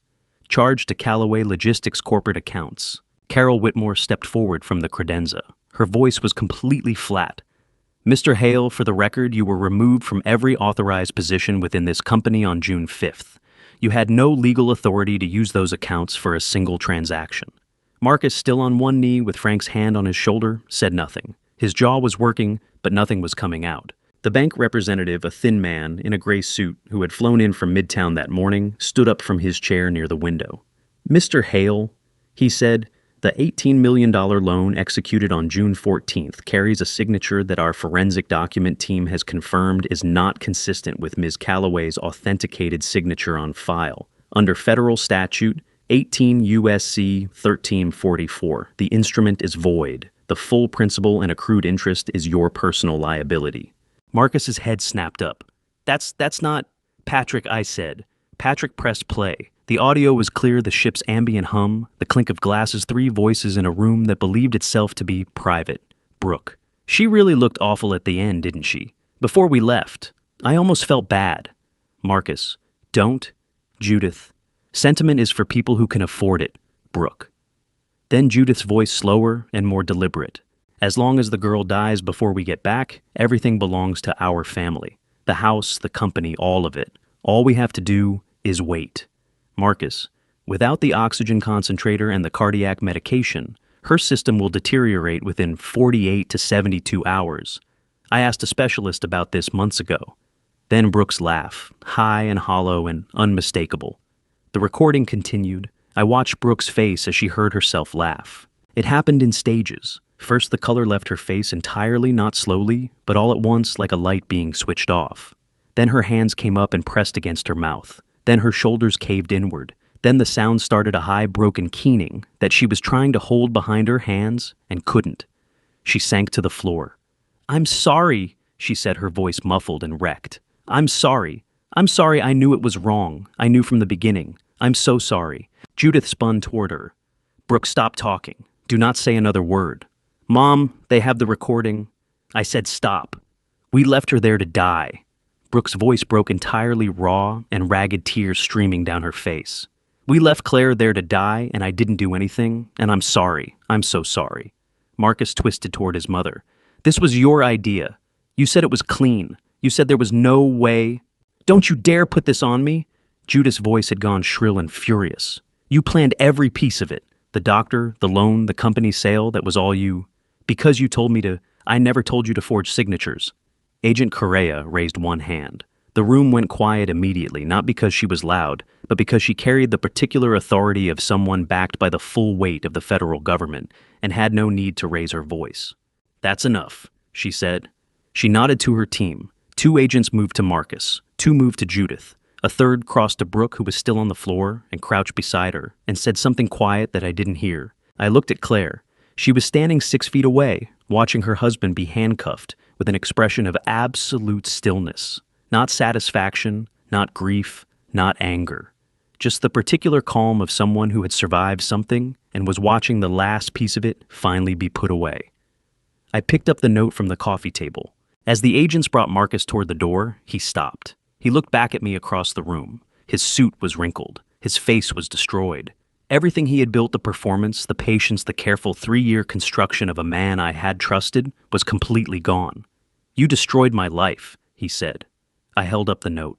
Charged to Callaway Logistics corporate accounts. Carol Whitmore stepped forward from the credenza. Her voice was completely flat. "Mr. Hale, for the record, you were removed from every authorized position within this company on June 5th. You had no legal authority to use those accounts for a single transaction." Marcus, still on one knee with Frank's hand on his shoulder, said nothing. His jaw was working, but nothing was coming out. The bank representative, a thin man in a gray suit who had flown in from Midtown that morning, stood up from his chair near the window. "Mr. Hale," he said, "the $18 million loan executed on June 14th carries a signature that our forensic document team has confirmed is not consistent with Ms. Callaway's authenticated signature on file. Under federal statute 18 U.S.C. 1344, the instrument is void. The full principal and accrued interest is your personal liability." Marcus's head snapped up. That's not..." "Patrick," I said. Patrick pressed play. The audio was clear, the ship's ambient hum, the clink of glasses, three voices in a room that believed itself to be private. Brooke. "She really looked awful at the end, didn't she? Before we left. I almost felt bad." Marcus. "Don't." Judith. "Sentiment is for people who can afford it." Brooke. Then Judith's voice slower and more deliberate. "As long as the girl dies before we get back, everything belongs to our family. The house, the company, all of it. All we have to do is wait." Marcus. "Without the oxygen concentrator and the cardiac medication, her system will deteriorate within 48 to 72 hours. I asked a specialist about this months ago." Then Brooke's laugh, high and hollow and unmistakable. The recording continued. I watched Brooke's face as she heard herself laugh. It happened in stages. First the color left her face entirely, not slowly, but all at once like a light being switched off. Then her hands came up and pressed against her mouth. Then her shoulders caved inward. Then the sound started a high, broken keening that she was trying to hold behind her hands and couldn't. She sank to the floor. "I'm sorry," she said, her voice muffled and wrecked. "I'm sorry. I'm sorry, I knew it was wrong. I knew from the beginning. I'm so sorry." Judith spun toward her. "Brooke, stop talking. Do not say another word." "Mom, they have the recording." I said stop. "We left her there to die." Brooke's voice broke entirely raw and ragged tears streaming down her face. "We left Claire there to die and I didn't do anything, and I'm sorry. I'm so sorry." Marcus twisted toward his mother. "This was your idea. You said it was clean. You said there was no way..." "Don't you dare put this on me!" Judith's voice had gone shrill and furious. "You planned every piece of it. The doctor, the loan, the company sale, that was all you... Because you told me to... I never told you to forge signatures." Agent Correa raised one hand. The room went quiet immediately, not because she was loud, but because she carried the particular authority of someone backed by the full weight of the federal government and had no need to raise her voice. "That's enough," she said. She nodded to her team. 2 agents moved to Marcus, 2 moved to Judith. A third crossed to Brooke, who was still on the floor, and crouched beside her, and said something quiet that I didn't hear. I looked at Claire. She was standing 6 feet away, watching her husband be handcuffed, with an expression of absolute stillness. Not satisfaction, not grief, not anger. Just the particular calm of someone who had survived something and was watching the last piece of it finally be put away. I picked up the note from the coffee table. As the agents brought Marcus toward the door, he stopped. He looked back at me across the room. His suit was wrinkled. His face was destroyed. Everything he had built, the performance, the patience, the careful 3-year construction of a man I had trusted, was completely gone. "You destroyed my life," he said. I held up the note.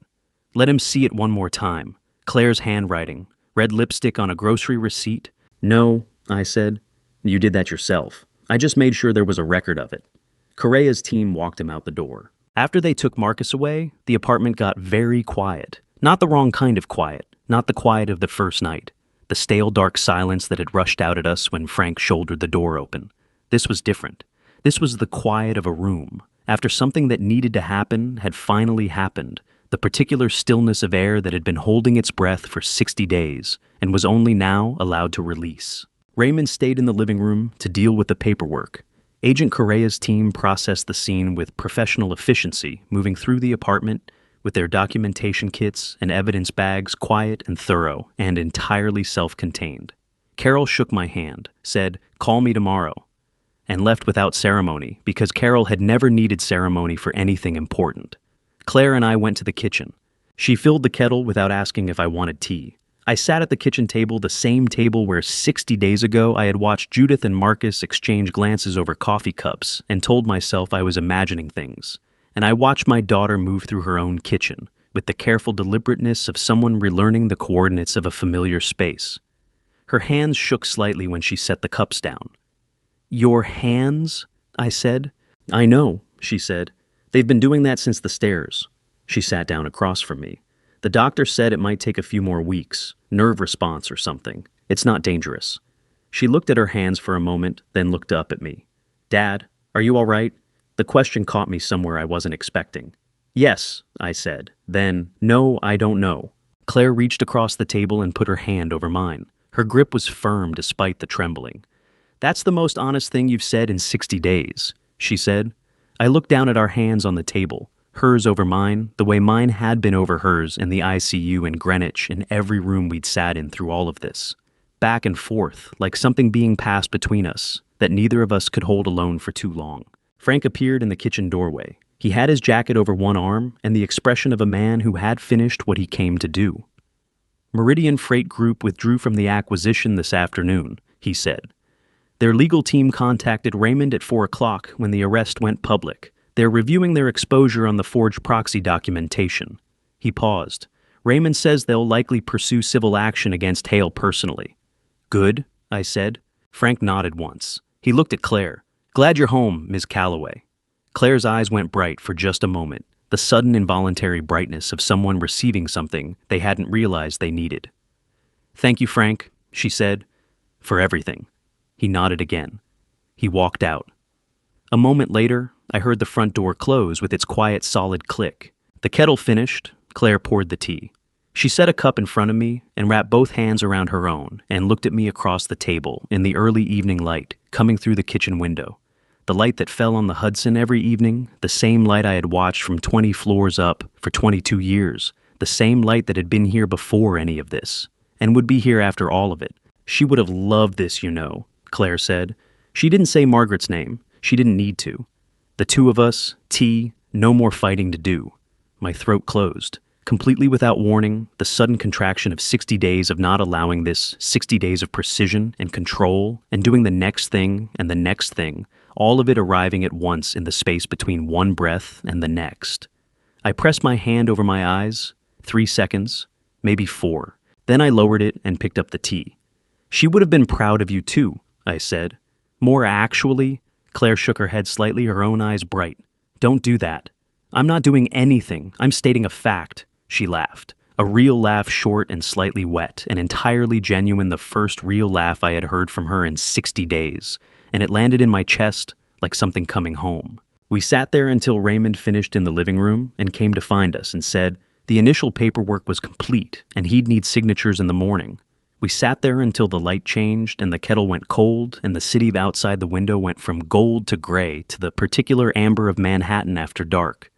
Let him see it one more time. Claire's handwriting, red lipstick on a grocery receipt. "No," I said. "You did that yourself. I just made sure there was a record of it." Correa's team walked him out the door. After they took Marcus away, the apartment got very quiet. Not the wrong kind of quiet, not the quiet of the first night. The stale, dark silence that had rushed out at us when Frank shouldered the door open. This was different. This was the quiet of a room. After something that needed to happen had finally happened, the particular stillness of air that had been holding its breath for 60 days and was only now allowed to release. Raymond stayed in the living room to deal with the paperwork. Agent Correa's team processed the scene with professional efficiency, moving through the apartment with their documentation kits and evidence bags quiet and thorough and entirely self-contained. Carol shook my hand, said, "Call me tomorrow," and left without ceremony because Carol had never needed ceremony for anything important. Claire and I went to the kitchen. She filled the kettle without asking if I wanted tea. I sat at the kitchen table, the same table where 60 days ago I had watched Judith and Marcus exchange glances over coffee cups and told myself I was imagining things. And I watched my daughter move through her own kitchen with the careful deliberateness of someone relearning the coordinates of a familiar space. Her hands shook slightly when she set the cups down. "Your hands?" I said. "I know," she said. "They've been doing that since the stairs." She sat down across from me. "The doctor said it might take a few more weeks, nerve response or something. It's not dangerous." She looked at her hands for a moment, then looked up at me. "Dad, are you all right?" The question caught me somewhere I wasn't expecting. "Yes," I said. Then, "No, I don't know." Claire reached across the table and put her hand over mine. Her grip was firm despite the trembling. "That's the most honest thing you've said in 60 days, she said. I looked down at our hands on the table, hers over mine, the way mine had been over hers in the ICU in Greenwich in every room we'd sat in through all of this. Back and forth, like something being passed between us, that neither of us could hold alone for too long. Frank appeared in the kitchen doorway. He had his jacket over one arm and the expression of a man who had finished what he came to do. "Meridian Freight Group withdrew from the acquisition this afternoon," he said. "Their legal team contacted Raymond at 4 o'clock when the arrest went public. They're reviewing their exposure on the forged proxy documentation." He paused. "Raymond says they'll likely pursue civil action against Hale personally." "Good," I said. Frank nodded once. He looked at Claire. "Glad you're home, Ms. Calloway." Claire's eyes went bright for just a moment, the sudden involuntary brightness of someone receiving something they hadn't realized they needed. "Thank you, Frank," she said, "for everything." He nodded again. He walked out. A moment later, I heard the front door close with its quiet, solid click. The kettle finished, Claire poured the tea. She set a cup in front of me and wrapped both hands around her own and looked at me across the table in the early evening light coming through the kitchen window. The light that fell on the Hudson every evening, the same light I had watched from 20 floors up for 22 years, the same light that had been here before any of this, and would be here after all of it. "She would have loved this, you know," Claire said. She didn't say Margaret's name. She didn't need to. The two of us, tea, no more fighting to do. My throat closed. Completely without warning, the sudden contraction of 60 days of not allowing this, 60 days of precision and control, and doing the next thing and the next thing, all of it arriving at once in the space between one breath and the next. I pressed my hand over my eyes, 3 seconds, maybe 4. Then I lowered it and picked up the tea. "She would have been proud of you too," I said. "More actually," Claire shook her head slightly, her own eyes bright. "Don't do that." I'm not doing anything. I'm stating a fact, she laughed. A real laugh, short and slightly wet, and entirely genuine, the first real laugh I had heard from her in 60 days, and it landed in my chest like something coming home. We sat there until Raymond finished in the living room and came to find us and said the initial paperwork was complete and he'd need signatures in the morning. We sat there until the light changed and the kettle went cold and the city outside the window went from gold to gray to the particular amber of Manhattan after dark.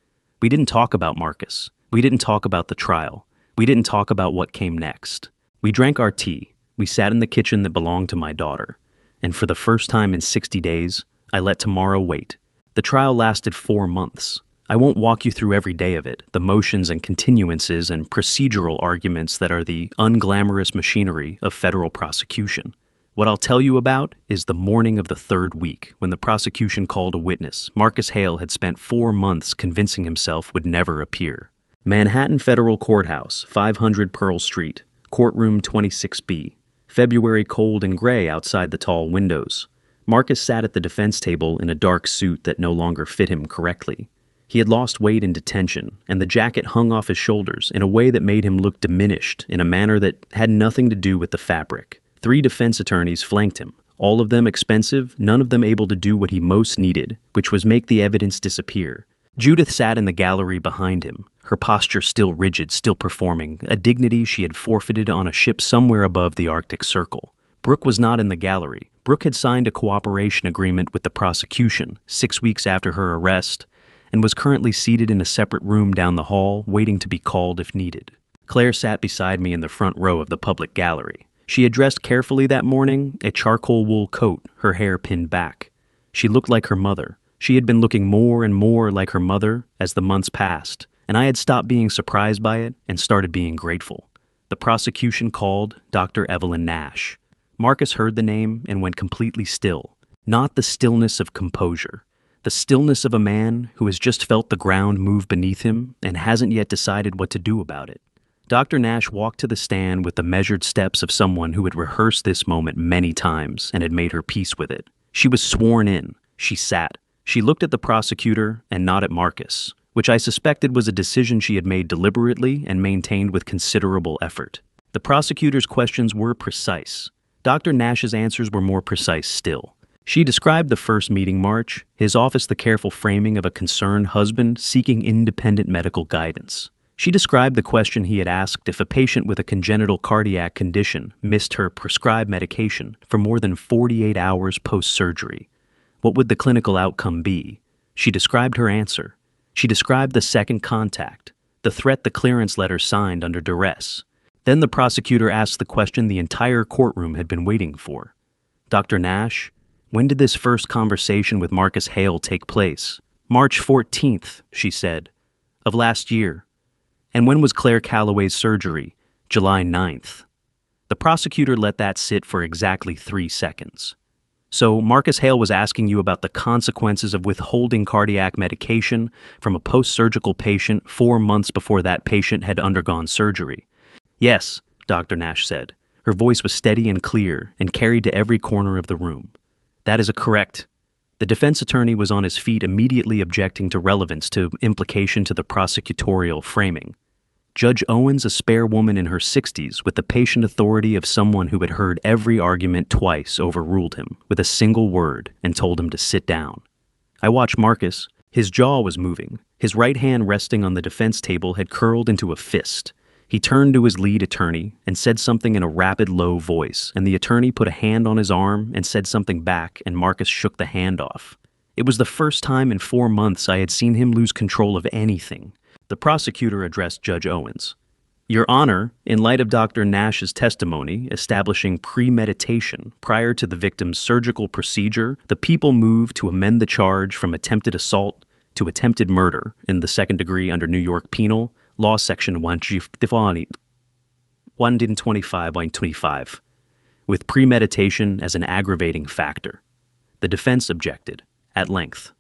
We didn't talk about Marcus. We didn't talk about the trial. We didn't talk about what came next. We drank our tea. We sat in the kitchen that belonged to my daughter. And for the first time in 60 days, I let tomorrow wait. The trial lasted 4 months. I won't walk you through every day of it, the motions and continuances and procedural arguments that are the unglamorous machinery of federal prosecution. What I'll tell you about is the morning of the 3rd week, when the prosecution called a witness Marcus Hale had spent 4 months convincing himself would never appear. Manhattan Federal Courthouse, 500 Pearl Street, courtroom 26B. February cold and gray outside the tall windows. Marcus sat at the defense table in a dark suit that no longer fit him correctly. He had lost weight in detention, and the jacket hung off his shoulders in a way that made him look diminished in a manner that had nothing to do with the fabric. 3 defense attorneys flanked him, all of them expensive, none of them able to do what he most needed, which was make the evidence disappear. Judith sat in the gallery behind him, her posture still rigid, still performing, a dignity she had forfeited on a ship somewhere above the Arctic Circle. Brooke was not in the gallery. Brooke had signed a cooperation agreement with the prosecution 6 weeks after her arrest and was currently seated in a separate room down the hall, waiting to be called if needed. Claire sat beside me in the front row of the public gallery. She had dressed carefully that morning, a charcoal wool coat, her hair pinned back. She looked like her mother. She had been looking more and more like her mother as the months passed, and I had stopped being surprised by it and started being grateful. The prosecution called Dr. Evelyn Nash. Marcus heard the name and went completely still. Not the stillness of composure. The stillness of a man who has just felt the ground move beneath him and hasn't yet decided what to do about it. Dr. Nash walked to the stand with the measured steps of someone who had rehearsed this moment many times and had made her peace with it. She was sworn in. She sat. She looked at the prosecutor and not at Marcus, which I suspected was a decision she had made deliberately and maintained with considerable effort. The prosecutor's questions were precise. Dr. Nash's answers were more precise still. She described the first meeting March, his office the careful framing of a concerned husband seeking independent medical guidance. She described the question he had asked if a patient with a congenital cardiac condition missed her prescribed medication for more than 48 hours post-surgery. What would the clinical outcome be? She described her answer. She described the second contact, the threat the clearance letter signed under duress. Then the prosecutor asked the question the entire courtroom had been waiting for. Dr. Nash, when did this first conversation with Marcus Hale take place? March 14th, she said, of last year. And when was Claire Calloway's surgery? July 9th. The prosecutor let that sit for exactly 3 seconds. So Marcus Hale was asking you about the consequences of withholding cardiac medication from a post-surgical patient 4 months before that patient had undergone surgery. Yes, Dr. Nash said. Her voice was steady and clear and carried to every corner of the room. That is correct. The defense attorney was on his feet, immediately objecting to relevance to implication to the prosecutorial framing. Judge Owens, a spare woman in her 60s, with the patient authority of someone who had heard every argument twice, overruled him with a single word and told him to sit down. I watched Marcus. His jaw was moving. His right hand resting on the defense table had curled into a fist. He turned to his lead attorney and said something in a rapid, low voice, and the attorney put a hand on his arm and said something back, and Marcus shook the hand off. It was the first time in 4 months I had seen him lose control of anything. The prosecutor addressed Judge Owens. Your Honor, in light of Dr. Nash's testimony establishing premeditation prior to the victim's surgical procedure, the people moved to amend the charge from attempted assault to attempted murder in the second degree under New York Penal Law Section 125.25, with premeditation as an aggravating factor. The defense objected, at length,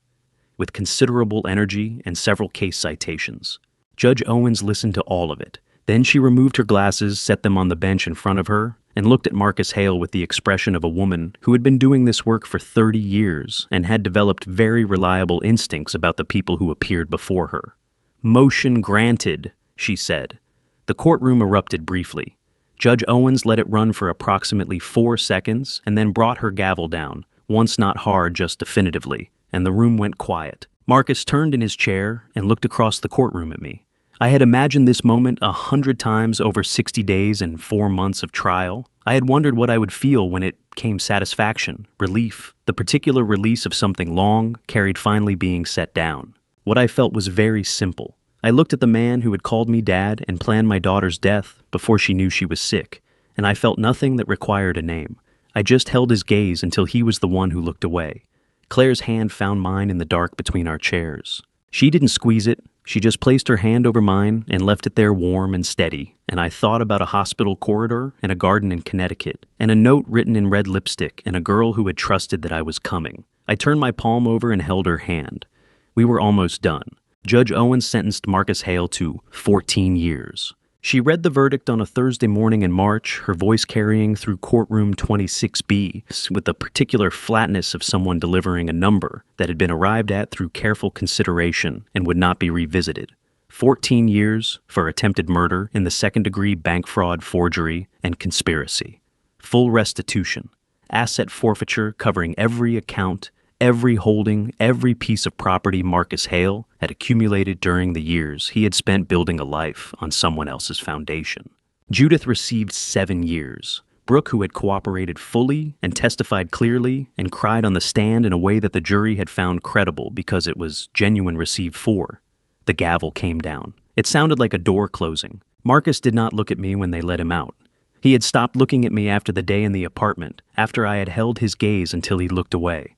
with considerable energy and several case citations. Judge Owens listened to all of it. Then she removed her glasses, set them on the bench in front of her, and looked at Marcus Hale with the expression of a woman who had been doing this work for 30 years and had developed very reliable instincts about the people who appeared before her. "Motion granted," she said. The courtroom erupted briefly. Judge Owens let it run for approximately 4 seconds and then brought her gavel down, once not hard, just definitively, and the room went quiet. Marcus turned in his chair and looked across the courtroom at me. I had imagined this moment 100 times over 60 days and 4 months of trial. I had wondered what I would feel when it came satisfaction, relief, the particular release of something long, carried finally being set down. What I felt was very simple. I looked at the man who had called me dad and planned my daughter's death before she knew she was sick, and I felt nothing that required a name. I just held his gaze until he was the one who looked away. Claire's hand found mine in the dark between our chairs. She didn't squeeze it. She just placed her hand over mine and left it there warm and steady, and I thought about a hospital corridor and a garden in Connecticut, and a note written in red lipstick and a girl who had trusted that I was coming. I turned my palm over and held her hand. We were almost done. Judge Owens sentenced Marcus Hale to 14 years. She read the verdict on a Thursday morning in March, her voice carrying through courtroom 26B with the particular flatness of someone delivering a number that had been arrived at through careful consideration and would not be revisited. 14 years for attempted murder in the second-degree bank fraud, forgery, and conspiracy. Full restitution. Asset forfeiture covering every account, every holding, every piece of property Marcus Hale had accumulated during the years he had spent building a life on someone else's foundation. Judith received 7 years. Brooke, who had cooperated fully and testified clearly and cried on the stand in a way that the jury had found credible because it was genuine, received 4. The gavel came down. It sounded like a door closing. Marcus did not look at me when they let him out. He had stopped looking at me after the day in the apartment, after I had held his gaze until he looked away.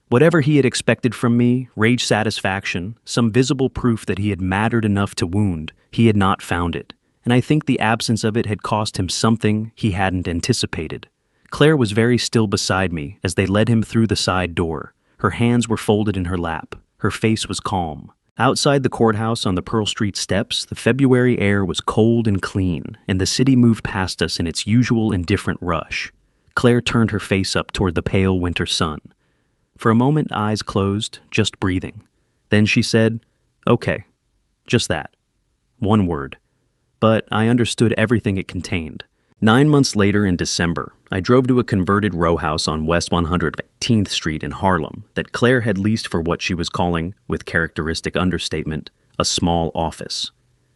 Whatever he had expected from me, rage satisfaction, some visible proof that he had mattered enough to wound, he had not found it, and I think the absence of it had cost him something he hadn't anticipated. Claire was very still beside me as they led him through the side door. Her hands were folded in her lap. Her face was calm. Outside the courthouse on the Pearl Street steps, the February air was cold and clean, and the city moved past us in its usual indifferent rush. Claire turned her face up toward the pale winter sun. For a moment, eyes closed, just breathing. Then she said, "Okay, just that. One word." But I understood everything it contained. 9 months later in December, I drove to a converted row house on West 118th Street in Harlem that Claire had leased for what she was calling, with characteristic understatement, a small office.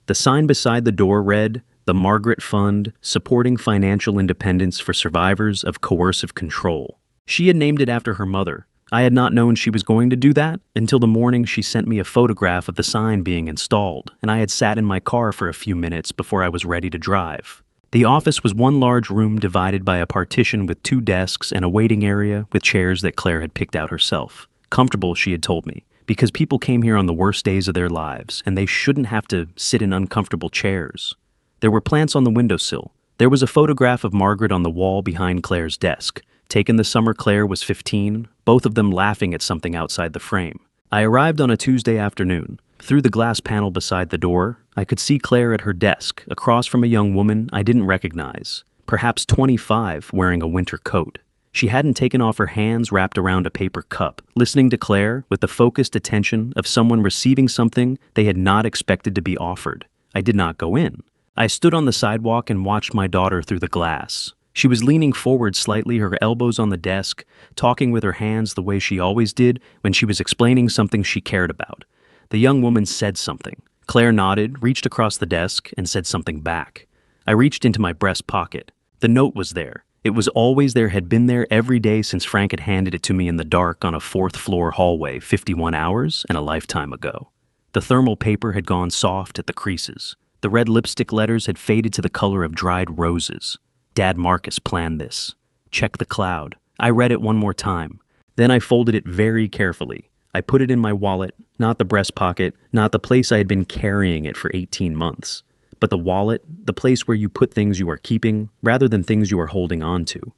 The sign beside the door read, "The Margaret Fund, supporting financial independence for survivors of coercive control." She had named it after her mother. I had not known she was going to do that until the morning she sent me a photograph of the sign being installed, and I had sat in my car for a few minutes before I was ready to drive. The office was one large room divided by a partition with 2 desks and a waiting area with chairs that Claire had picked out herself. Comfortable, she had told me, because people came here on the worst days of their lives, and they shouldn't have to sit in uncomfortable chairs. There were plants on the windowsill. There was a photograph of Margaret on the wall behind Claire's desk, taken the summer Claire was 15, both of them laughing at something outside the frame. I arrived on a Tuesday afternoon. Through the glass panel beside the door, I could see Claire at her desk, across from a young woman I didn't recognize, perhaps 25, wearing a winter coat. She hadn't taken off her hands wrapped around a paper cup, listening to Claire with the focused attention of someone receiving something they had not expected to be offered. I did not go in. I stood on the sidewalk and watched my daughter through the glass. She was leaning forward slightly, her elbows on the desk, talking with her hands the way she always did when she was explaining something she cared about. The young woman said something. Claire nodded, reached across the desk, and said something back. I reached into my breast pocket. The note was there. It was always there, had been there every day since Frank had handed it to me in the dark on a 4th-floor hallway 51 hours and a lifetime ago. The thermal paper had gone soft at the creases. The red lipstick letters had faded to the color of dried roses. Dad Marcus planned this. Check the cloud. I read it one more time. Then I folded it very carefully. I put it in my wallet, not the breast pocket, not the place I had been carrying it for 18 months, but the wallet, the place where you put things you are keeping, rather than things you are holding on to.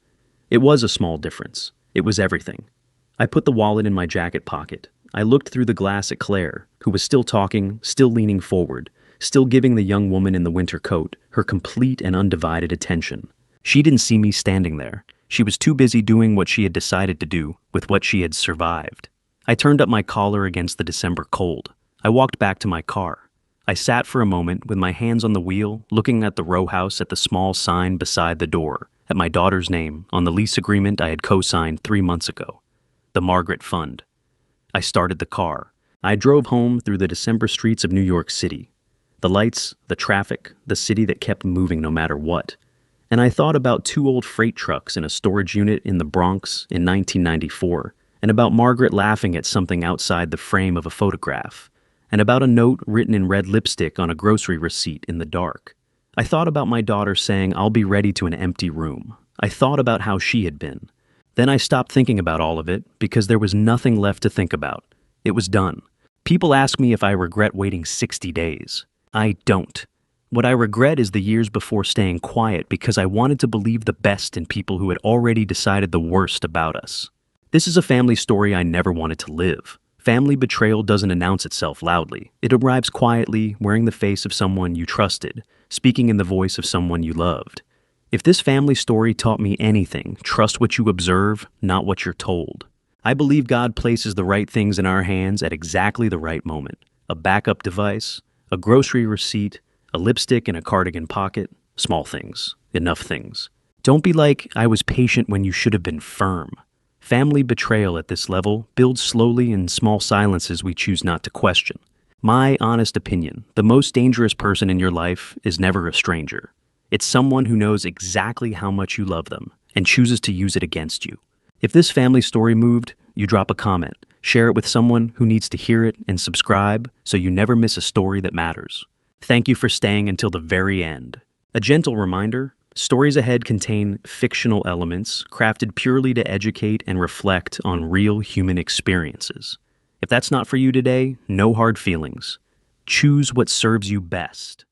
It was a small difference. It was everything. I put the wallet in my jacket pocket. I looked through the glass at Claire, who was still talking, still leaning forward, still giving the young woman in the winter coat her complete and undivided attention. She didn't see me standing there. She was too busy doing what she had decided to do with what she had survived. I turned up my collar against the December cold. I walked back to my car. I sat for a moment with my hands on the wheel, looking at the row house at the small sign beside the door, at my daughter's name on the lease agreement I had co-signed 3 months ago, the Margaret Fund. I started the car. I drove home through the December streets of New York City. The lights, the traffic, the city that kept moving no matter what. And I thought about 2 old freight trucks in a storage unit in the Bronx in 1994, and about Margaret laughing at something outside the frame of a photograph, and about a note written in red lipstick on a grocery receipt in the dark. I thought about my daughter saying, "I'll be ready," to an empty room. I thought about how she had been. Then I stopped thinking about all of it because there was nothing left to think about. It was done. People ask me if I regret waiting 60 days. I don't. What I regret is the years before staying quiet because I wanted to believe the best in people who had already decided the worst about us. This is a family story I never wanted to live. Family betrayal doesn't announce itself loudly. It arrives quietly, wearing the face of someone you trusted, speaking in the voice of someone you loved. If this family story taught me anything, trust what you observe, not what you're told. I believe God places the right things in our hands at exactly the right moment. A backup device, a grocery receipt, a lipstick in a cardigan pocket, small things, enough things. Don't be like, "I was patient when you should have been firm." Family betrayal at this level builds slowly in small silences we choose not to question. My honest opinion, the most dangerous person in your life is never a stranger. It's someone who knows exactly how much you love them and chooses to use it against you. If this family story moved, you drop a comment, share it with someone who needs to hear it, and subscribe so you never miss a story that matters. Thank you for staying until the very end. A gentle reminder, stories ahead contain fictional elements crafted purely to educate and reflect on real human experiences. If that's not for you today, no hard feelings. Choose what serves you best.